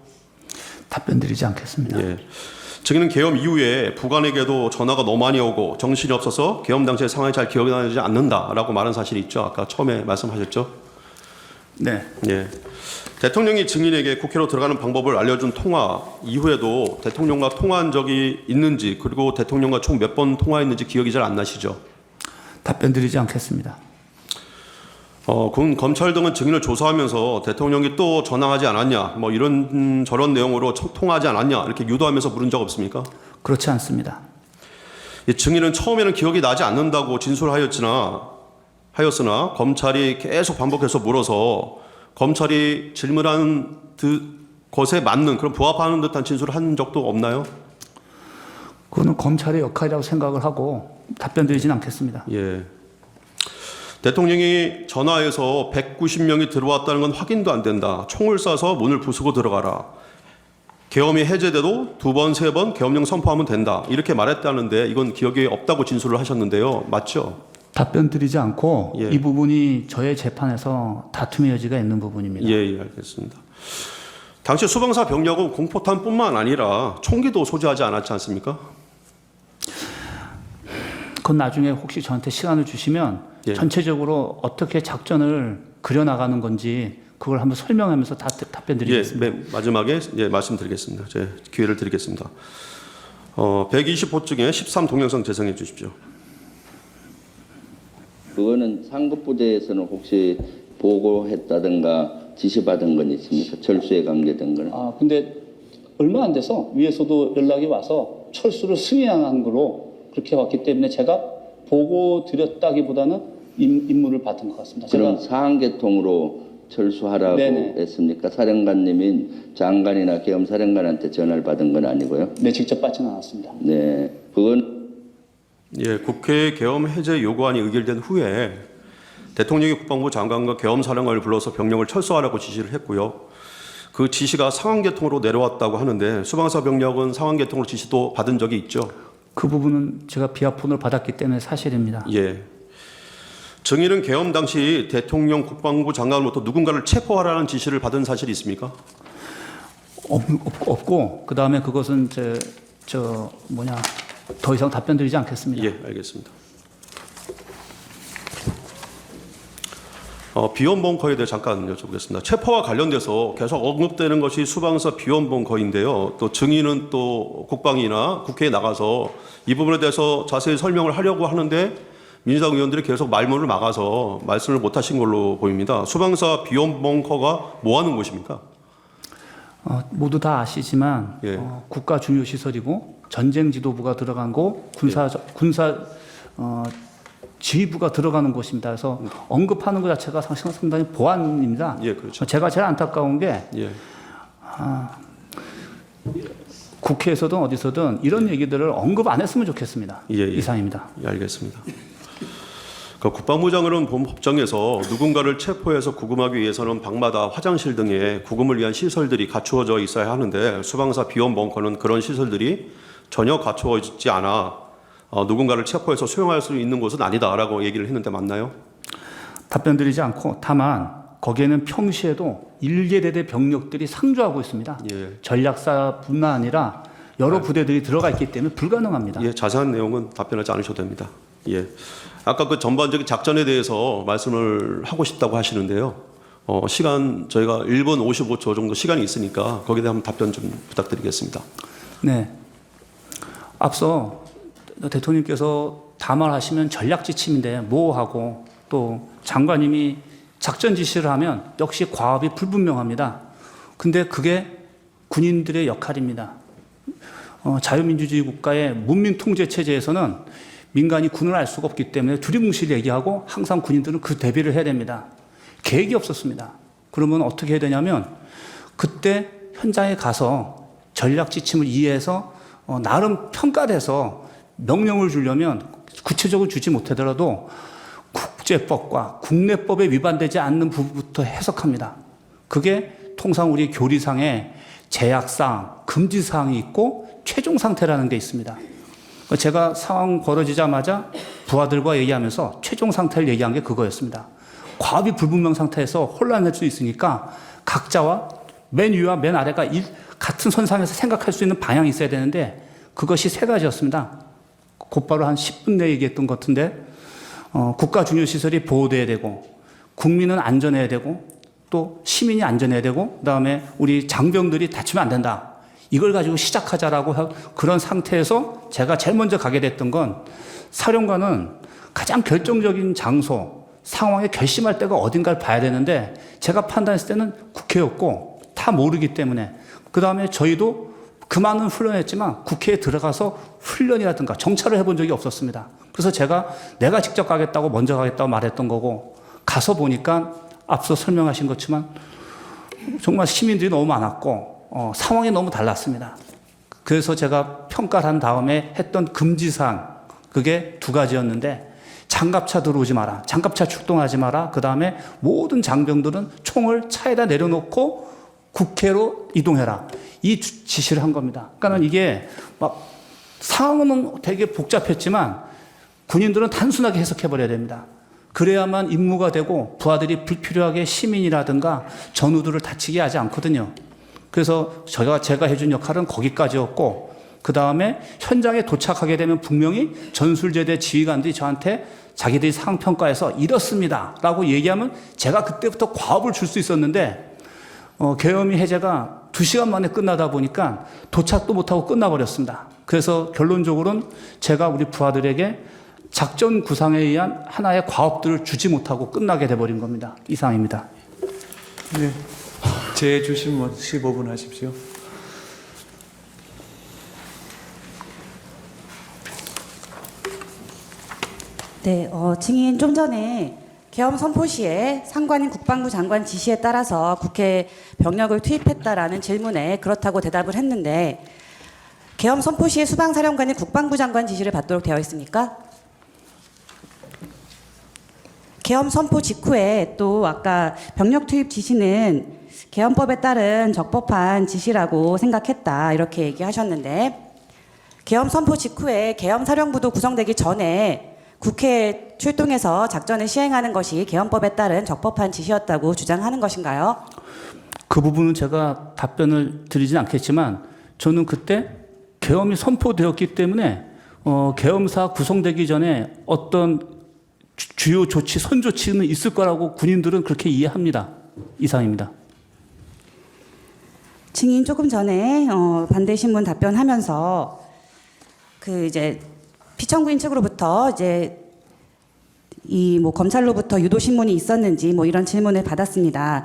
답변 드리지 않겠습니다. 예. 증인은 계엄 이후에 부관에게도 전화가 너무 많이 오고 정신이 없어서 계엄 당시의 상황이 잘 기억이 나지 않는다라고 말한 사실이 있죠. 아까 처음에 말씀하셨죠? 네. 예. 대통령이 증인에게 국회로 들어가는 방법을 알려준 통화 이후에도 대통령과 통화한 적이 있는지 그리고 대통령과 총 몇 번 통화했는지 기억이 잘 안 나시죠? 답변 드리지 않겠습니다. 군 검찰 등은 증인을 조사하면서 대통령이 또 전화하지 않았냐, 뭐 이런 저런 내용으로 통화하지 않았냐 이렇게 유도하면서 물은 적 없습니까? 그렇지 않습니다. 이 증인은 처음에는 기억이 나지 않는다고 진술하였으나 검찰이 계속 반복해서 물어서 검찰이 질문한 것에 맞는 그런 부합하는 듯한 진술을 한 적도 없나요? 그거는 검찰의 역할이라고 생각을 하고 답변 드리진 않겠습니다. 예. 대통령이 전화해서 190명이 들어왔다는 건 확인도 안 된다. 총을 쏴서 문을 부수고 들어가라. 계엄이 해제돼도 2번, 3번 계엄령 선포하면 된다. 이렇게 말했다는데 이건 기억이 없다고 진술을 하셨는데요. 맞죠? 답변 드리지 않고 예. 이 부분이 저의 재판에서 다툼의 여지가 있는 부분입니다. 예, 알겠습니다. 당시 수방사 병력은 공포탄뿐만 아니라 총기도 소지하지 않았지 않습니까? 그건 나중에 혹시 저한테 시간을 주시면 예. 전체적으로 어떻게 작전을 그려나가는 건지 그걸 한번 설명하면서 답변 드리겠습니다. 예, 마지막에 말씀드리겠습니다. 제 기회를 드리겠습니다. 120호 중에 13 동영상 재생해 주십시오. 그거는 상급부대에서는 혹시 보고했다든가 지시받은 건 있습니까? 철수에 관계된 거는? 근데 얼마 안 돼서 위에서도 연락이 와서 철수를 승인한 거로 그렇게 왔기 때문에 제가 보고 드렸다기보다는 임무를 받은 것 같습니다. 그럼 사항계통으로 철수하라고 네네. 했습니까? 사령관님이 장관이나 계엄사령관한테 전화를 받은 건 아니고요? 네, 직접 받지는 않았습니다. 네, 그건 예, 국회 계엄 해제 요구안이 의결된 후에 대통령이 국방부 장관과 계엄사령관을 불러서 병력을 철수하라고 지시를 했고요. 그 지시가 상황계통으로 내려왔다고 하는데 수방사 병력은 상황계통으로 지시도 받은 적이 있죠. 그 부분은 제가 비아폰을 받았기 때문에 사실입니다. 예. 증인은 계엄 당시 대통령 국방부 장관으로부터 누군가를 체포하라는 지시를 받은 사실이 있습니까? 없고 그 다음에 그것은 더 이상 답변 드리지 않겠습니다. 예, 알겠습니다. 비원 벙커에 대해 잠깐 여쭤보겠습니다. 체포와 관련돼서 계속 언급되는 것이 수방사 비원 벙커인데요. 또 증인은 또 국방이나 국회에 나가서 이 부분에 대해서 자세히 설명을 하려고 하는데 민주당 의원들이 계속 말문을 막아서 말씀을 못 하신 걸로 보입니다. 수방사 비원 벙커가 뭐 하는 곳입니까? 모두 다 아시지만 예. 국가 중요 시설이고 전쟁 지도부가 들어간 곳, 군사 지휘부가 들어가는 곳입니다. 그래서 언급하는 것 자체가 상당히 보안입니다. 예, 그렇죠. 제가 제일 안타까운 게 예. 국회에서든 어디서든 이런 얘기들을 언급 안 했으면 좋겠습니다. 예, 예. 이상입니다. 예, 알겠습니다. 국방부 장관은 본 법정에서 누군가를 체포해서 구금하기 위해서는 방마다 화장실 등의 구금을 위한 시설들이 갖추어져 있어야 하는데 수방사 비원 벙커는 그런 시설들이 전혀 갖추어지지 않아 누군가를 체포해서 수용할 수 있는 곳은 아니다라고 얘기를 했는데 맞나요? 답변 드리지 않고 다만 거기에는 평시에도 일개대대 병력들이 상주하고 있습니다. 예. 전략사뿐만 아니라 여러 부대들이 들어가 있기 때문에 불가능합니다. 예, 자세한 내용은 답변하지 않으셔도 됩니다. 예. 아까 그 전반적인 작전에 대해서 말씀을 하고 싶다고 하시는데요. 시간 저희가 1분 55초 정도 시간이 있으니까 거기에 대한 답변 좀 부탁드리겠습니다. 네. 앞서 대통령께서 담화하시면 전략 지침인데 모호하고 또 장관님이 작전 지시를 하면 역시 과업이 불분명합니다. 근데 그게 군인들의 역할입니다. 자유민주주의 국가의 문민통제체제에서는 민간이 군을 알 수가 없기 때문에 두리뭉실 얘기하고 항상 군인들은 그 대비를 해야 됩니다. 계획이 없었습니다. 그러면 어떻게 해야 되냐면 그때 현장에 가서 전략 지침을 이해해서 나름 평가를 해서 명령을 주려면 구체적으로 주지 못하더라도 국제법과 국내법에 위반되지 않는 부분부터 해석합니다. 그게 통상 우리 교리상에 제약사항, 금지사항이 있고 최종 상태라는 게 있습니다. 제가 상황 벌어지자마자 부하들과 얘기하면서 최종 상태를 얘기한 게 그거였습니다. 과업이 불분명 상태에서 혼란할 수 있으니까 각자와 맨 위와 맨 아래가 같은 선상에서 생각할 수 있는 방향이 있어야 되는데 그것이 세 가지였습니다. 곧바로 한 10분 내에 얘기했던 것 같은데 국가 중요시설이 보호돼야 되고 국민은 안전해야 되고 또 시민이 안전해야 되고 그다음에 우리 장병들이 다치면 안 된다. 이걸 가지고 시작하자라고 그런 상태에서 제가 제일 먼저 가게 됐던 건 사령관은 가장 결정적인 장소, 상황에 결심할 때가 어딘가를 봐야 되는데 제가 판단했을 때는 국회였고 다 모르기 때문에 그다음에 저희도 그 많은 훈련했지만 국회에 들어가서 훈련이라든가 정찰을 해본 적이 없었습니다. 그래서 내가 직접 가겠다고 먼저 가겠다고 말했던 거고 가서 보니까 앞서 설명하신 것처럼 정말 시민들이 너무 많았고 상황이 너무 달랐습니다. 그래서 제가 평가를 한 다음에 했던 금지사항 그게 두 가지였는데 장갑차 들어오지 마라. 장갑차 출동하지 마라. 그 다음에 모든 장병들은 총을 차에다 내려놓고 국회로 이동해라. 이 지시를 한 겁니다. 그러니까 이게 막 상황은 되게 복잡했지만 군인들은 단순하게 해석해버려야 됩니다. 그래야만 임무가 되고 부하들이 불필요하게 시민이라든가 전우들을 다치게 하지 않거든요. 그래서 제가 해준 역할은 거기까지였고 그 다음에 현장에 도착하게 되면 분명히 전술제대 지휘관들이 저한테 자기들이 상황평가에서 이렇습니다 라고 얘기하면 제가 그때부터 과업을 줄 수 있었는데 계엄이 해제가 2시간 만에 끝나다 보니까 도착도 못하고 끝나버렸습니다. 그래서 결론적으로는 제가 우리 부하들에게 작전 구상에 의한 하나의 과업들을 주지 못하고 끝나게 돼버린 겁니다. 이상입니다. 네, 재주신문 15분 하십시오. 네, 증인 좀 전에 계엄 선포 시에 상관인 국방부 장관 지시에 따라서 국회 병력을 투입했다라는 질문에 그렇다고 대답을 했는데 계엄 선포 시에 수방사령관이 국방부 장관 지시를 받도록 되어 있습니까? 계엄 선포 직후에 또 아까 병력 투입 지시는 계엄법에 따른 적법한 지시라고 생각했다 이렇게 얘기하셨는데 계엄 선포 직후에 계엄 사령부도 구성되기 전에 국회에 출동해서 작전을 시행하는 것이 계엄법에 따른 적법한 지시였다고 주장하는 것인가요? 그 부분은 제가 답변을 드리진 않겠지만 저는 그때 계엄이 선포되었기 때문에 계엄사 구성되기 전에 어떤 주요 조치, 선조치는 있을 거라고 군인들은 그렇게 이해합니다. 이상입니다. 증인 조금 전에 반대 신문 답변하면서 그 이제 피청구인 측으로부터 이제 이 뭐 검찰로부터 유도 신문이 있었는지 뭐 이런 질문을 받았습니다.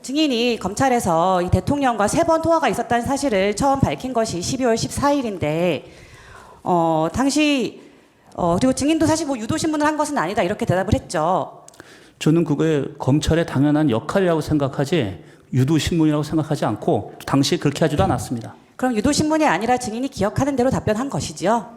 증인이 검찰에서 이 대통령과 3번 통화가 있었다는 사실을 처음 밝힌 것이 12월 14일인데 당시 그리고 증인도 사실 뭐 유도 신문을 한 것은 아니다 이렇게 대답을 했죠. 저는 그게 검찰의 당연한 역할이라고 생각하지 유도 신문이라고 생각하지 않고 당시 그렇게 하지도 않았습니다. 그럼 유도 신문이 아니라 증인이 기억하는 대로 답변한 것이지요?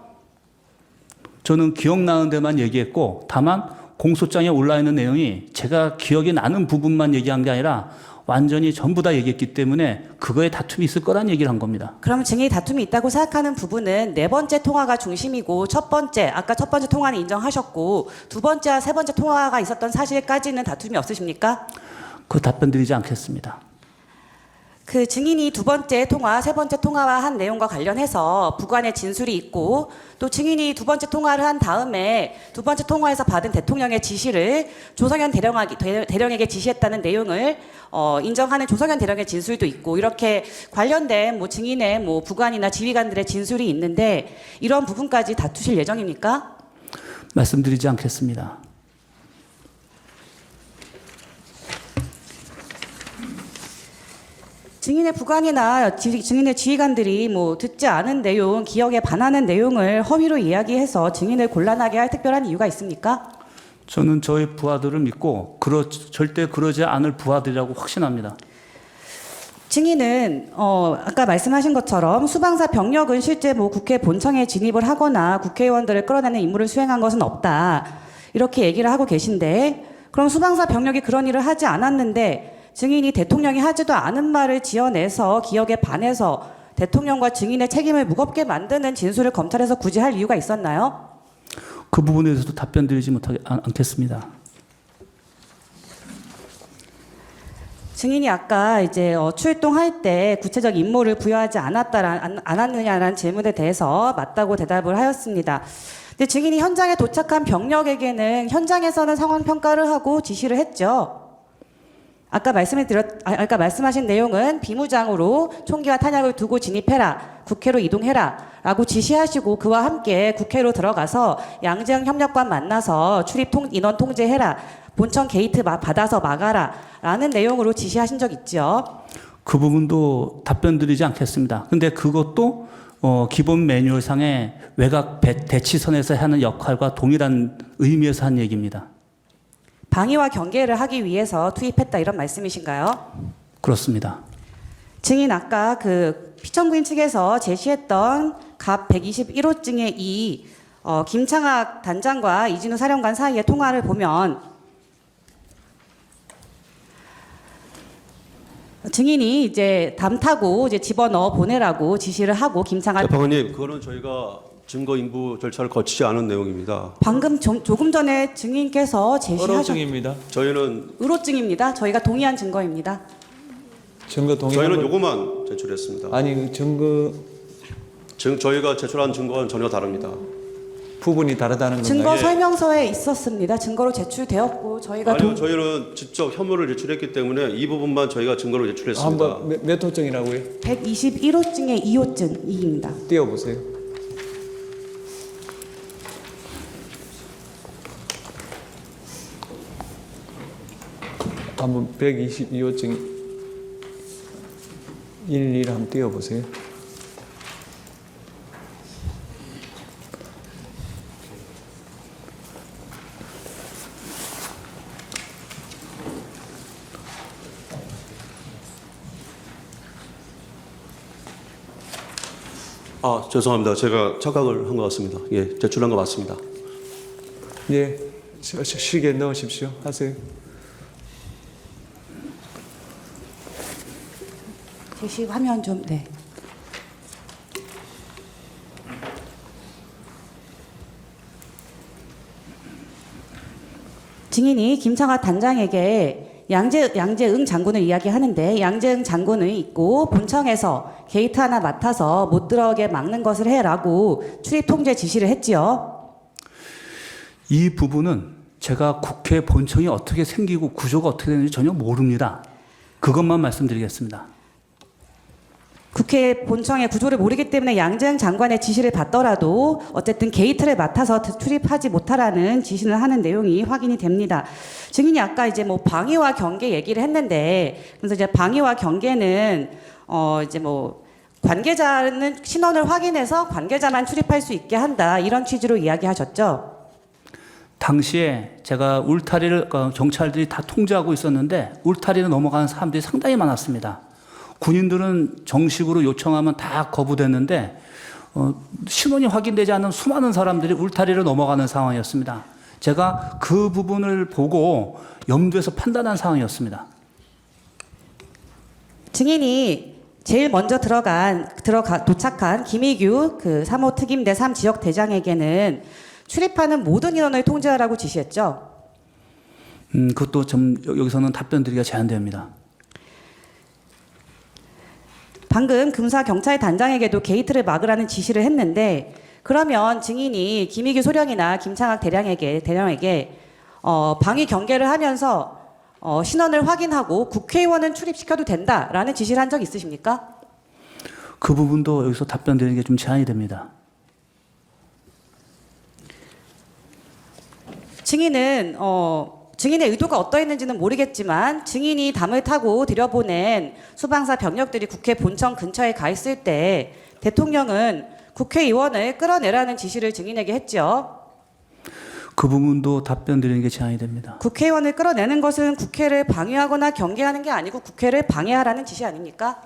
저는 기억나는 데만 얘기했고 다만 공소장에 올라있는 내용이 제가 기억이 나는 부분만 얘기한 게 아니라 완전히 전부 다 얘기했기 때문에 그거에 다툼이 있을 거란 얘기를 한 겁니다. 그럼 증인이 다툼이 있다고 생각하는 부분은 4번째 통화가 중심이고 아까 첫 번째 통화는 인정하셨고 2번째와 3번째 통화가 있었던 사실까지는 다툼이 없으십니까? 그 답변 드리지 않겠습니다. 그 증인이 2번째 통화, 3번째 통화와 한 내용과 관련해서 부관의 진술이 있고 또 증인이 2번째 통화를 한 다음에 2번째 통화에서 받은 대통령의 지시를 조성현 대령에게 지시했다는 내용을 인정하는 조성현 대령의 진술도 있고 이렇게 관련된 뭐 증인의 뭐 부관이나 지휘관들의 진술이 있는데 이런 부분까지 다투실 예정입니까? 말씀드리지 않겠습니다. 증인의 부관이나 증인의 지휘관들이 뭐 듣지 않은 내용, 기억에 반하는 내용을 허위로 이야기해서 증인을 곤란하게 할 특별한 이유가 있습니까? 저는 저희 부하들을 믿고 절대 그러지 않을 부하들이라고 확신합니다. 증인은 아까 말씀하신 것처럼 수방사 병력은 실제 뭐 국회 본청에 진입을 하거나 국회의원들을 끌어내는 임무를 수행한 것은 없다. 이렇게 얘기를 하고 계신데 그럼 수방사 병력이 그런 일을 하지 않았는데 증인이 대통령이 하지도 않은 말을 지어내서 기억에 반해서 대통령과 증인의 책임을 무겁게 만드는 진술을 검찰에서 굳이 할 이유가 있었나요? 그 부분에 대해서도 답변 드리지 않겠습니다. 증인이 아까 이제 출동할 때 구체적 임무를 부여하지 않았느냐라는 질문에 대해서 맞다고 대답을 하였습니다. 근데 증인이 현장에 도착한 병력에게는 현장에서는 상황 평가를 하고 지시를 했죠. 아까 말씀하신 내용은 비무장으로 총기와 탄약을 두고 진입해라, 국회로 이동해라라고 지시하시고 그와 함께 국회로 들어가서 양재영 협력관 만나서 출입 인원 통제해라, 본청 게이트 받아서 막아라라는 내용으로 지시하신 적 있죠. 그 부분도 답변 드리지 않겠습니다. 근데 그것도 기본 매뉴얼상의 외곽 대치선에서 하는 역할과 동일한 의미에서 한 얘기입니다. 방위와 경계를 하기 위해서 투입했다 이런 말씀이신가요? 그렇습니다. 증인 아까 그 피청구인 측에서 제시했던 갑 121호증의 이 김창학 단장과 이진우 사령관 사이의 통화를 보면 증인이 이제 담 타고 이제 집어넣어 보내라고 지시를 하고 김창학 재판관님, 그거는 저희가 증거 인부 절차를 거치지 않은 내용입니다. 방금 조금 전에 증인께서 의로증입니다. 저희는 의로증입니다. 저희가 동의한 증거입니다. 증거 저희는 요거만 제출했습니다. 아니 증거 저희가 제출한 증거와는 전혀 다릅니다. 부분이 다르다는 건가요? 증거 설명서에 있었습니다. 증거로 제출되었고 저희가 아니요, 저희는 직접 혐의를 제출했기 때문에 이 부분만 저희가 증거로 제출했습니다. 한번 몇 호증이라고요? 121호증의 2호증 2입니다. 띄워보세요. 한번 122호증 11 한번 띄워보세요. 죄송합니다. 제가 착각을 한 것 같습니다. 예, 제출한 거 맞습니다. 예, 시계 넣으십시오. 하세요. 제시 화면 좀 네. 증인이 김창학 단장에게 양재응 장군을 이야기하는데 양재응 장군은 있고 본청에서 게이트 하나 맡아서 못 들어오게 막는 것을 해라고 출입 통제 지시를 했지요. 이 부분은 제가 국회 본청이 어떻게 생기고 구조가 어떻게 되는지 전혀 모릅니다. 그것만 말씀드리겠습니다. 국회 본청의 구조를 모르기 때문에 양재응 장관의 지시를 받더라도 어쨌든 게이트를 맡아서 출입하지 못하라는 지시를 하는 내용이 확인이 됩니다. 증인이 아까 이제 뭐 방위와 경계 얘기를 했는데 그래서 이제 방위와 경계는 이제 뭐 관계자는 신원을 확인해서 관계자만 출입할 수 있게 한다 이런 취지로 이야기하셨죠. 당시에 제가 울타리를 경찰들이 다 통제하고 있었는데 울타리를 넘어가는 사람들이 상당히 많았습니다. 군인들은 정식으로 요청하면 다 거부됐는데 신원이 확인되지 않은 수많은 사람들이 울타리를 넘어가는 상황이었습니다. 제가 그 부분을 보고 염두에서 판단한 상황이었습니다. 증인이 제일 먼저 도착한 김희규 그 3호 특임대 3지역 대장에게는 출입하는 모든 인원을 통제하라고 지시했죠. 그것도 좀 여기서는 답변 드리기가 제한됩니다. 방금 금사 경찰 단장에게도 게이트를 막으라는 지시를 했는데 그러면 증인이 김희규 소령이나 김창학 대령에게 방위 경계를 하면서 신원을 확인하고 국회의원은 출입시켜도 된다라는 지시를 한 적 있으십니까? 그 부분도 여기서 답변 드리는 게 좀 제한이 됩니다. 증인은 증인의 의도가 어떠했는지는 모르겠지만 증인이 담을 타고 들여보낸 수방사 병력들이 국회 본청 근처에 가 있을 때 대통령은 국회의원을 끌어내라는 지시를 증인에게 했죠. 그 부분도 답변 드리는 게 제한이 됩니다. 국회의원을 끌어내는 것은 국회를 방해하거나 경계하는 게 아니고 국회를 방해하라는 지시 아닙니까?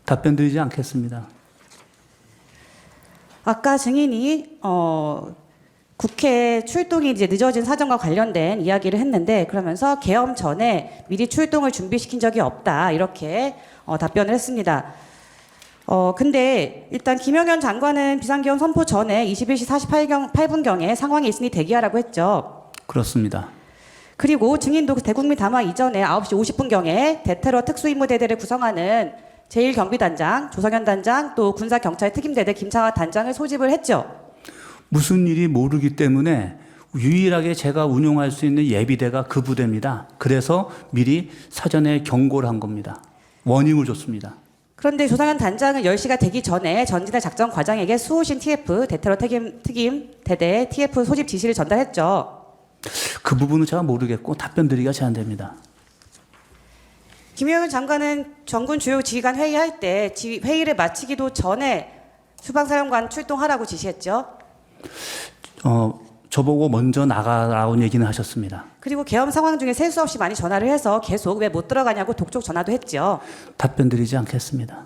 답변 드리지 않겠습니다. 아까 증인이 국회 출동이 이제 늦어진 사정과 관련된 이야기를 했는데 그러면서 계엄 전에 미리 출동을 준비시킨 적이 없다 이렇게 답변을 했습니다. 근데 일단 김영현 장관은 비상계엄 선포 전에 21시 48분경에 상황이 있으니 대기하라고 했죠. 그렇습니다. 그리고 증인도 대국민 담화 이전에 9시 50분경에 대테러 특수임무대대를 구성하는 제1경비단장, 조성현 단장, 또 군사경찰 특임대대 김창화 단장을 소집을 했죠. 무슨 일이 모르기 때문에 유일하게 제가 운용할 수 있는 예비대가 그 부대입니다. 그래서 미리 사전에 경고를 한 겁니다. 워닝을 줬습니다. 그런데 조성현 단장은 10시가 되기 전에 전진의 작전 과장에게 수호신 TF, 대테러 특임 대대 TF 소집 지시를 전달했죠. 그 부분은 제가 모르겠고 답변 드리기가 제한됩니다. 김영현 장관은 정군 주요 지휘관 회의할 때 회의를 마치기도 전에 수방사령관 출동하라고 지시했죠. 저보고 먼저 나가라고 얘기는 하셨습니다. 그리고 계엄 상황 중에 셀 수 없이 많이 전화를 해서 계속 왜 못 들어가냐고 독촉 전화도 했죠. 답변 드리지 않겠습니다.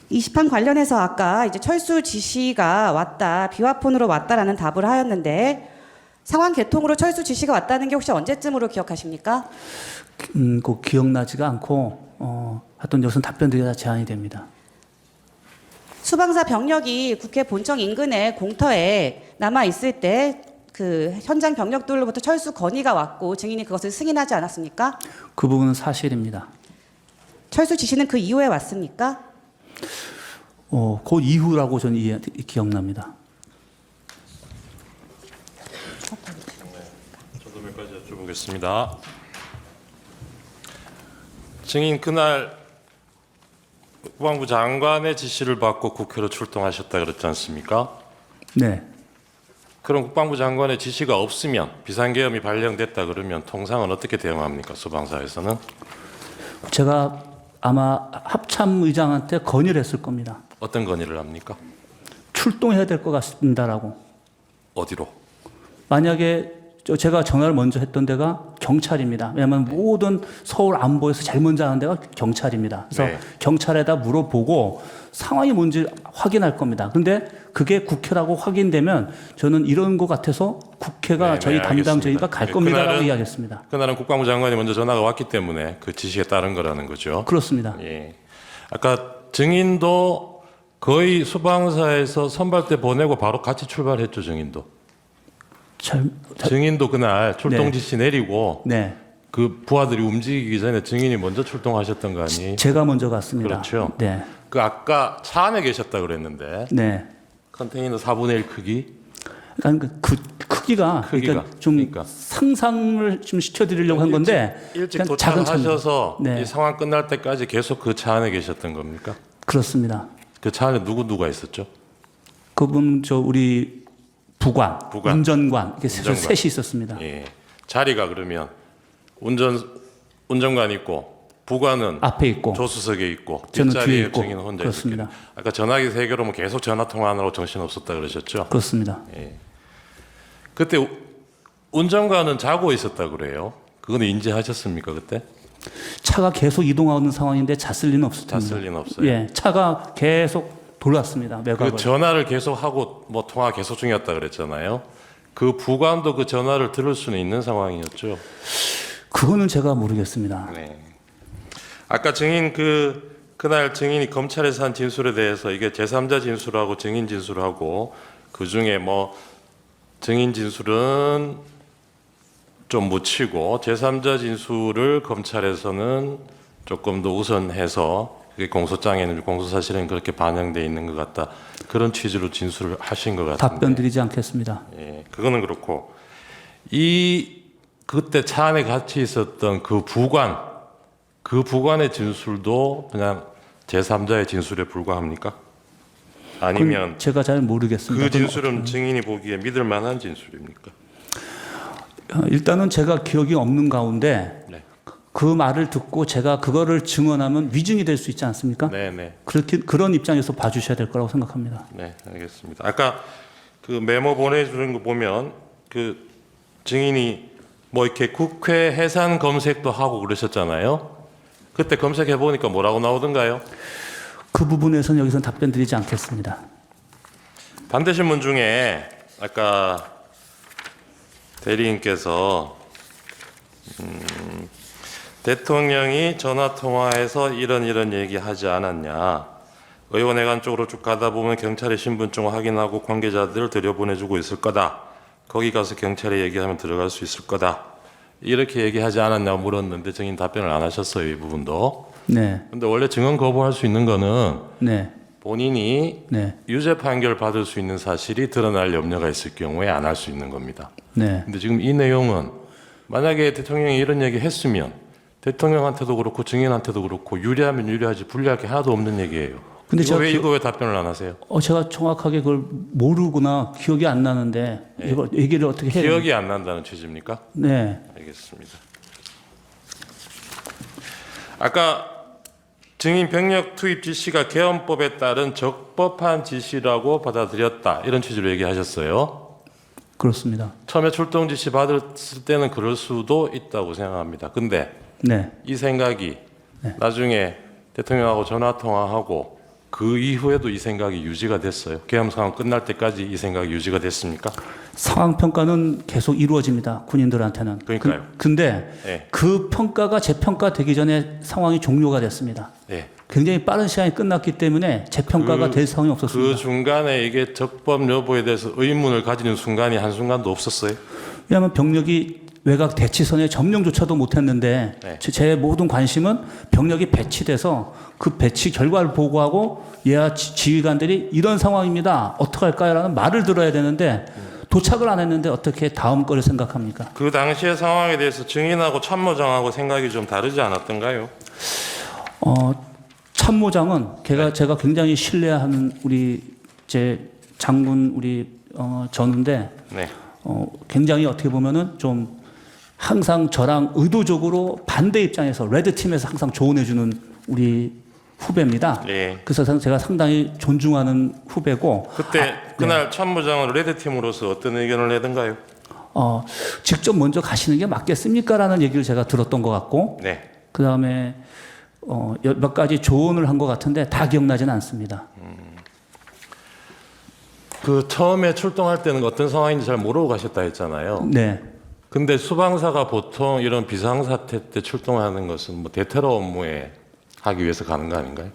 이 시판 관련해서 아까 이제 철수 지시가 왔다, 비화폰으로 왔다라는 답을 하였는데 상황 개통으로 철수 지시가 왔다는 게 혹시 언제쯤으로 기억하십니까? 꼭 기억나지가 않고 하여튼 여기서 답변 드리기가 제한이 됩니다. 수방사 병력이 국회 본청 인근의 공터에 남아 있을 때 그 현장 병력들로부터 철수 건의가 왔고 증인이 그것을 승인하지 않았습니까? 그 부분은 사실입니다. 철수 지시는 그 이후에 왔습니까? 그 이후라고 저는 기억납니다. 저도 몇 가지 여쭤보겠습니다. 증인 그날 국방부 장관의 지시를 받고 국회로 출동하셨다 그랬지 않습니까? 네. 그럼 국방부 장관의 지시가 없으면 비상계엄이 발령됐다 그러면 통상은 어떻게 대응합니까? 수방사에서는? 제가 아마 합참의장한테 건의를 했을 겁니다. 어떤 건의를 합니까? 출동해야 될 것 같습니다라고. 어디로? 만약에 제가 전화를 먼저 했던 데가 경찰입니다. 왜냐하면 모든 서울 안보에서 제일 먼저 하는 데가 경찰입니다. 그래서 네. 경찰에다 물어보고 상황이 뭔지 확인할 겁니다. 그런데 그게 국회라고 확인되면 저는 이런 것 같아서 국회가 네, 저희 네, 담당 저희가 갈 네, 겁니다라고 이야기했습니다. 그날은 국방부 장관이 먼저 전화가 왔기 때문에 그 지시에 따른 거라는 거죠. 그렇습니다. 예. 아까 증인도 거의 수방사에서 선발대 보내고 바로 같이 출발했죠, 증인도. 증인도 그날 출동 네. 지시 내리고 네. 그 부하들이 움직이기 전에 증인이 먼저 출동하셨던 거 아니? 제가 먼저 갔습니다. 그렇죠. 네. 그 아까 차 안에 계셨다 그랬는데 네. 컨테이너 4분의 1 크기? 그러니까 그 크기가 그러니까 좀 상상을 좀 시켜드리려고 한 건데 일찍 그냥 작은 차입니다. 도착하셔서 네. 이 상황 끝날 때까지 계속 그 차 안에 계셨던 겁니까? 그렇습니다. 그 차 안에 누가 있었죠? 그분 우리 부관, 부관. 운전관 이렇게 운전관. 셋이 있었습니다. 예. 자리가 그러면 운전관 있고 부관은 앞에 있고 조수석에 있고 저는 뒤에 뒷자리에 있고 증인 혼자 그렇습니다. 있었겠네. 아까 전화기 3개로 뭐 계속 전화 통화하느라고 정신 없었다 그러셨죠? 그렇습니다. 예. 그때 운전관은 자고 있었다 그래요. 그건 인지하셨습니까 그때? 차가 계속 이동하는 상황인데 잤을 리는 없을 텐데. 잤을 리는 없어요. 예, 차가 계속 돌았습니다. 매각을. 그 전화를 계속 하고 뭐 통화 계속 중이었다 그랬잖아요. 그 부관도 그 전화를 들을 수는 있는 상황이었죠. 그거는 제가 모르겠습니다. 네. 아까 증인 그날 증인이 검찰에서 한 진술에 대해서 이게 제3자 진술하고 증인 진술하고 그 중에 뭐 증인 진술은 좀 묻히고 제3자 진술을 검찰에서는 조금 더 우선해서 그게 공소장에는 공소사실은 그렇게 반영돼 있는 것 같다. 그런 취지로 진술을 하신 것 같은데. 답변 드리지 않겠습니다. 예, 그거는 그렇고 그때 차 안에 같이 있었던 그 부관의 진술도 그냥 제3자의 진술에 불과합니까? 아니면 제가 잘 모르겠습니다. 그 진술은 증인이 보기에 믿을 만한 진술입니까? 일단은 제가 기억이 없는 가운데 네. 그 말을 듣고 제가 그거를 증언하면 위증이 될 수 있지 않습니까? 네, 네. 그런 입장에서 봐주셔야 될 거라고 생각합니다. 네, 알겠습니다. 아까 그 메모 보내주는 거 보면 그 증인이 뭐 이렇게 국회 해산 검색도 하고 그러셨잖아요. 그때 검색해 보니까 뭐라고 나오던가요? 그 부분에서는 여기서 답변 드리지 않겠습니다. 반대신문 중에 아까 대리인께서 대통령이 전화 통화해서 이런 얘기하지 않았냐. 의원회관 쪽으로 쭉 가다 보면 경찰의 신분증을 확인하고 관계자들을 들여보내주고 있을 거다. 거기 가서 경찰에 얘기하면 들어갈 수 있을 거다. 이렇게 얘기하지 않았냐고 물었는데 증인 답변을 안 하셨어요. 이 부분도. 네. 근데 원래 증언 거부할 수 있는 거는 네. 본인이 네. 유죄 판결 받을 수 있는 사실이 드러날 염려가 있을 경우에 안 할 수 있는 겁니다. 네. 근데 지금 이 내용은 만약에 대통령이 이런 얘기 했으면 대통령한테도 그렇고 증인한테도 그렇고 유리하면 유리하지 불리할 게 하나도 없는 얘기예요. 근데 이거 왜 답변을 안 하세요? 제가 정확하게 그걸 모르거나 기억이 안 나는데 네. 이거 얘기를 어떻게 해야 기억이 안 난다는 취지입니까? 네. 알겠습니다. 아까 증인 병력 투입 지시가 개헌법에 따른 적법한 지시라고 받아들였다. 이런 취지로 얘기하셨어요. 그렇습니다. 처음에 출동 지시 받았을 때는 그럴 수도 있다고 생각합니다. 근데 네. 이 생각이 네. 나중에 대통령하고 전화 통화하고 그 이후에도 이 생각이 유지가 됐어요. 계엄 상황 끝날 때까지 이 생각이 유지가 됐습니까? 상황 평가는 계속 이루어집니다. 군인들한테는. 그러니까요. 근데 네. 그 평가가 재평가되기 전에 상황이 종료가 됐습니다. 네. 굉장히 빠른 시간이 끝났기 때문에 재평가가 될 상황이 없었습니다. 그 중간에 이게 적법 여부에 대해서 의문을 가지는 순간이 한순간도 없었어요? 왜냐하면 병력이 외곽 대치선에 점령조차도 못했는데 네. 제 모든 관심은 병력이 배치돼서 그 배치 결과를 보고하고 예하 지휘관들이 이런 상황입니다. 어떻게 할까요?라는 말을 들어야 되는데 도착을 안 했는데 어떻게 다음 거를 생각합니까? 그 당시의 상황에 대해서 증인하고 참모장하고 생각이 좀 다르지 않았던가요? 참모장은 네. 제가 굉장히 신뢰하는 우리 제 장군 전우인데 네. 굉장히 어떻게 보면은 좀 항상 저랑 의도적으로 반대 입장에서 레드 팀에서 항상 조언해주는 우리 후배입니다. 예. 그래서 제가 상당히 존중하는 후배고. 그때 그날 참모장은 레드팀으로서 어떤 의견을 내던가요? 직접 먼저 가시는 게 맞겠습니까라는 얘기를 제가 들었던 것 같고. 네. 그 다음에 몇 가지 조언을 한 것 같은데 다 기억나지는 않습니다. 그 처음에 출동할 때는 어떤 상황인지 잘 모르고 가셨다 했잖아요. 네. 근데 수방사가 보통 이런 비상사태 때 출동하는 것은 뭐 대테러 업무에 하기 위해서 가는 거 아닌가요?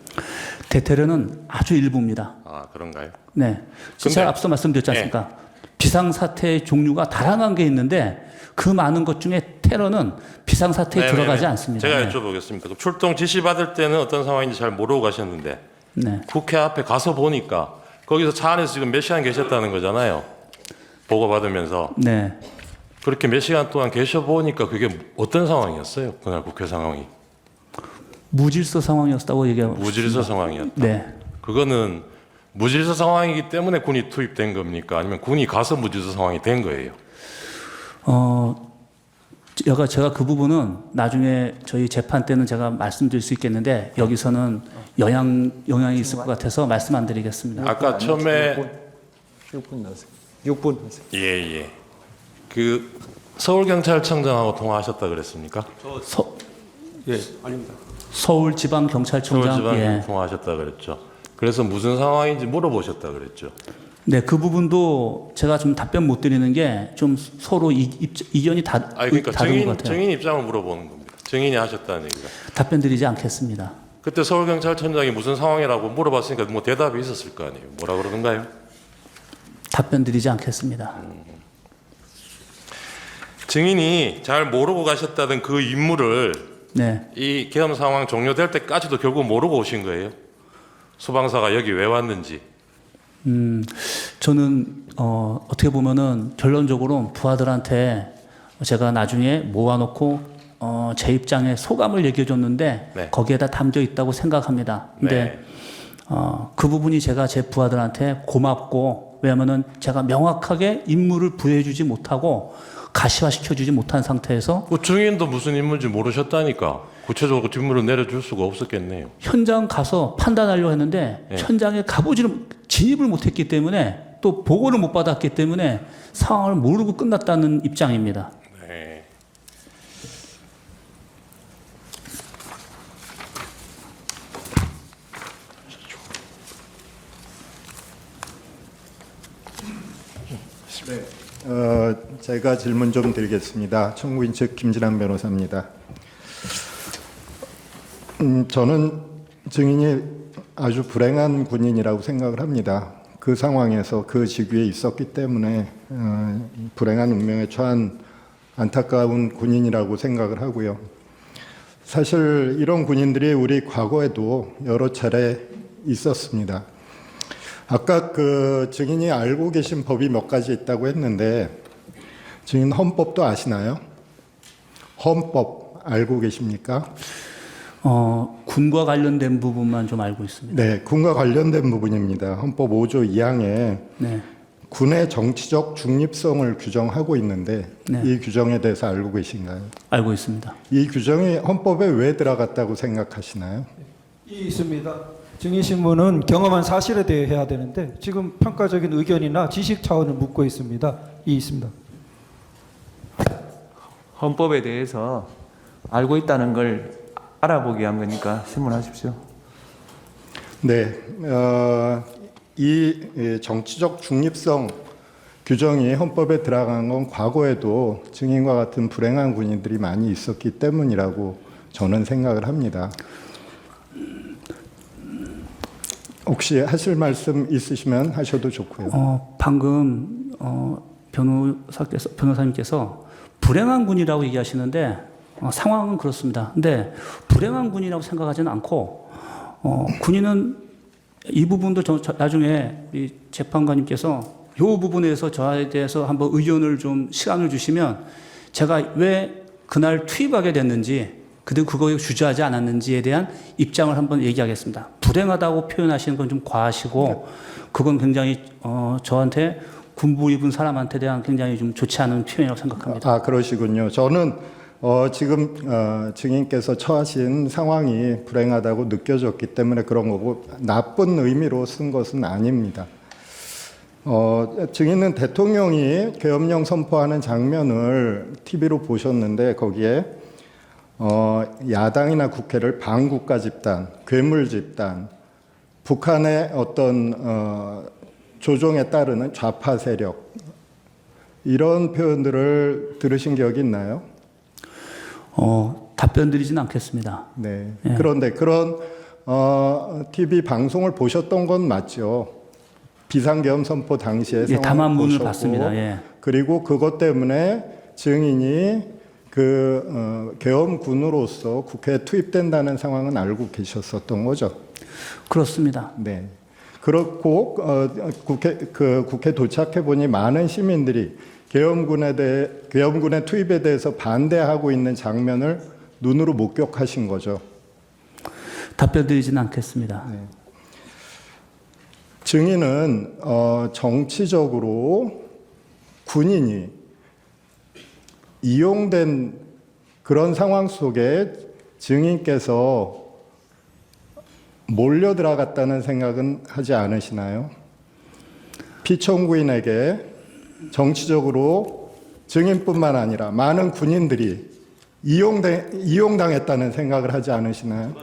대테러는 아주 일부입니다. 아, 그런가요? 네. 제가 앞서 말씀드렸지 않습니까? 비상사태의 종류가 다양한 게 있는데 그 많은 것 중에 테러는 비상사태에 들어가지 않습니다. 제가 네. 여쭤보겠습니다. 그럼 출동 지시 받을 때는 어떤 상황인지 잘 모르고 가셨는데 네. 국회 앞에 가서 보니까 거기서 차 안에서 지금 몇 시간 계셨다는 거잖아요. 보고받으면서. 네. 그렇게 몇 시간 동안 계셔 보니까 그게 어떤 상황이었어요? 그날 국회 상황이. 무질서 상황이었다고 얘기하고 무질서 상황이었다. 네. 그거는 무질서 상황이기 때문에 군이 투입된 겁니까? 아니면 군이 가서 무질서 상황이 된 거예요? 제가 그 부분은 나중에 저희 재판 때는 제가 말씀드릴 수 있겠는데 여기서는 영향이 있을 것 같아서 말씀 안 드리겠습니다. 아까 처음에 6분 나세요. 6분 하세요. 예. 그 서울경찰청장하고 통화하셨다 그랬습니까? 예, 아닙니다. 서울지방경찰청장. 서울지방 통화하셨다 그랬죠. 그래서 무슨 상황인지 물어보셨다 그랬죠. 네, 그 부분도 제가 좀 답변 못 드리는 게 좀 서로 이견이 그러니까 다른 것 같아요. 증인 입장을 물어보는 겁니다. 증인이 하셨다는 얘기가. 답변 드리지 않겠습니다. 그때 서울경찰청장이 무슨 상황이라고 물어봤으니까 뭐 대답이 있었을 거 아니에요. 뭐라 그러던가요? 답변 드리지 않겠습니다. 증인이 잘 모르고 가셨다던 그 임무를 네. 이 계엄 상황 종료될 때까지도 결국 모르고 오신 거예요. 수방사가 여기 왜 왔는지. 저는 어떻게 보면은 결론적으로 부하들한테 제가 나중에 모아놓고 제 입장에 소감을 얘기해줬는데 네. 거기에다 담겨 있다고 생각합니다. 근데 그 부분이 제가 제 부하들한테 고맙고 왜냐면은 제가 명확하게 임무를 부여해주지 못하고 가시화시켜주지 못한 상태에서 그 증인도 무슨 인물인지 모르셨다니까. 구체적으로 뒷문을 내려줄 수가 없었겠네요. 현장 가서 판단하려고 했는데 네. 현장에 진입을 못했기 때문에 또 보고를 못 받았기 때문에 상황을 모르고 끝났다는 입장입니다. 네. 제가 질문 좀 드리겠습니다. 청구인 측 김진환 변호사입니다. 저는 증인이 아주 불행한 군인이라고 생각을 합니다. 그 상황에서 그 직위에 있었기 때문에 불행한 운명에 처한 안타까운 군인이라고 생각을 하고요. 사실 이런 군인들이 우리 과거에도 여러 차례 있었습니다. 아까 그 증인이 알고 계신 법이 몇 가지 있다고 했는데 증인 헌법도 아시나요? 헌법 알고 계십니까? 군과 관련된 부분만 좀 알고 있습니다. 네, 군과 관련된 부분입니다. 헌법 5조 2항에 네. 군의 정치적 중립성을 규정하고 있는데 네. 이 규정에 대해서 알고 계신가요? 알고 있습니다. 이 규정이 헌법에 왜 들어갔다고 생각하시나요? 있습니다. 증인 신문은 경험한 사실에 대해 해야 되는데 지금 평가적인 의견이나 지식 차원을 묻고 있습니다. 있습니다. 헌법에 대해서 알고 있다는 걸 알아보기 위한 거니까 신문하십시오. 네, 이 정치적 중립성 규정이 헌법에 들어간 건 과거에도 증인과 같은 불행한 군인들이 많이 있었기 때문이라고 저는 생각을 합니다. 혹시 하실 말씀 있으시면 하셔도 좋고요. 방금 변호사님께서 불행한 군이라고 얘기하시는데 상황은 그렇습니다. 근데 불행한 군이라고 생각하지는 않고 군인은 이 부분도 나중에 우리 재판관님께서 이 부분에서 저에 대해서 한번 의견을 좀 시간을 주시면 제가 왜 그날 투입하게 됐는지 그들이 그거에 주저하지 않았는지에 대한 입장을 한번 얘기하겠습니다. 불행하다고 표현하시는 건 좀 과하시고 그건 굉장히 저한테 군복 입은 사람한테 대한 굉장히 좀 좋지 않은 표현이라고 생각합니다. 아, 그러시군요. 저는 지금 증인께서 처하신 상황이 불행하다고 느껴졌기 때문에 그런 거고 나쁜 의미로 쓴 것은 아닙니다. 증인은 대통령이 계엄령 선포하는 장면을 TV로 보셨는데 거기에 야당이나 국회를 반국가 집단, 괴물 집단, 북한의 어떤 조종에 따르는 좌파 세력 이런 표현들을 들으신 기억이 있나요? 답변 드리진 않겠습니다. 네. 예. 그런데 그런 TV 방송을 보셨던 건 맞죠? 비상계엄 선포 당시에 예, 담화문을 보셨고, 봤습니다. 예. 그리고 그것 때문에 증인이 계엄군으로서 국회에 투입된다는 상황은 알고 계셨었던 거죠? 그렇습니다. 네. 그렇고 국회 도착해 보니 많은 시민들이 계엄군의 투입에 대해서 반대하고 있는 장면을 눈으로 목격하신 거죠. 답변 드리지는 않겠습니다. 네. 증인은 정치적으로 군인이 이용된 그런 상황 속에 증인께서 몰려 들어갔다는 생각은 하지 않으시나요? 피청구인에게 정치적으로 증인뿐만 아니라 많은 군인들이 이용당했다는 생각을 하지 않으시나요?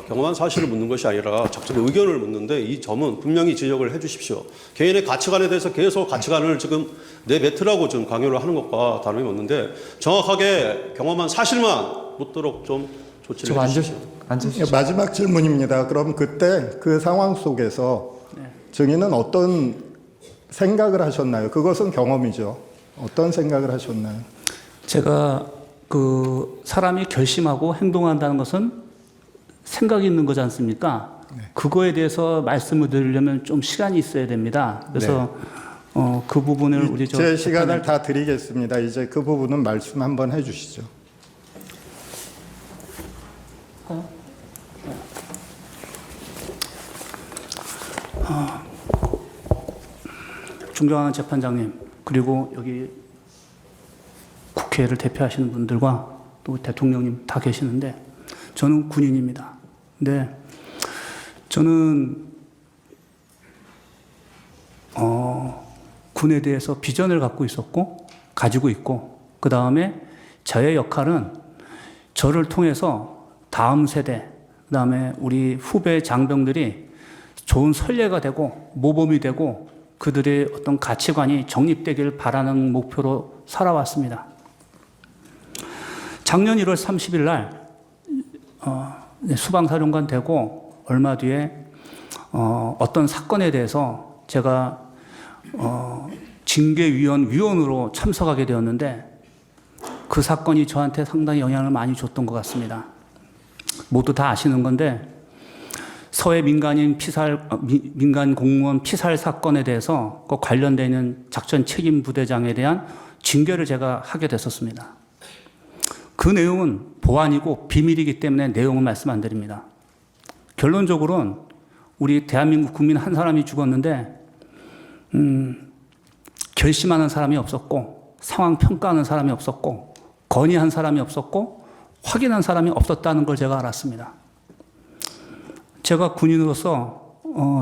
경험한 사실을 묻는 것이 아니라 적절히 의견을 묻는데 이 점은 분명히 지적을 해 주십시오. 개인의 가치관에 대해서 계속 가치관을 지금 내뱉으라고 지금 강요를 하는 것과 다름이 없는데 정확하게 경험한 사실만 묻도록 좀 조치를 해 주십시오. 마지막 질문입니다. 그럼 그때 그 상황 속에서 증인은 어떤 생각을 하셨나요? 그것은 경험이죠. 어떤 생각을 하셨나요? 제가 그 사람이 결심하고 행동한다는 것은 생각이 있는 거지 않습니까? 네. 그거에 대해서 말씀을 드리려면 좀 시간이 있어야 됩니다. 그래서 네. 그 부분을 우리 제 시간을 다 드리겠습니다. 이제 그 부분은 말씀 한번 해주시죠. 존경하는 재판장님 그리고 여기 국회를 대표하시는 분들과 또 대통령님 다 계시는데 저는 군인입니다. 근데 저는 군에 대해서 비전을 갖고 있었고 가지고 있고 그 다음에 저의 역할은 저를 통해서 다음 세대 그 다음에 우리 후배 장병들이 좋은 선례가 되고 모범이 되고 그들의 어떤 가치관이 정립되길 바라는 목표로 살아왔습니다. 작년 1월 30일 날 수방사령관 되고 얼마 뒤에 어떤 사건에 대해서 제가 징계위원으로 참석하게 되었는데 그 사건이 저한테 상당히 영향을 많이 줬던 것 같습니다. 모두 다 아시는 건데 서해 민간 공무원 피살 사건에 대해서 그 관련되는 작전 책임 부대장에 대한 징계를 제가 하게 됐었습니다. 그 내용은 보안이고 비밀이기 때문에 내용은 말씀 안 드립니다. 결론적으로는 우리 대한민국 국민 한 사람이 죽었는데 결심하는 사람이 없었고 상황 평가하는 사람이 없었고 건의한 사람이 없었고 확인한 사람이 없었다는 걸 제가 알았습니다. 제가 군인으로서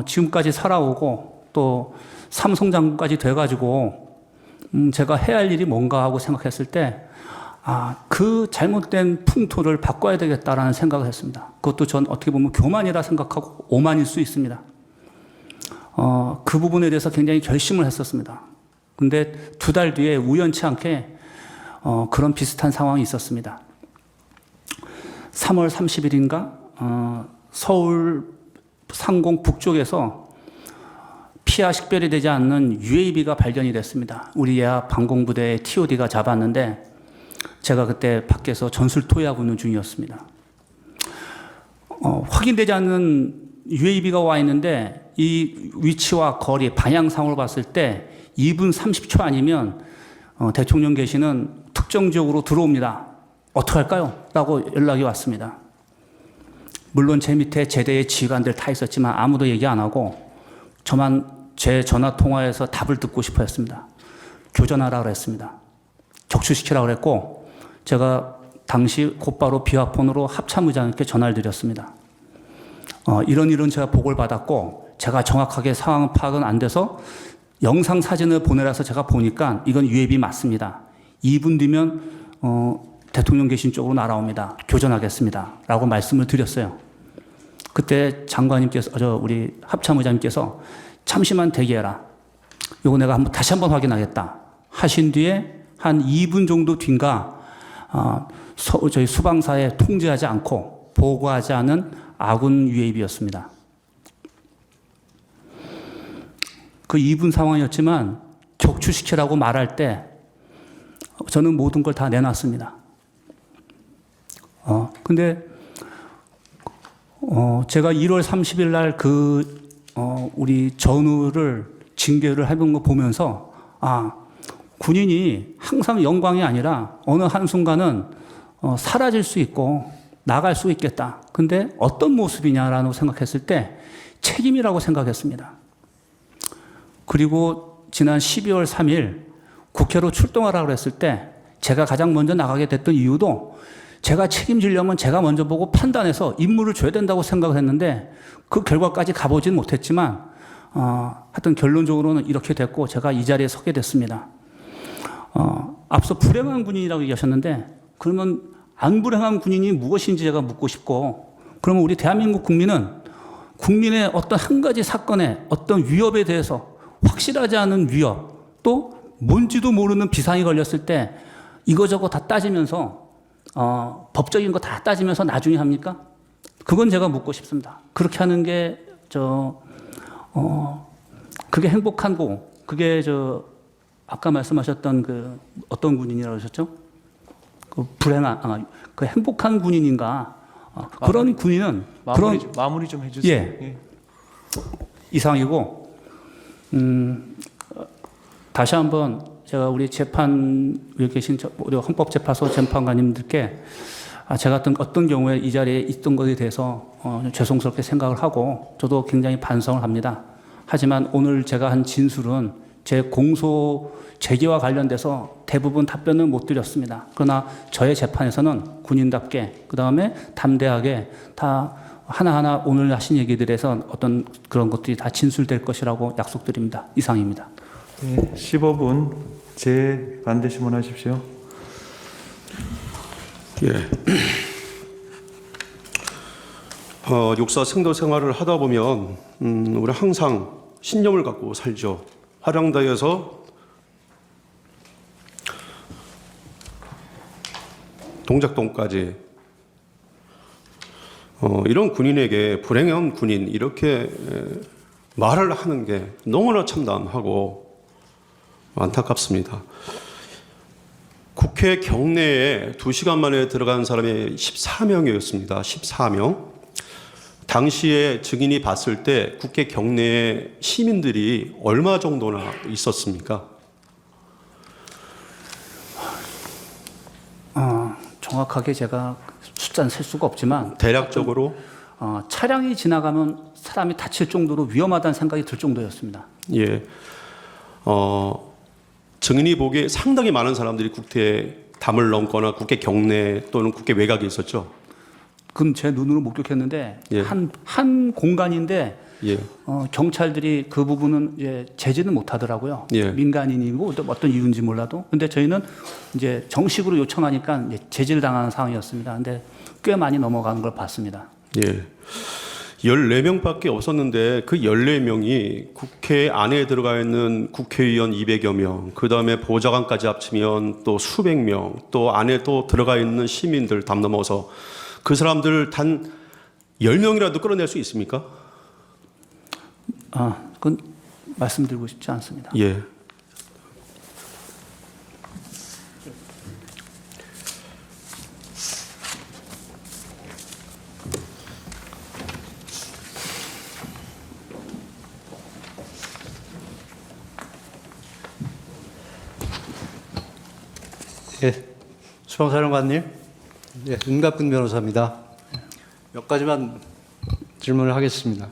지금까지 살아오고 또 삼성장군까지 돼가지고 제가 해야 할 일이 뭔가 하고 생각했을 때 그 잘못된 풍토를 바꿔야 되겠다라는 생각을 했습니다. 그것도 전 어떻게 보면 교만이라 생각하고 오만일 수 있습니다. 그 부분에 대해서 굉장히 결심을 했었습니다. 근데 2달 뒤에 우연치 않게 그런 비슷한 상황이 있었습니다. 3월 30일인가 서울 상공 북쪽에서 피하 식별이 되지 않는 UAV가 발견이 됐습니다. 우리 예하 방공부대의 TOD가 잡았는데 제가 그때 밖에서 전술 토의하고 있는 중이었습니다. 확인되지 않는 UAV가 와 있는데 이 위치와 거리, 방향상으로 봤을 때 2분 30초 아니면 대통령께시는 특정 지역으로 들어옵니다. 어떡할까요? 라고 연락이 왔습니다. 물론 제 밑에 제대의 지휘관들 다 있었지만 아무도 얘기 안 하고 저만 제 전화 통화에서 답을 듣고 싶어 했습니다. 교전하라 그랬습니다. 격추시키라 그랬고 제가 당시 곧바로 비화폰으로 합참의장님께 전화를 드렸습니다. 이런 제가 보고를 받았고 제가 정확하게 상황 파악은 안 돼서 영상 사진을 보내라서 제가 보니까 이건 UAV 맞습니다. 2분 뒤면 대통령 계신 쪽으로 날아옵니다. 교전하겠습니다. 라고 말씀을 드렸어요. 그때 장관님께서, 우리 합참의장님께서 잠시만 대기해라. 요거 내가 다시 한번 확인하겠다. 하신 뒤에 한 2분 정도 뒤인가, 저희 수방사에 통제하지 않고 보고하지 않은 아군 UAV였습니다. 그 2분 상황이었지만 격추시키라고 말할 때 저는 모든 걸 다 내놨습니다. 근데 제가 1월 30일 날 우리 전우를 징계를 해본 거 보면서 군인이 항상 영광이 아니라 어느 한순간은 사라질 수 있고 나갈 수 있겠다. 근데 어떤 모습이냐라고 생각했을 때 책임이라고 생각했습니다. 그리고 지난 12월 3일 국회로 출동하라고 했을 때 제가 가장 먼저 나가게 됐던 이유도 제가 책임지려면 제가 먼저 보고 판단해서 임무를 줘야 된다고 생각을 했는데 그 결과까지 가보진 못했지만 하여튼 결론적으로는 이렇게 됐고 제가 이 자리에 서게 됐습니다. 앞서 불행한 군인이라고 얘기하셨는데 그러면 안 불행한 군인이 무엇인지 제가 묻고 싶고 그러면 우리 대한민국 국민은 국민의 어떤 한 가지 사건에 어떤 위협에 대해서 확실하지 않은 위협 또 뭔지도 모르는 비상이 걸렸을 때 이거저거 다 따지면서 법적인 거 다 따지면서 나중에 합니까? 그건 제가 묻고 싶습니다. 그렇게 하는 게 그게 행복한 거 그게 아까 말씀하셨던 어떤 군인이라고 하셨죠? 그 행복한 군인인가? 그런 군인은 마무리 좀 해주세요. 예. 이상이고 다시 한번 제가 우리 재판에 계신 우리 헌법재판소 재판관님들께 제가 어떤 경우에 이 자리에 있던 것에 대해서 죄송스럽게 생각을 하고 저도 굉장히 반성을 합니다. 하지만 오늘 제가 한 진술은 제 공소 제기와 관련돼서 대부분 답변은 못 드렸습니다. 그러나 저의 재판에서는 군인답게 그다음에 담대하게 다 하나하나 오늘 하신 얘기들에서 어떤 그런 것들이 다 진술될 것이라고 약속드립니다. 이상입니다. 네, 15분 재반대 신문하십시오. 예. 육사 생도 생활을 하다 보면 우리 항상 신념을 갖고 살죠. 화량다에서 동작동까지 이런 군인에게 불행한 군인 이렇게 말을 하는 게 너무나 참담하고 안타깝습니다. 국회 경내에 2시간 만에 들어간 사람이 14명이었습니다. 14명. 당시에 증인이 봤을 때 국회 경내에 시민들이 얼마 정도나 있었습니까? 정확하게 제가 숫자는 셀 수가 없지만 대략적으로 차량이 지나가면 사람이 다칠 정도로 위험하다는 생각이 들 정도였습니다. 예. 증인이 보기에 상당히 많은 사람들이 국회에 담을 넘거나 국회 경내 또는 국회 외곽에 있었죠. 그건 제 눈으로 목격했는데 예. 한 공간인데 예. 경찰들이 그 부분은 이제 제지는 못하더라고요. 예. 민간인이고 또 어떤 이유인지 몰라도. 근데 저희는 이제 정식으로 요청하니까 이제 제지를 당하는 상황이었습니다. 근데 꽤 많이 넘어가는 걸 봤습니다. 예. 14명밖에 없었는데 그 14명이 국회 안에 들어가 있는 국회의원 200여 명, 그 다음에 보좌관까지 합치면 또 수백 명, 또 안에 또 들어가 있는 시민들 담 넘어서 그 사람들 단 10명이라도 끌어낼 수 있습니까? 그건 말씀드리고 싶지 않습니다. 예. 예, 수방사령관님, 예, 은갑근 변호사입니다. 몇 가지만 질문을 하겠습니다.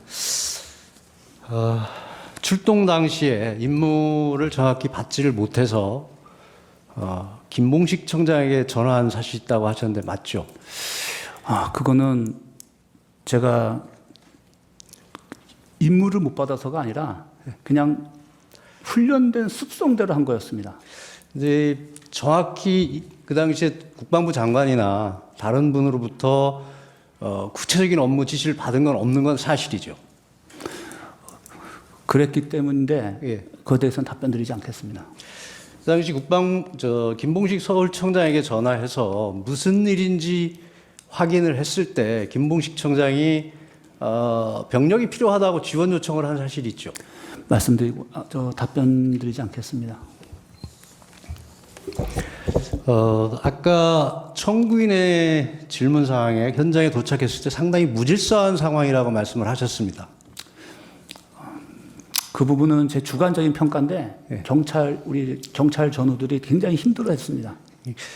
출동 당시에 임무를 정확히 받지를 못해서 김봉식 청장에게 전화한 사실이 있다고 하셨는데 맞죠? 그거는 제가 임무를 못 받아서가 아니라 그냥 훈련된 습성대로 한 거였습니다. 이제 정확히 그 당시에 국방부 장관이나 다른 분으로부터 구체적인 업무 지시를 받은 건 없는 건 사실이죠. 그랬기 때문인데 예. 그에 대해서는 답변드리지 않겠습니다. 그 당시 김봉식 서울청장에게 전화해서 무슨 일인지 확인을 했을 때 김봉식 청장이 병력이 필요하다고 지원 요청을 한 사실이 있죠. 말씀드리고 답변드리지 않겠습니다. 아까 청구인의 질문 사항에 현장에 도착했을 때 상당히 무질서한 상황이라고 말씀을 하셨습니다. 그 부분은 제 주관적인 평가인데 예. 우리 경찰 전우들이 굉장히 힘들어했습니다.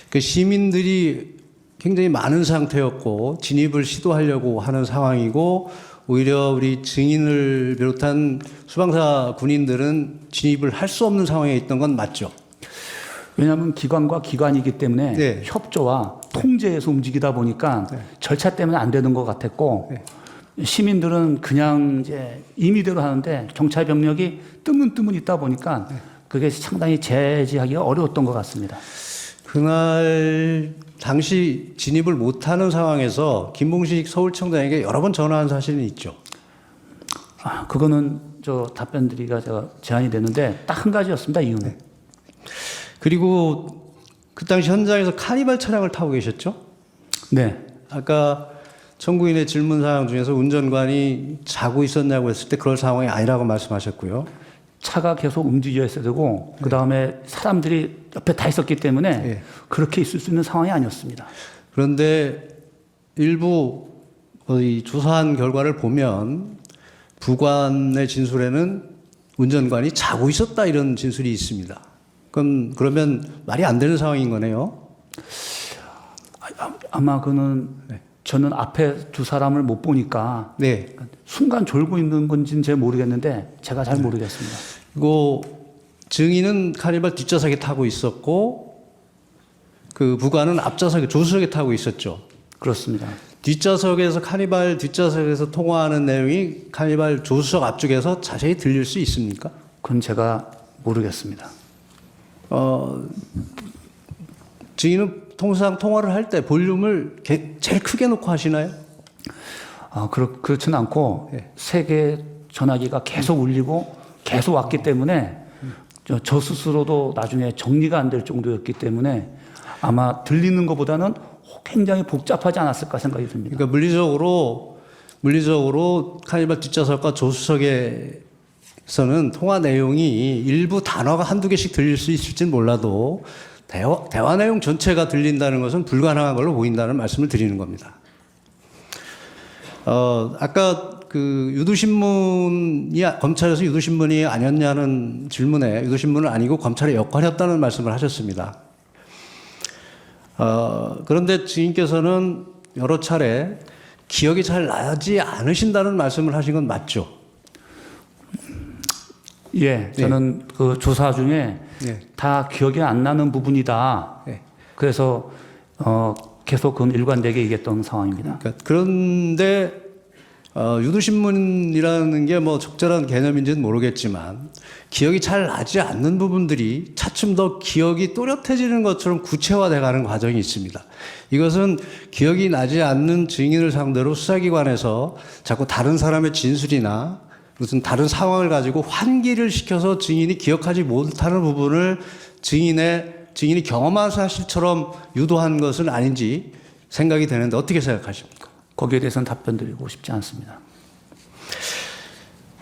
그 시민들이 굉장히 많은 상태였고 진입을 시도하려고 하는 상황이고 오히려 우리 증인을 비롯한 수방사 군인들은 진입을 할 수 없는 상황에 있던 건 맞죠? 왜냐하면 기관과 기관이기 때문에 네. 협조와 통제에서 움직이다 보니까 절차 때문에 안 되는 것 같았고 시민들은 그냥 이제 임의대로 하는데 경찰 병력이 뜨문뜨문 있다 보니까 그게 상당히 제지하기가 어려웠던 것 같습니다. 그날 당시 진입을 못하는 상황에서 김봉식 서울청장에게 여러 번 전화한 사실은 있죠. 그거는 답변드리기가 제가 제한이 되는데 딱 한 가지였습니다. 이유는. 그리고 그 당시 현장에서 카니발 차량을 타고 계셨죠? 네. 아까 청구인의 질문 사항 중에서 운전관이 자고 있었냐고 했을 때 그럴 상황이 아니라고 말씀하셨고요. 차가 계속 움직여 있어야 되고 그 다음에 사람들이 옆에 다 있었기 때문에 그렇게 있을 수 있는 상황이 아니었습니다. 그런데 일부 조사한 결과를 보면 부관의 진술에는 운전관이 자고 있었다 이런 진술이 있습니다. 그러면 말이 안 되는 상황인 거네요. 아마 그는 저는 앞에 두 사람을 못 보니까 순간 졸고 있는 건지는 잘 모르겠는데 제가 잘 모르겠습니다. 그리고 증인은 카니발 뒷좌석에 타고 있었고 그 부관은 앞좌석에 조수석에 타고 있었죠. 그렇습니다. 뒷좌석에서 카니발 뒷좌석에서 통화하는 내용이 카니발 조수석 앞쪽에서 자세히 들릴 수 있습니까? 그건 제가 모르겠습니다. 증인은 통상 통화를 할 때 볼륨을 제일 크게 놓고 하시나요? 그렇지는 않고 세개 전화기가 계속 울리고 계속 왔기 때문에 저 스스로도 나중에 정리가 안 될 정도였기 때문에 아마 들리는 것보다는 굉장히 복잡하지 않았을까 생각이 듭니다. 그러니까 물리적으로 카니발 뒷좌석과 조수석에서는 통화 내용이 일부 단어가 한두 개씩 들릴 수 있을지는 몰라도 대화 내용 전체가 들린다는 것은 불가능한 걸로 보인다는 말씀을 드리는 겁니다. 아까 그 유도신문이 검찰에서 유도신문이 아니었냐는 질문에 유도신문은 아니고 검찰의 역할이었다는 말씀을 하셨습니다. 그런데 증인께서는 여러 차례 기억이 잘 나지 않으신다는 말씀을 하신 건 맞죠? 예, 저는 그 조사 중에 다 기억이 안 나는 부분이다. 그래서 계속 그건 일관되게 얘기했던 상황입니다. 그런데 유도신문이라는 게 뭐 적절한 개념인지는 모르겠지만 기억이 잘 나지 않는 부분들이 차츰 더 기억이 또렷해지는 것처럼 구체화돼가는 과정이 있습니다. 이것은 기억이 나지 않는 증인을 상대로 수사기관에서 자꾸 다른 사람의 진술이나 무슨 다른 상황을 가지고 환기를 시켜서 증인이 기억하지 못하는 부분을 증인이 경험한 사실처럼 유도한 것은 아닌지 생각이 되는데 어떻게 생각하십니까? 거기에 대해서는 답변 드리고 싶지 않습니다.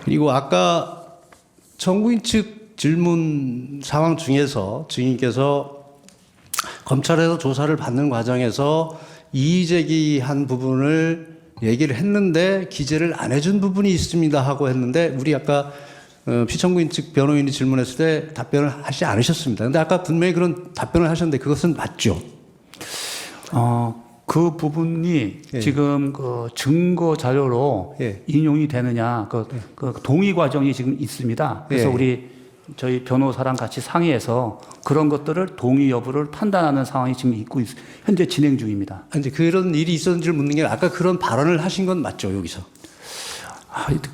그리고 아까 청구인 측 질문 상황 중에서 증인께서 검찰에서 조사를 받는 과정에서 이의 제기한 부분을 얘기를 했는데 기재를 안 해준 부분이 있습니다 하고 했는데 우리 아까 피청구인 측 변호인이 질문했을 때 답변을 하지 않으셨습니다. 근데 아까 분명히 그런 답변을 하셨는데 그것은 맞죠? 그 부분이 지금 그 증거 자료로 인용이 되느냐 그 동의 과정이 지금 있습니다. 그래서 저희 변호사랑 같이 상의해서 그런 것들을 동의 여부를 판단하는 상황이 지금 현재 진행 중입니다. 이제 그런 일이 있었는지를 묻는 게 아까 그런 발언을 하신 건 맞죠, 여기서?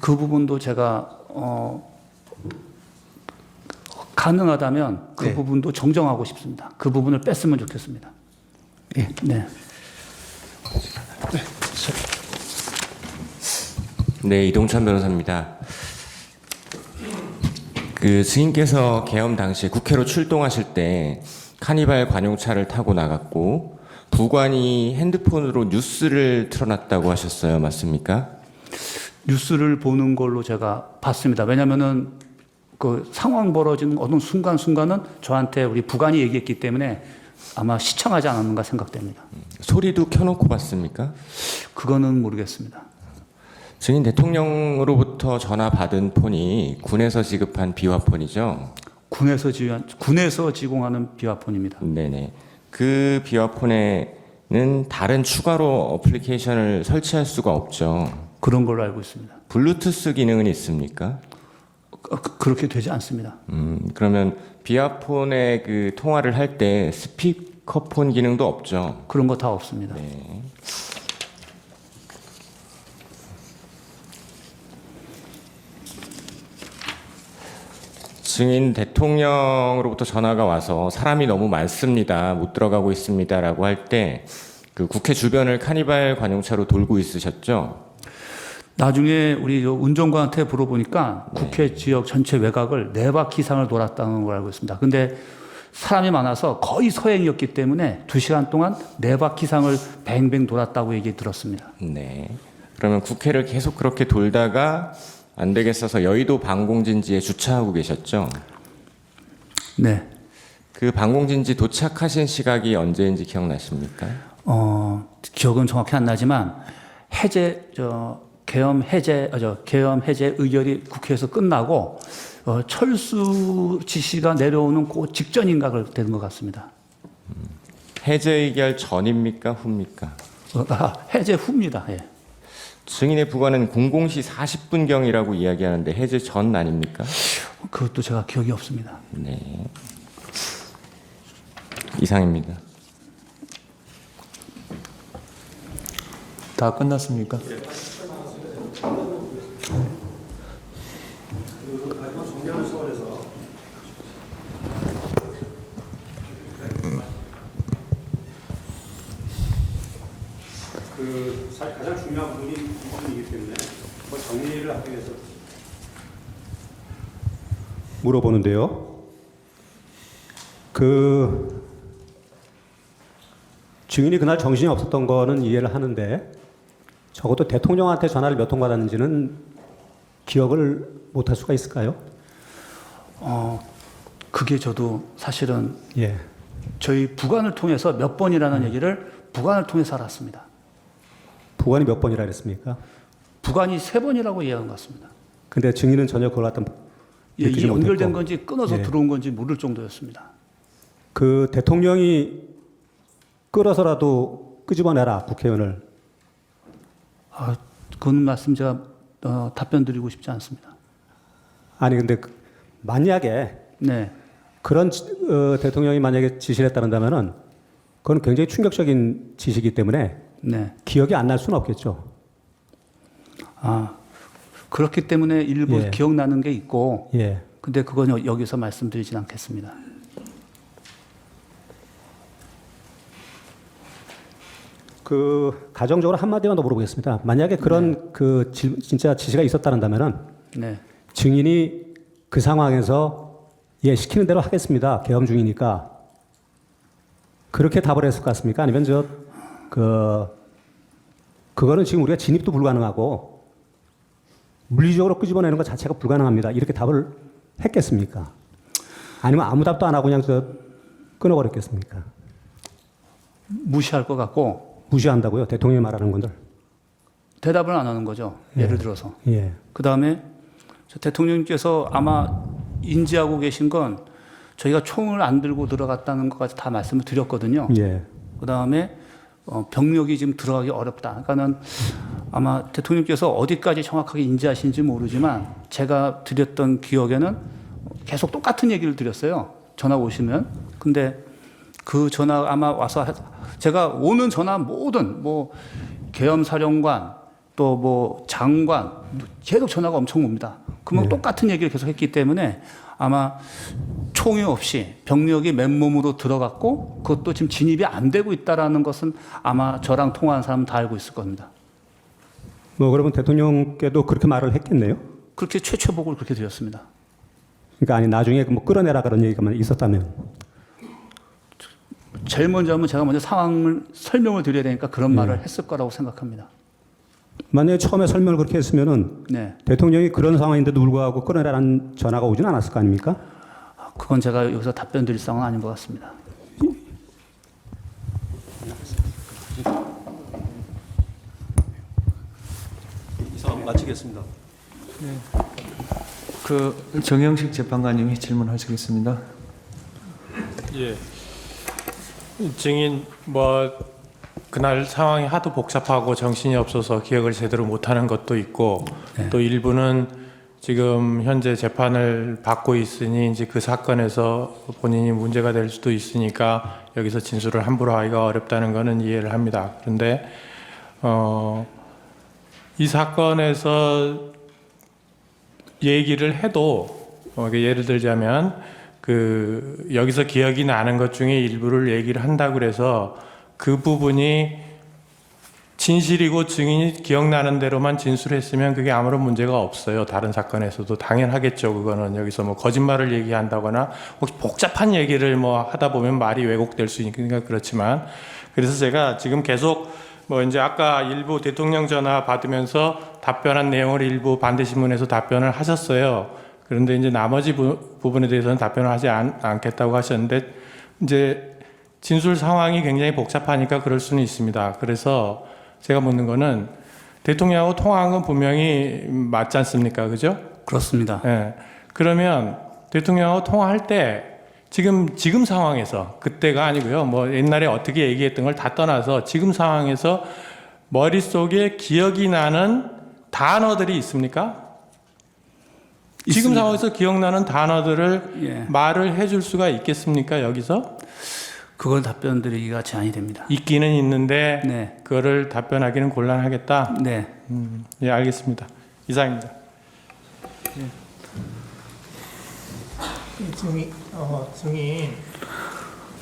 그 부분도 제가 가능하다면 그 부분도 정정하고 싶습니다. 그 부분을 뺐으면 좋겠습니다. 네. 네, 이동찬 변호사입니다. 그 증인께서 계엄 당시에 국회로 출동하실 때 카니발 관용차를 타고 나갔고 부관이 핸드폰으로 뉴스를 틀어놨다고 하셨어요. 맞습니까? 뉴스를 보는 걸로 제가 봤습니다. 왜냐면은 그 상황 벌어지는 어느 순간순간은 저한테 우리 부관이 얘기했기 때문에 아마 시청하지 않았는가 생각됩니다. 소리도 켜놓고 봤습니까? 그거는 모르겠습니다. 증인 대통령으로부터 전화 받은 폰이 군에서 지급한 비화폰이죠? 군에서 지공하는 비화폰입니다. 네네. 그 비화폰에는 다른 추가로 어플리케이션을 설치할 수가 없죠. 그런 걸로 알고 있습니다. 블루투스 기능은 있습니까? 그렇게 되지 않습니다. 그러면 비화폰에 그 통화를 할 때 스피커폰 기능도 없죠? 그런 거 다 없습니다. 네. 증인 대통령으로부터 전화가 와서 사람이 너무 많습니다. 못 들어가고 있습니다. 라고 할 때 그 국회 주변을 카니발 관용차로 돌고 있으셨죠? 나중에 우리 운전관한테 물어보니까 국회 지역 전체 외곽을 4바퀴 이상을 돌았다는 걸 알고 있습니다. 근데 사람이 많아서 거의 서행이었기 때문에 2시간 동안 4바퀴 이상을 뱅뱅 돌았다고 얘기 들었습니다. 네. 그러면 국회를 계속 그렇게 돌다가 안 되겠어서 여의도 방공진지에 주차하고 계셨죠? 네. 그 방공진지 도착하신 시각이 언제인지 기억나십니까? 기억은 정확히 안 나지만 계엄 해제 의결이 국회에서 끝나고 철수 지시가 내려오는 그 직전인가 되는 것 같습니다. 해제 의결 전입니까 후입니까? 해제 후입니다. 예. 증인의 부관은 00시 40분경이라고 이야기하는데 해제 전 아닙니까? 그것도 제가 기억이 없습니다. 네. 이상입니다. 다 끝났습니까? 사실 가장 중요한 부분이 이 부분이기 때문에 정리를 하기 위해서 물어보는데요. 증인이 그날 정신이 없었던 거는 이해를 하는데 적어도 대통령한테 전화를 몇 통 받았는지는 기억을 못할 수가 있을까요? 그게 저도 사실은 예. 저희 부관을 통해서 몇 번이라는 얘기를 부관을 통해서 알았습니다. 부관이 몇 번이라 그랬습니까? 부관이 3번이라고 이해한 것 같습니다. 근데 증인은 전혀 그걸 갖다 예, 느끼지 이게 연결된 못했고. 건지 끊어서 예. 들어온 건지 모를 정도였습니다. 그 대통령이 끌어서라도 끄집어내라 국회의원을. 그건 말씀 제가 답변 드리고 싶지 않습니다. 아니 근데 만약에 네. 그런 대통령이 만약에 지시를 했다는다면은 그건 굉장히 충격적인 지시이기 때문에 네. 기억이 안 날 수는 없겠죠. 그렇기 때문에 일부 예. 기억나는 게 있고, 예. 근데 그건 여기서 말씀드리진 않겠습니다. 가정적으로 한마디만 더 물어보겠습니다. 만약에 그런 진짜 지시가 있었다는다면은 네. 증인이 그 상황에서 예 시키는 대로 하겠습니다. 계엄 중이니까 그렇게 답을 했을 것 같습니까? 아니면 그거는 지금 우리가 진입도 불가능하고 물리적으로 끄집어내는 것 자체가 불가능합니다. 이렇게 답을 했겠습니까? 아니면 아무 답도 안 하고 그냥 끊어버렸겠습니까? 무시할 것 같고. 무시한다고요? 대통령이 말하는 건들. 대답을 안 하는 거죠. 예를 들어서. 예. 그 다음에 대통령님께서 아마 인지하고 계신 건 저희가 총을 안 들고 들어갔다는 것까지 다 말씀을 드렸거든요. 예. 그 다음에 병력이 지금 들어가기 어렵다. 그러니까는 아마 대통령께서 어디까지 정확하게 인지하신지 모르지만 제가 드렸던 기억에는 계속 똑같은 얘기를 드렸어요. 전화 오시면. 근데 그 전화 아마 와서 제가 오는 전화 모든 계엄사령관 또 장관 계속 전화가 엄청 옵니다. 그러면 똑같은 얘기를 계속 했기 때문에 아마 총이 없이 병력이 맨몸으로 들어갔고 그것도 지금 진입이 안 되고 있다라는 것은 아마 저랑 통화한 사람은 다 알고 있을 겁니다. 그러면 대통령께도 그렇게 말을 했겠네요? 그렇게 최초복을 그렇게 드렸습니다. 그러니까 아니 나중에 끌어내라 그런 얘기가 있었다면 제일 먼저 하면 제가 먼저 상황을 설명을 드려야 되니까 그런 말을 했을 거라고 생각합니다. 만약에 처음에 설명을 그렇게 했으면은 네. 대통령이 그런 상황인데도 불구하고 끌어내라는 전화가 오진 않았을 거 아닙니까? 그건 제가 여기서 답변 드릴 상황은 아닌 것 같습니다. 이상 마치겠습니다. 네. 정영식 재판관님이 질문하시겠습니다. 예. 증인 그날 상황이 하도 복잡하고 정신이 없어서 기억을 제대로 못하는 것도 있고 또 일부는 지금 현재 재판을 받고 있으니 이제 그 사건에서 본인이 문제가 될 수도 있으니까 여기서 진술을 함부로 하기가 어렵다는 것은 이해를 합니다. 그런데 이 사건에서 얘기를 해도 예를 들자면 여기서 기억이 나는 것 중에 일부를 얘기를 한다고 그래서 그 부분이 진실이고 증인이 기억나는 대로만 진술했으면 그게 아무런 문제가 없어요. 다른 사건에서도 당연하겠죠. 그거는 여기서 거짓말을 얘기한다거나 혹시 복잡한 얘기를 하다 보면 말이 왜곡될 수 있으니까 그렇지만 그래서 제가 지금 계속 이제 아까 일부 대통령 전화 받으면서 답변한 내용을 일부 반대신문에서 답변을 하셨어요. 그런데 이제 나머지 부분에 대해서는 답변을 하지 않겠다고 하셨는데 이제 진술 상황이 굉장히 복잡하니까 그럴 수는 있습니다. 그래서 제가 묻는 거는 대통령하고 통화한 건 분명히 맞지 않습니까? 그죠? 그렇습니다. 예. 그러면 대통령하고 통화할 때 지금 상황에서 그때가 아니고요. 옛날에 어떻게 얘기했던 걸 다 떠나서 지금 상황에서 머릿속에 기억이 나는 단어들이 있습니까? 지금 있습니다. 상황에서 기억나는 단어들을 예. 말을 해줄 수가 있겠습니까? 여기서 그걸 답변드리기가 제한이 됩니다. 있기는 있는데 네. 그거를 답변하기는 곤란하겠다. 네. 예, 알겠습니다. 이상입니다.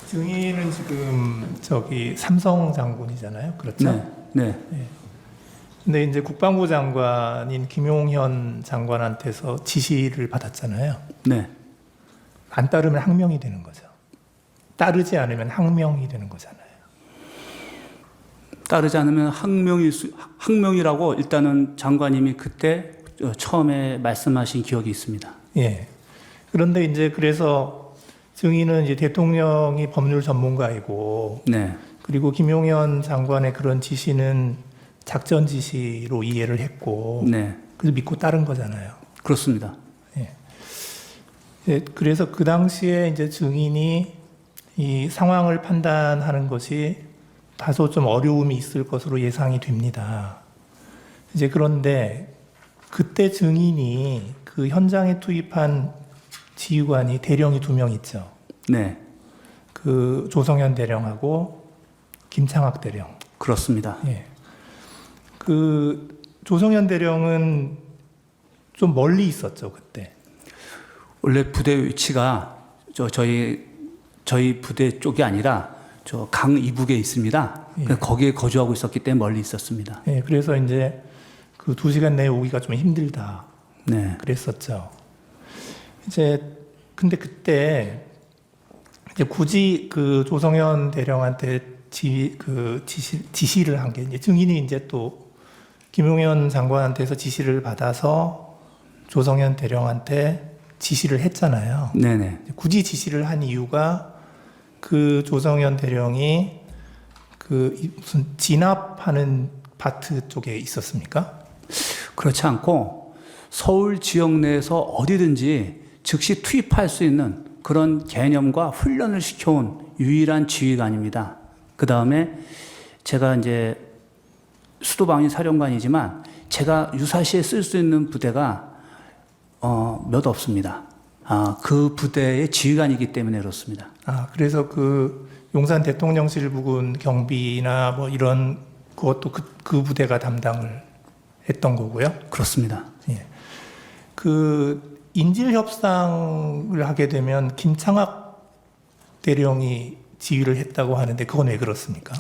증인은 지금 저기 삼성 장군이잖아요. 그렇죠? 네. 근데 이제 국방부 장관인 김용현 장관한테서 지시를 받았잖아요. 네. 안 따르면 항명이 되는 거죠. 따르지 않으면 항명이 되는 거잖아요. 따르지 않으면 항명이라고 일단은 장관님이 그때 처음에 말씀하신 기억이 있습니다. 예. 그런데 이제 그래서 증인은 이제 대통령이 법률 전문가이고, 네. 그리고 김용현 장관의 그런 지시는 작전 지시로 이해를 했고, 네. 그래서 믿고 따른 거잖아요. 그렇습니다. 예. 예, 그래서 그 당시에 이제 증인이 이 상황을 판단하는 것이 다소 좀 어려움이 있을 것으로 예상이 됩니다. 이제 그런데 그때 증인이 그 현장에 투입한 지휘관이 대령이 2명 있죠. 네. 그 조성현 대령하고 김창학 대령. 그렇습니다. 예. 그 조성현 대령은 좀 멀리 있었죠, 그때. 원래 부대 위치가 저희 부대 쪽이 아니라 저 강 이북에 있습니다. 예. 거기에 거주하고 있었기 때문에 멀리 있었습니다. 예, 그래서 이제 그 2시간 내에 오기가 좀 힘들다. 네. 그랬었죠. 이제 근데 그때 이제 굳이 그 조성현 대령한테 지시를 한 게 이제 증인이 이제 또 김용현 장관한테서 지시를 받아서 조성현 대령한테 지시를 했잖아요. 네네. 굳이 지시를 한 이유가 그 조성현 대령이 그 무슨 진압하는 파트 쪽에 있었습니까? 그렇지 않고 서울 지역 내에서 어디든지 즉시 투입할 수 있는 그런 개념과 훈련을 시켜온 유일한 지휘관입니다. 그 다음에 제가 이제 수도방위 사령관이지만 제가 유사시에 쓸 수 있는 부대가 몇 없습니다. 그 부대의 지휘관이기 때문에 그렇습니다. 그래서 그 용산 대통령실 부근 경비나 뭐 이런 그것도 그 부대가 담당을 했던 거고요. 그렇습니다. 예. 그 인질 협상을 하게 되면 김창학 대령이 지휘를 했다고 하는데 그건 왜 그렇습니까?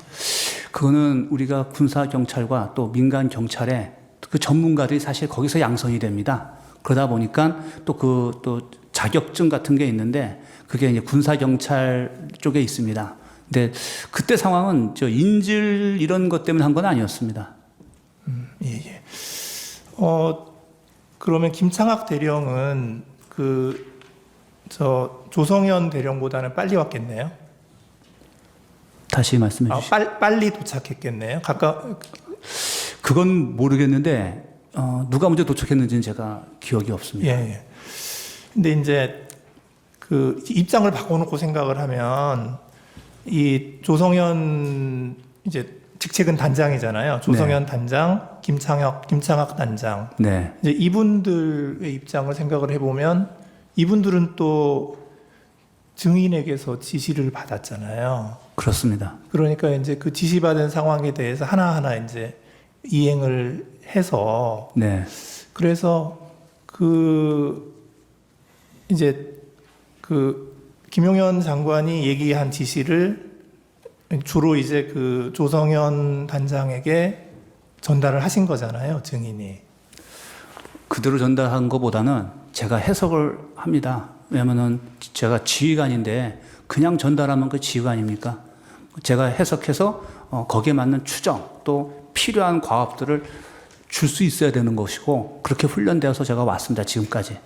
그거는 우리가 군사 경찰과 또 민간 경찰의 그 전문가들이 사실 거기서 양성이 됩니다. 그러다 보니까 또 자격증 같은 게 있는데 그게 이제 군사 경찰 쪽에 있습니다. 근데 그때 상황은 저 인질 이런 것 때문에 한 건 아니었습니다. 예. 그러면 김창학 대령은 조성현 대령보다는 빨리 왔겠네요. 다시 말씀해 주시죠. 빨리 도착했겠네요. 그건 모르겠는데 누가 먼저 도착했는지는 제가 기억이 없습니다. 예. 근데 이제 그 입장을 바꿔놓고 생각을 하면 이 조성현 이제 직책은 단장이잖아요. 조성현 네. 단장, 김창학 단장. 네. 이제 이분들의 입장을 생각을 해보면 이분들은 또 증인에게서 지시를 받았잖아요. 그렇습니다. 그러니까 이제 그 지시받은 상황에 대해서 하나하나 이제 이행을 해서 네. 그래서 이제 김용현 장관이 얘기한 지시를 주로 이제 그 조성현 단장에게 전달을 하신 거잖아요, 증인이. 그대로 전달한 것보다는 제가 해석을 합니다. 왜냐면은 제가 지휘관인데 그냥 전달하면 그 지휘관입니까? 제가 해석해서 거기에 맞는 추정 또 필요한 과업들을 줄 수 있어야 되는 것이고 그렇게 훈련되어서 제가 왔습니다. 지금까지.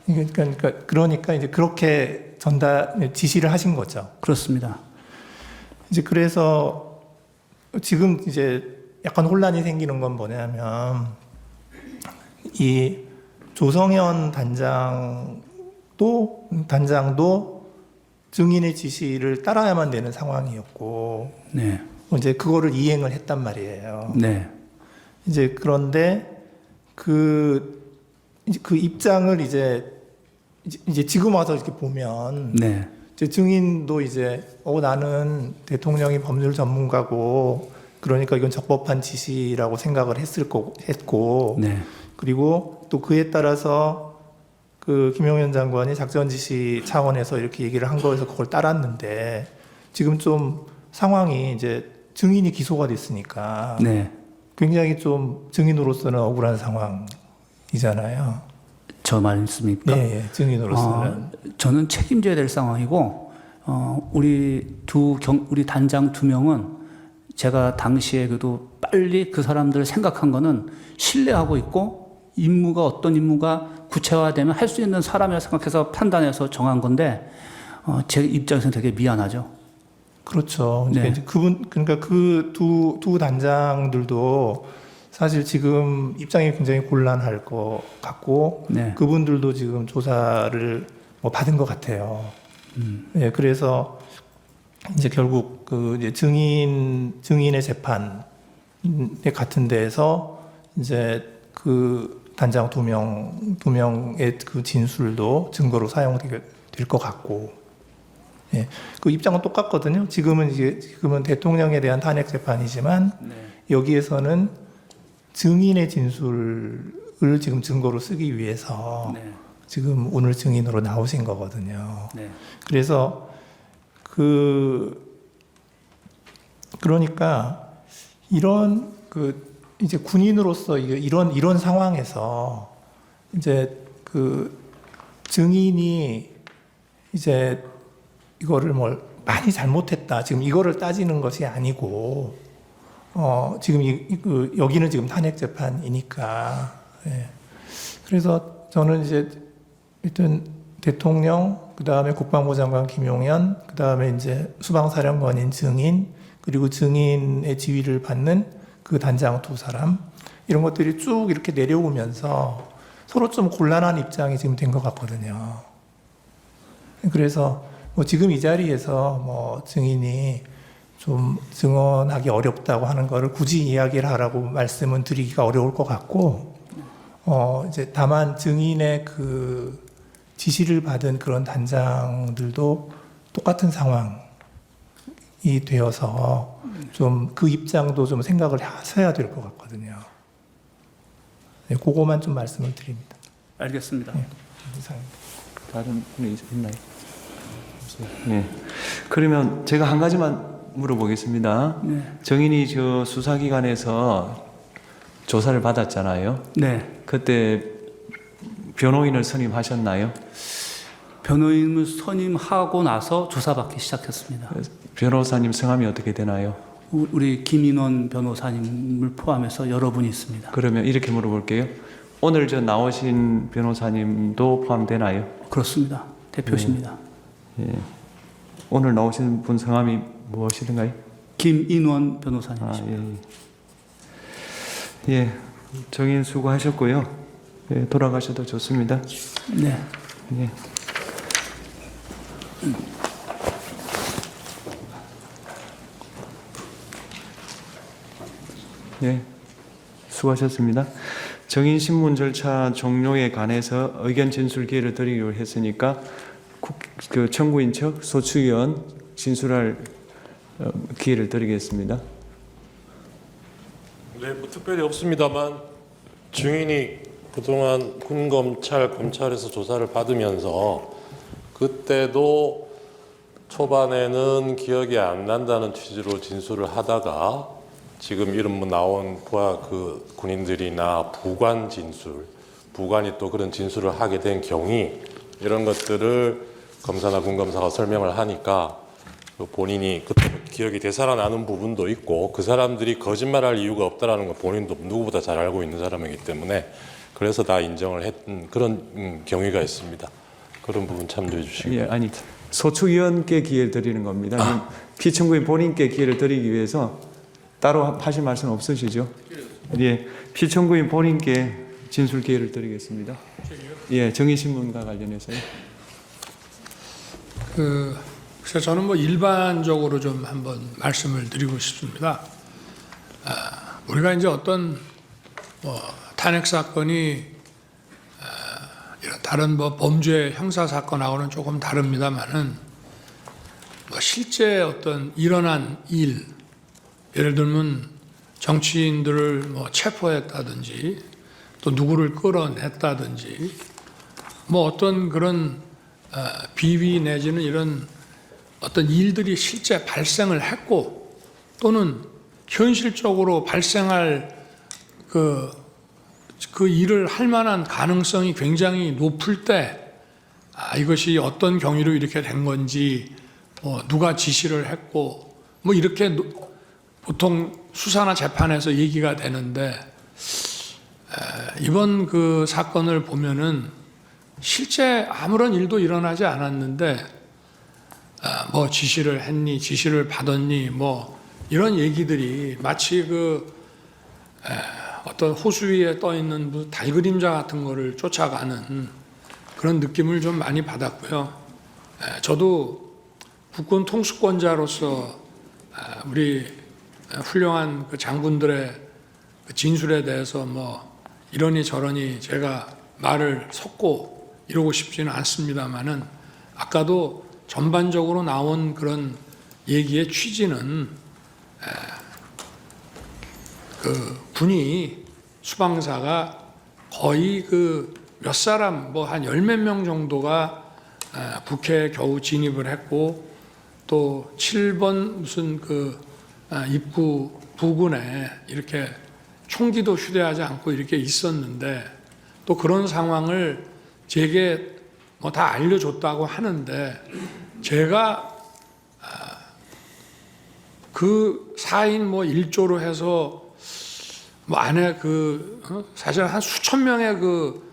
그러니까 이제 그렇게 지시를 하신 거죠. 그렇습니다. 이제 그래서 지금 이제 약간 혼란이 생기는 건 뭐냐면 이 조성현 단장도 증인의 지시를 따라야만 되는 상황이었고, 네. 이제 그거를 이행을 했단 말이에요. 네. 이제 그런데 그 입장을 이제 이제 지금 와서 이렇게 보면 네. 이제 증인도 이제 나는 대통령이 법률 전문가고 그러니까 이건 적법한 지시라고 생각을 했고 네. 그리고 또 그에 따라서 그 김용현 장관이 작전 지시 차원에서 이렇게 얘기를 한 거에서 그걸 따랐는데 지금 좀 상황이 이제 증인이 기소가 됐으니까 네. 굉장히 좀 증인으로서는 억울한 상황이잖아요. 저 말씀입니까? 예, 증인으로서는. 저는 책임져야 될 상황이고, 우리 우리 단장 2명은 제가 당시에 그래도 빨리 그 사람들을 생각한 거는 신뢰하고 있고, 어떤 임무가 구체화되면 할 수 있는 사람이라 생각해서 판단해서 정한 건데, 제 입장에서는 되게 미안하죠. 그렇죠. 네. 이제 그러니까 그 두 단장들도 사실 지금 입장이 굉장히 곤란할 것 같고, 네. 그분들도 지금 조사를 받은 것 같아요. 네, 그래서 이제 결국 그 이제 증인의 재판에 같은 데에서 이제 그 단장 두 명의 그 진술도 증거로 사용될 것 같고, 예, 그 입장은 똑같거든요. 지금은 대통령에 대한 탄핵 재판이지만 여기에서는 증인의 진술을 지금 증거로 쓰기 위해서 지금 오늘 증인으로 나오신 거거든요. 그래서 그러니까 이런 이제 군인으로서 이런 상황에서 이제 그 증인이 이제 이거를 많이 잘못했다. 지금 이거를 따지는 것이 아니고, 지금 여기는 지금 탄핵 재판이니까. 예. 그래서 저는 이제 일단 대통령, 그 다음에 국방부 장관 김용현, 그 다음에 이제 수방사령관인 증인, 그리고 증인의 지휘를 받는 그 단장 2사람, 이런 것들이 쭉 이렇게 내려오면서 서로 좀 곤란한 입장이 지금 된 것 같거든요. 그래서 지금 이 자리에서 증인이 좀 증언하기 어렵다고 하는 거를 굳이 이야기를 하라고 말씀은 드리기가 어려울 것 같고, 이제 다만 증인의 그 지시를 받은 그런 단장들도 똑같은 상황이 되어서 좀 그 입장도 좀 생각을 하셔야 될 것 같거든요. 네, 그거만 좀 말씀을 드립니다. 알겠습니다. 네, 이상입니다. 다른 분이 있나요? 네. 그러면 제가 한 가지만 물어보겠습니다. 네. 정인이 저 수사기관에서 조사를 받았잖아요. 네. 그때 변호인을 선임하셨나요? 변호인을 선임하고 나서 조사받기 시작했습니다. 변호사님 성함이 어떻게 되나요? 우리 김인원 변호사님을 포함해서 여러분이 있습니다. 그러면 이렇게 물어볼게요. 오늘 저 나오신 변호사님도 포함되나요? 그렇습니다. 대표십니다. 예. 오늘 나오신 분 성함이 무엇이든가요? 김인원 변호사님이십니다. 예, 정인 수고하셨고요. 예, 돌아가셔도 좋습니다. 네. 예. 예, 수고하셨습니다. 정인 신문 절차 종료에 관해서 의견 진술 기회를 드리기로 했으니까 그 청구인 측 소추위원 진술할 기회를 드리겠습니다. 네, 뭐 특별히 없습니다만 증인이 그동안 검찰에서 조사를 받으면서 그때도 초반에는 기억이 안 난다는 취지로 진술을 하다가 지금 이름 나온 그 군인들이나 부관 진술, 부관이 또 그런 진술을 하게 된 경위 이런 것들을 검사나 군검사가 설명을 하니까 본인이 그때 기억이 되살아나는 부분도 있고 그 사람들이 거짓말할 이유가 없다라는 걸 본인도 누구보다 잘 알고 있는 사람이기 때문에 그래서 다 인정을 했던 그런 경위가 있습니다. 그런 부분 참조해 주시기 예, 아니 소추위원께 기회를 드리는 겁니다. 피청구인 본인께 기회를 드리기 위해서 따로 하실 말씀 없으시죠? 예, 피청구인 본인께 진술 기회를 드리겠습니다. 예, 정의신문과 관련해서요. 그래서 저는 일반적으로 좀 한번 말씀을 드리고 싶습니다. 우리가 이제 어떤 탄핵 사건이 이런 다른 뭐 범죄 형사 사건하고는 조금 다릅니다만은 뭐 실제 어떤 일어난 일, 예를 들면 정치인들을 뭐 체포했다든지 또 누구를 끌어냈다든지 뭐 어떤 그런 비위 내지는 이런 어떤 일들이 실제 발생을 했고 또는 현실적으로 발생할 그 일을 할 만한 가능성이 굉장히 높을 때 이것이 어떤 경위로 이렇게 된 건지 뭐 누가 지시를 했고 뭐 이렇게 보통 수사나 재판에서 얘기가 되는데 이번 그 사건을 보면은 실제 아무런 일도 일어나지 않았는데 뭐 지시를 했니, 지시를 받았니, 뭐 이런 얘기들이 마치 그 어떤 호수 위에 떠 있는 달그림자 같은 거를 쫓아가는 그런 느낌을 좀 많이 받았고요. 저도 국군 통수권자로서 우리 훌륭한 그 장군들의 그 진술에 대해서 뭐 이러니 저러니 제가 말을 섞고 이러고 싶지는 않습니다만은 아까도 전반적으로 나온 그런 얘기의 취지는 그 군이 수방사가 거의 그 몇 사람 뭐 한 열 몇 명 정도가 북해에 겨우 진입을 했고 또 7번 무슨 그 입구 부근에 이렇게 총기도 휴대하지 않고 이렇게 있었는데 또 그런 상황을 제게 뭐 다 알려줬다고 하는데 제가 그 4인 뭐 1조로 해서 뭐 안에 사실 한 수천 명의 그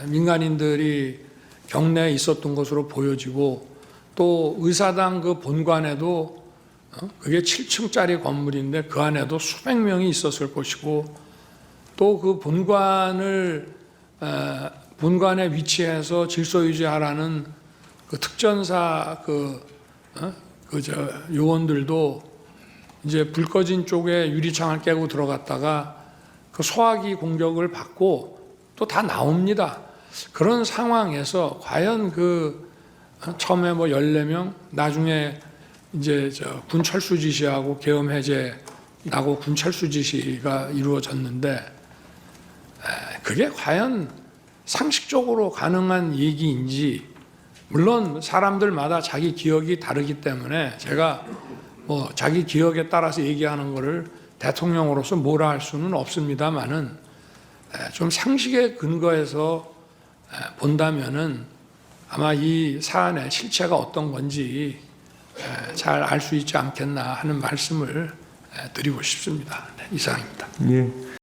민간인들이 경내에 있었던 것으로 보여지고 또 의사당 그 본관에도 그게 7층짜리 건물인데 그 안에도 수백 명이 있었을 것이고 또 그 본관에 위치해서 질서 유지하라는 그 특전사 요원들도 이제 불 꺼진 쪽에 유리창을 깨고 들어갔다가 그 소화기 공격을 받고 또 다 나옵니다. 그런 상황에서 과연 처음에 뭐 14명, 나중에 이제 군 철수 지시하고 계엄 해제 나고 군 철수 지시가 이루어졌는데 그게 과연 상식적으로 가능한 얘기인지 물론 사람들마다 자기 기억이 다르기 때문에 제가 뭐 자기 기억에 따라서 얘기하는 거를 대통령으로서 뭐라 할 수는 없습니다만은 좀 상식에 근거해서 본다면은 아마 이 사안의 실체가 어떤 건지 잘 알 수 있지 않겠나 하는 말씀을 드리고 싶습니다. 네, 이상입니다. 예.